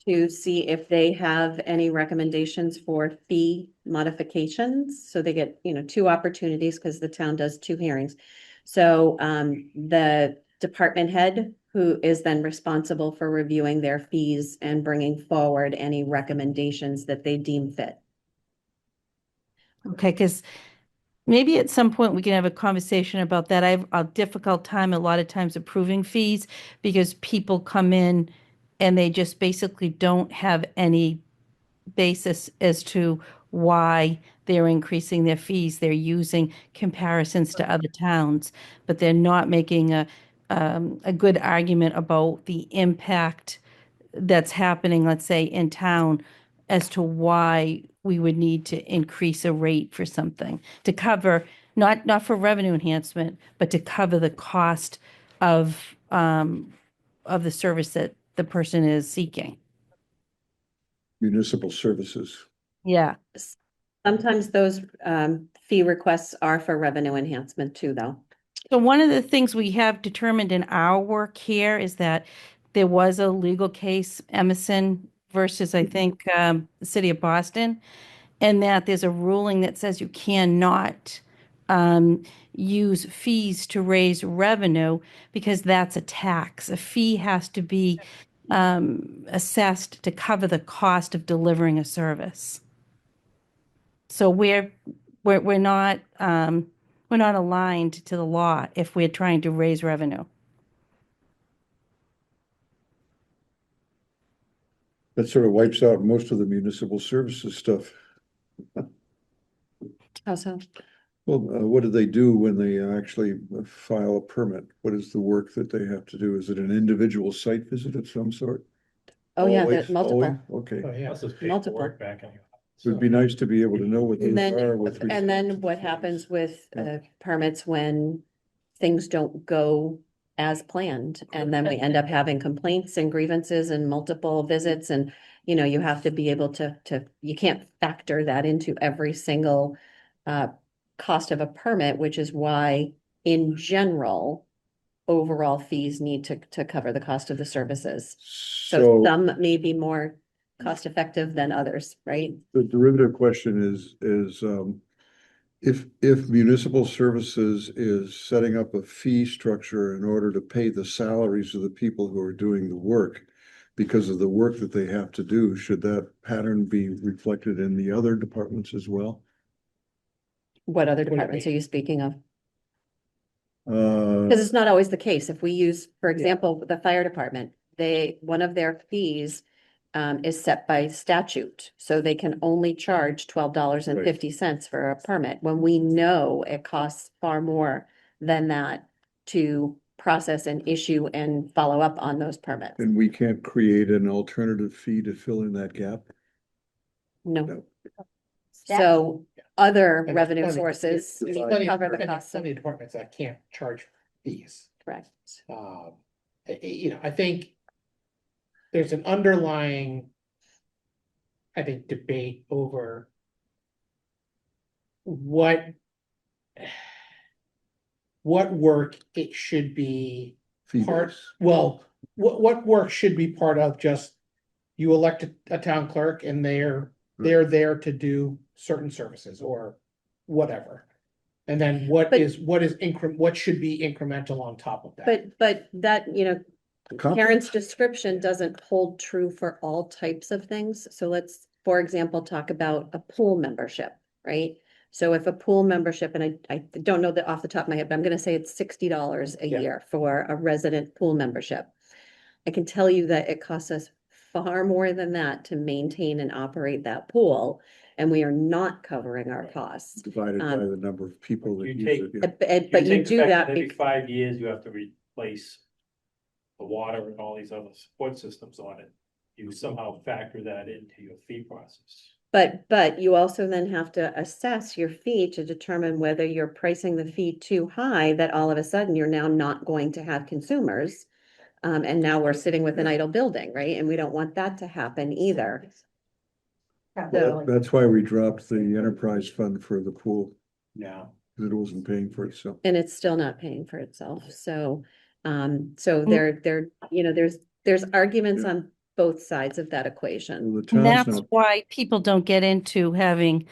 to see if they have any recommendations for fee modifications. So they get, 2 opportunities because the town does 2 hearings. So the department head, who is then responsible for reviewing their fees and bringing forward any recommendations that they deem fit.
Okay, because maybe at some point we can have a conversation about that. I have a difficult time a lot of times approving fees because people come in and they just basically don't have any basis as to why they're increasing their fees. They're using comparisons to other towns, but they're not making a good argument about the impact that's happening, let's say, in town as to why we would need to increase a rate for something to cover, not for revenue enhancement, but to cover the cost of the service that the person is seeking.
Municipal services.
Yeah.
Sometimes those fee requests are for revenue enhancement too, though.
So one of the things we have determined in our work here is that there was a legal case, Emerson versus, I think, the city of Boston, and that there's a ruling that says you cannot use fees to raise revenue because that's a tax. A fee has to be assessed to cover the cost of delivering a service. So we're not aligned to the law if we're trying to raise revenue.
That sort of wipes out most of the municipal services stuff.
How so?
Well, what do they do when they actually file a permit? What is the work that they have to do? Is it an individual site visit of some sort?
Oh, yeah,
Always?
there's multiple.
Okay.
Oh, yeah.
Plus there's
Multiple.
paperwork back anyway.
It would be nice to be able to know what those
And then,
are with.
and then what happens with permits when things don't go as planned? And then we end up having complaints and grievances and multiple visits and, you have to be able to, you can't factor that into every single cost of a permit, which is why in general, overall fees need to cover the cost of the services. So
So
some may be more cost effective than others, right?
the derivative question is, if municipal services is setting up a fee structure in order to pay the salaries of the people who are doing the work because of the work that they have to do, should that pattern be reflected in the other departments as well?
What other
Would it
departments
be?
are you speaking of?
Uh,
Because it's not always the case. If we use, for example, the fire department, one of their fees is set by statute. So they can only charge $12.50 for a permit when we know it costs far more than that to process and issue and follow up on those permits.
and we can't create an alternative fee to fill in that gap?
No. So other
And
revenue
plenty-
sources
There's
will
plenty,
cover the
and there's
cost of,
plenty of departments that can't charge fees.
correct.
You know, I think there's an underlying, I think, debate over what work it should be part,
Fee-based.
well, what work should be part of just you elect a town clerk and they're there to do certain services or whatever. And then what
But-
what should be incremental on top of that?
But that, you know,
Complex.
Karen's description doesn't hold true for all types of things. So let's, for example, talk about a pool membership, right? So if a pool membership, and I don't know that off the top of my head, but I'm gonna say it's $60 a
Yeah.
year for a resident pool membership. I can tell you that it costs us far more than that to maintain and operate that pool, and we are not covering our costs.
Divided by the number of people that
You
use
take-
it. Yeah.
But you
take
do
the fact
that,
Every
bec-
5 years, you have to replace the water and all these other support systems on it. You somehow factor that into your fee process.
but you also then have to assess your fee to determine whether you're pricing the fee too high, that all of a sudden you're now not going to have consumers. And now we're sitting with an idle building, right? And we don't want that to happen either. So,
That's why we dropped the enterprise fund for the pool,
Yeah.
because it wasn't paying for itself.
and it's still not paying for itself. So there, you know, there's arguments on both sides of that equation.
Well, the
And
town's
that's
not,
why people don't get into having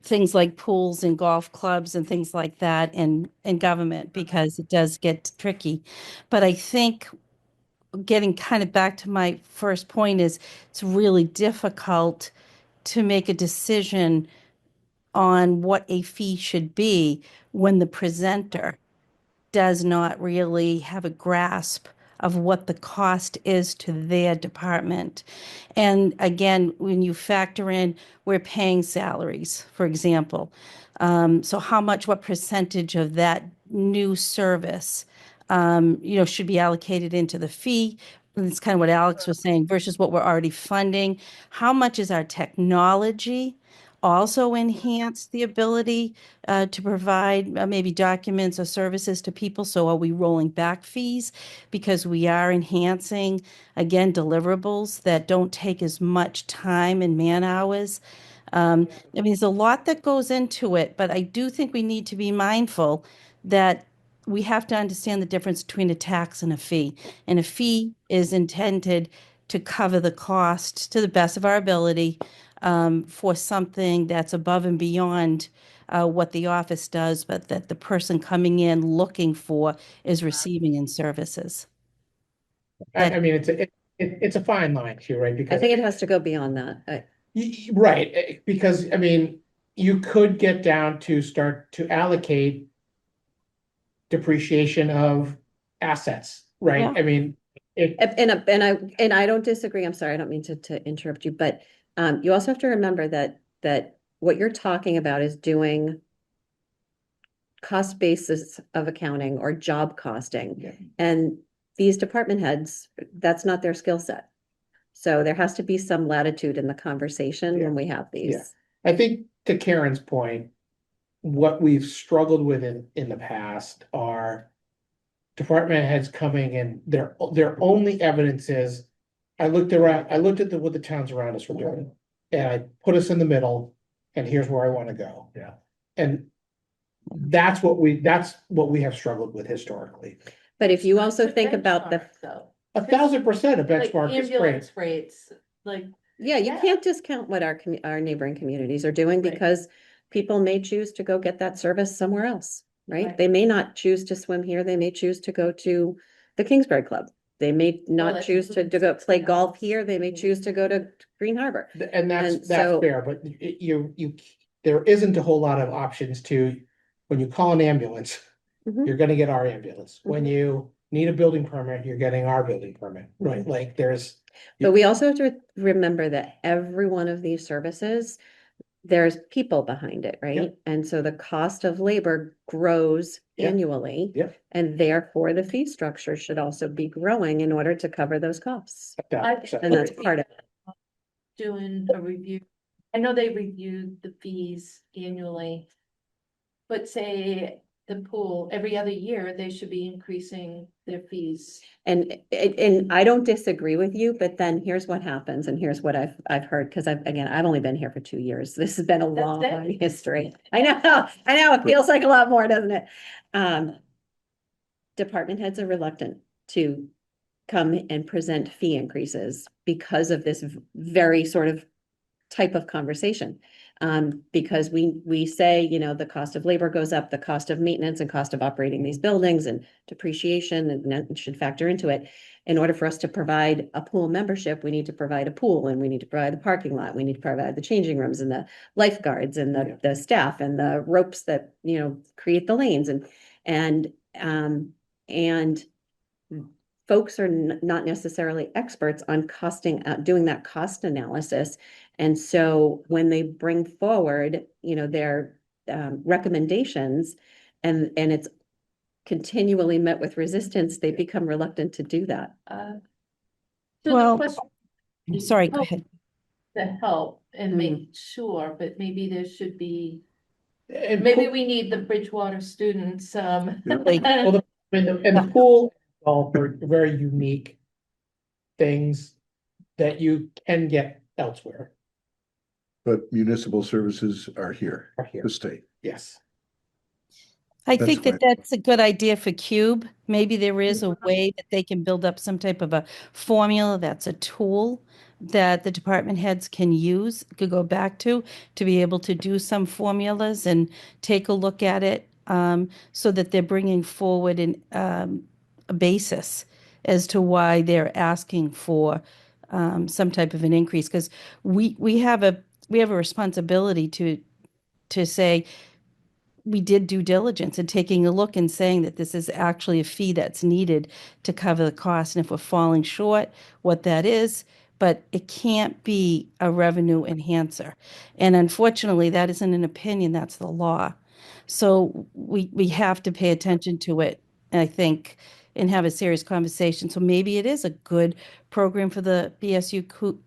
things like pools and golf clubs and things like that in government, because it does get tricky. But I think getting kind of back to my first point is it's really difficult to make a decision on what a fee should be when the presenter does not really have a grasp of what the cost is to their department. And again, when you factor in, we're paying salaries, for example. So how much, what percentage of that new service, should be allocated into the fee? And it's kind of what Alex was saying versus what we're already funding. How much is our technology also enhance the ability to provide maybe documents or services to people? So are we rolling back fees because we are enhancing, again, deliverables that don't take as much time and man hours? I mean, there's a lot that goes into it, but I do think we need to be mindful that we have to understand the difference between a tax and a fee. And a fee is intended to cover the cost to the best of our ability for something that's above and beyond what the office does, but that the person coming in looking for is receiving in services.
I mean, it's a fine line too, right?
I
Because
think it has to go beyond that.
Right, because I mean, you could get down to start to allocate depreciation of assets, right?
Yeah.
I mean,
And I don't disagree. I'm sorry, I don't mean to interrupt you, but you also have to remember that what you're talking about is doing cost basis of accounting or job costing.
Yeah.
And these department heads, that's not their skill set. So there has to be some latitude in the conversation
Yeah.
when we have these.
I think to Karen's point, what we've struggled with in the past are department heads coming and their only evidence is, I looked at what the towns around us were doing, and I put us in the middle, and here's where I want to go.
Yeah.
And that's what we have struggled with historically.
But if you also think about the,
Benchmark, though.
1,000% a
Like
benchmark is great.
ambulance rates, like,
yeah, you
Yeah.
can't discount what our neighboring communities are doing
Right.
because people may choose to go get that service somewhere else, right?
Right.
They may not choose to swim here. They may choose to go to the Kingsbury Club. They may not
that's
choose to
including
go play golf
$60.
here. They may choose to go to Green Harbor.
And that's
And so-
fair, but there isn't a whole lot of options to, when you call an ambulance,
Mhm.
you're gonna get our ambulance. When you need a building permit, you're getting our building permit, right? Like there's.
But we also have to remember that every one of these services, there's people behind it, right? And so the cost of labor grows
Yeah.
annually.
Yeah.
And therefore the fee structure should also be growing in order to cover those costs.
1,000%.
And that's part of it.
doing a review I know they reviewed the fees annually. But say the pool, every other year, they should be increasing their fees.
And I don't disagree with you, but then here's what happens, and here's what I've heard, because I've only been here for 2 years. This has been a
That's
long
it?
history. I know, it feels like a lot more, doesn't it? Department heads are reluctant to come and present fee increases because of this very sort of type of conversation. Because we say, the cost of labor goes up, the cost of maintenance and cost of operating these buildings and depreciation, and that should factor into it. In order for us to provide a pool membership, we need to provide a pool, and we need to provide the parking lot, we need to provide the changing rooms and the lifeguards and the staff and the ropes that, create the lanes and folks are not necessarily experts on doing that cost analysis. And so when they bring forward, their recommendations and it's continually met with resistance, they become reluctant to do that.
So the
Well,
question
sorry, go ahead.
to help and make sure, but maybe there should be,
And
maybe
pool-
we need the Bridgewater students,
Like,
well, the pool, all for very unique things that you can get elsewhere
But municipal services are here
or here.
to stay.
Yes.
I
That's
think that
fine.
that's a good idea for Cube. Maybe there is a way that they can build up some type of a formula that's a tool that the department heads can use, could go back to be able to do some formulas and take a look at it, so that they're bringing forward a basis as to why they're asking for some type of an increase. Because we have a responsibility to say, we did due diligence and taking a look and saying that this is actually a fee that's needed to cover the cost. And if we're falling short, what that is, but it can't be a revenue enhancer. And unfortunately, that isn't an opinion, that's the law. So we have to pay attention to it, I think, and have a serious conversation. So maybe it is a good program for the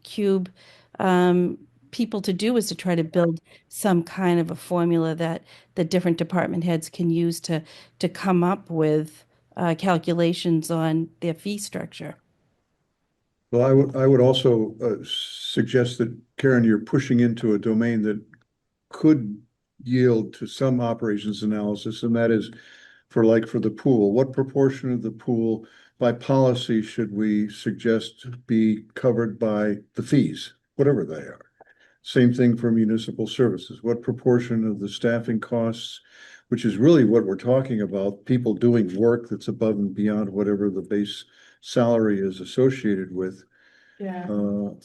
Cube people to do, is to try to build some kind of a formula that the different department heads can use to come up with calculations on their fee structure.
Well, I would also suggest that, Karen, you're pushing into a domain that could yield to some operations analysis, and that is for the pool. What proportion of the pool by policy should we suggest be covered by the fees, whatever they are? Same thing for municipal services. What proportion of the staffing costs, which is really what we're talking about, people doing work that's above and beyond whatever the base salary is associated with.
Yeah.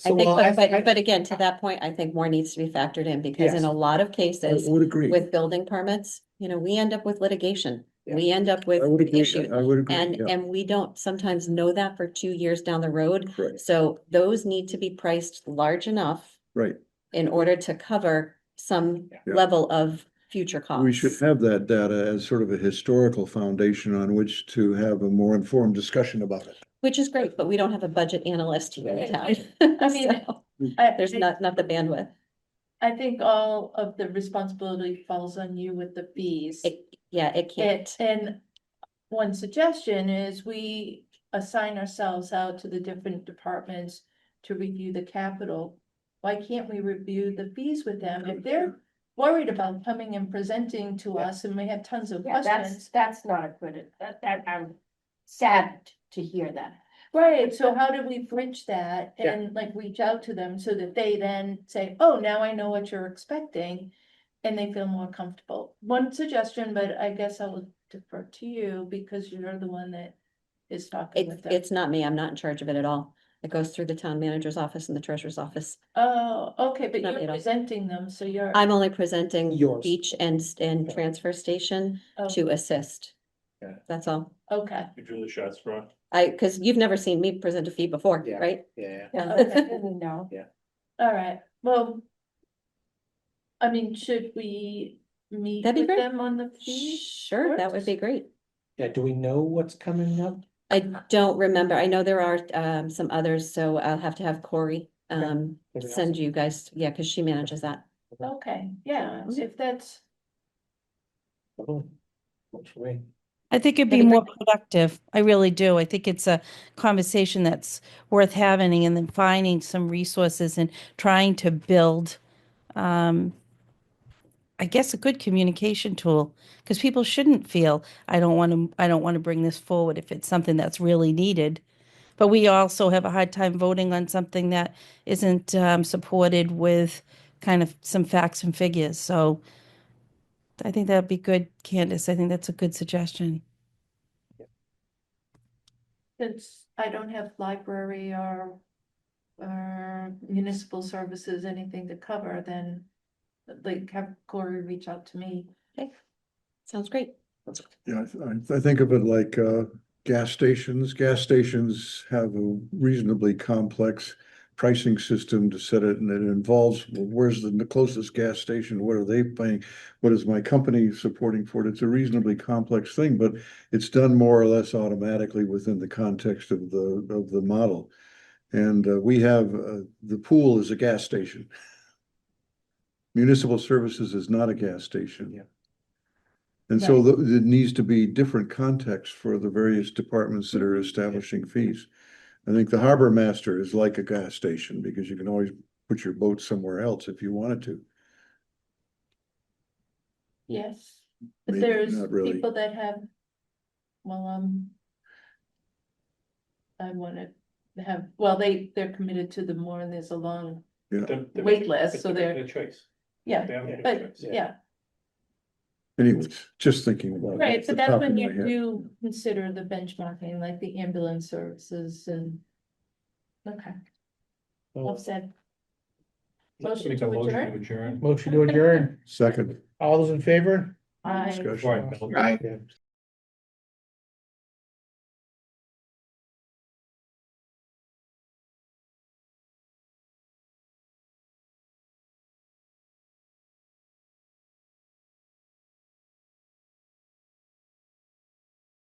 I think, but again, to that point, I think more needs to be factored in, because in
Yes.
a lot of
I
cases
would agree.
with building permits, we end up with litigation.
Yeah.
We end up with
I would agree.
issues.
I would agree.
And,
Yeah.
and we don't sometimes know that for 2 years down the road.
Right.
So those need to be priced large enough
Right.
in order to cover some
Yeah.
level of future costs.
We should have that data as sort of a historical foundation on which to have a more informed discussion about it.
Which is great, but we don't have a budget analyst here in town.
I mean,
So,
I-
there's not the bandwidth.
I think all of the responsibility falls on you with the fees.
It can't.
And one suggestion is we assign ourselves out to the different departments to review the capital. Why can't we review the fees with them? If they're worried about coming and presenting to us and we have tons of
Yeah,
questions.
that's not a good, that I'm sad to hear that.
Right, so how do we bridge that
Yeah.
and like reach out to them so that they then say, oh, now I know what you're expecting. And they feel more comfortable. One suggestion, but I guess I will defer to you because you're the one that is talking with them.
It's not me. I'm not in charge of it at all. It goes through the town manager's office and the treasurer's office.
Oh, okay, but
Not
you're
me at all.
presenting them, so you're.
I'm only presenting
Yours.
beach and transfer station
Oh,
to assist.
Yeah.
That's all.
Okay,
You drew the shots for.
Because you've never seen me present a fee before,
Yeah.
right?
Yeah.
okay,
No.
all right, well. I mean, should we meet
That'd be
with
great.
them on the fee?
Sure, that would be great.
Yeah, do we know what's coming up?
I don't remember. I know there are some others, so I'll have to have Corey send you guys, yeah, because she manages that.
Okay, yeah, if that's,
Works for me.
I think it'd be
That'd be
more productive. I really do. I think it's a conversation that's worth having and then finding some resources and trying to build, I guess, a good communication tool. Because people shouldn't feel, I don't want to bring this forward if it's something that's really needed. But we also have a hard time voting on something that isn't supported with kind of some facts and figures. So I think that'd be good, Candace. I think that's a good suggestion.
since I don't have library or municipal services, anything to cover, then like have Corey reach out to me.
Sounds great.
Yeah, I think of it like gas stations. Gas stations have a reasonably complex pricing system to set it, and it involves, well, where's the closest gas station? What are they paying? What is my company supporting for it? It's a reasonably complex thing, but it's done more or less automatically within the context of the model. And we have the pool is a gas station. Municipal services is not a gas station.
Yeah.
And so it needs to be different context for the various departments that are establishing fees. I think the harbor master is like a gas station because you can always put your boat somewhere else if you wanted to.
Yes, but
Maybe
there's
not really.
people that have, well, I wanna have, well, they're committed to the more and there's a long
Yeah.
wait list, so they're,
choice.
yeah,
They have a
but,
choice.
yeah.
Anyways, just thinking about it.
Right,
off the
but that's
top
when
of
you
my head.
do consider the benchmarking, like the ambulance services and. Okay. Well said. Motion
Make a
to
motion
adjourn?
to adjourn.
Motion to adjourn.
Second.
All those in favor?
Aye.
Discussion.
Right, Bill.
Okay.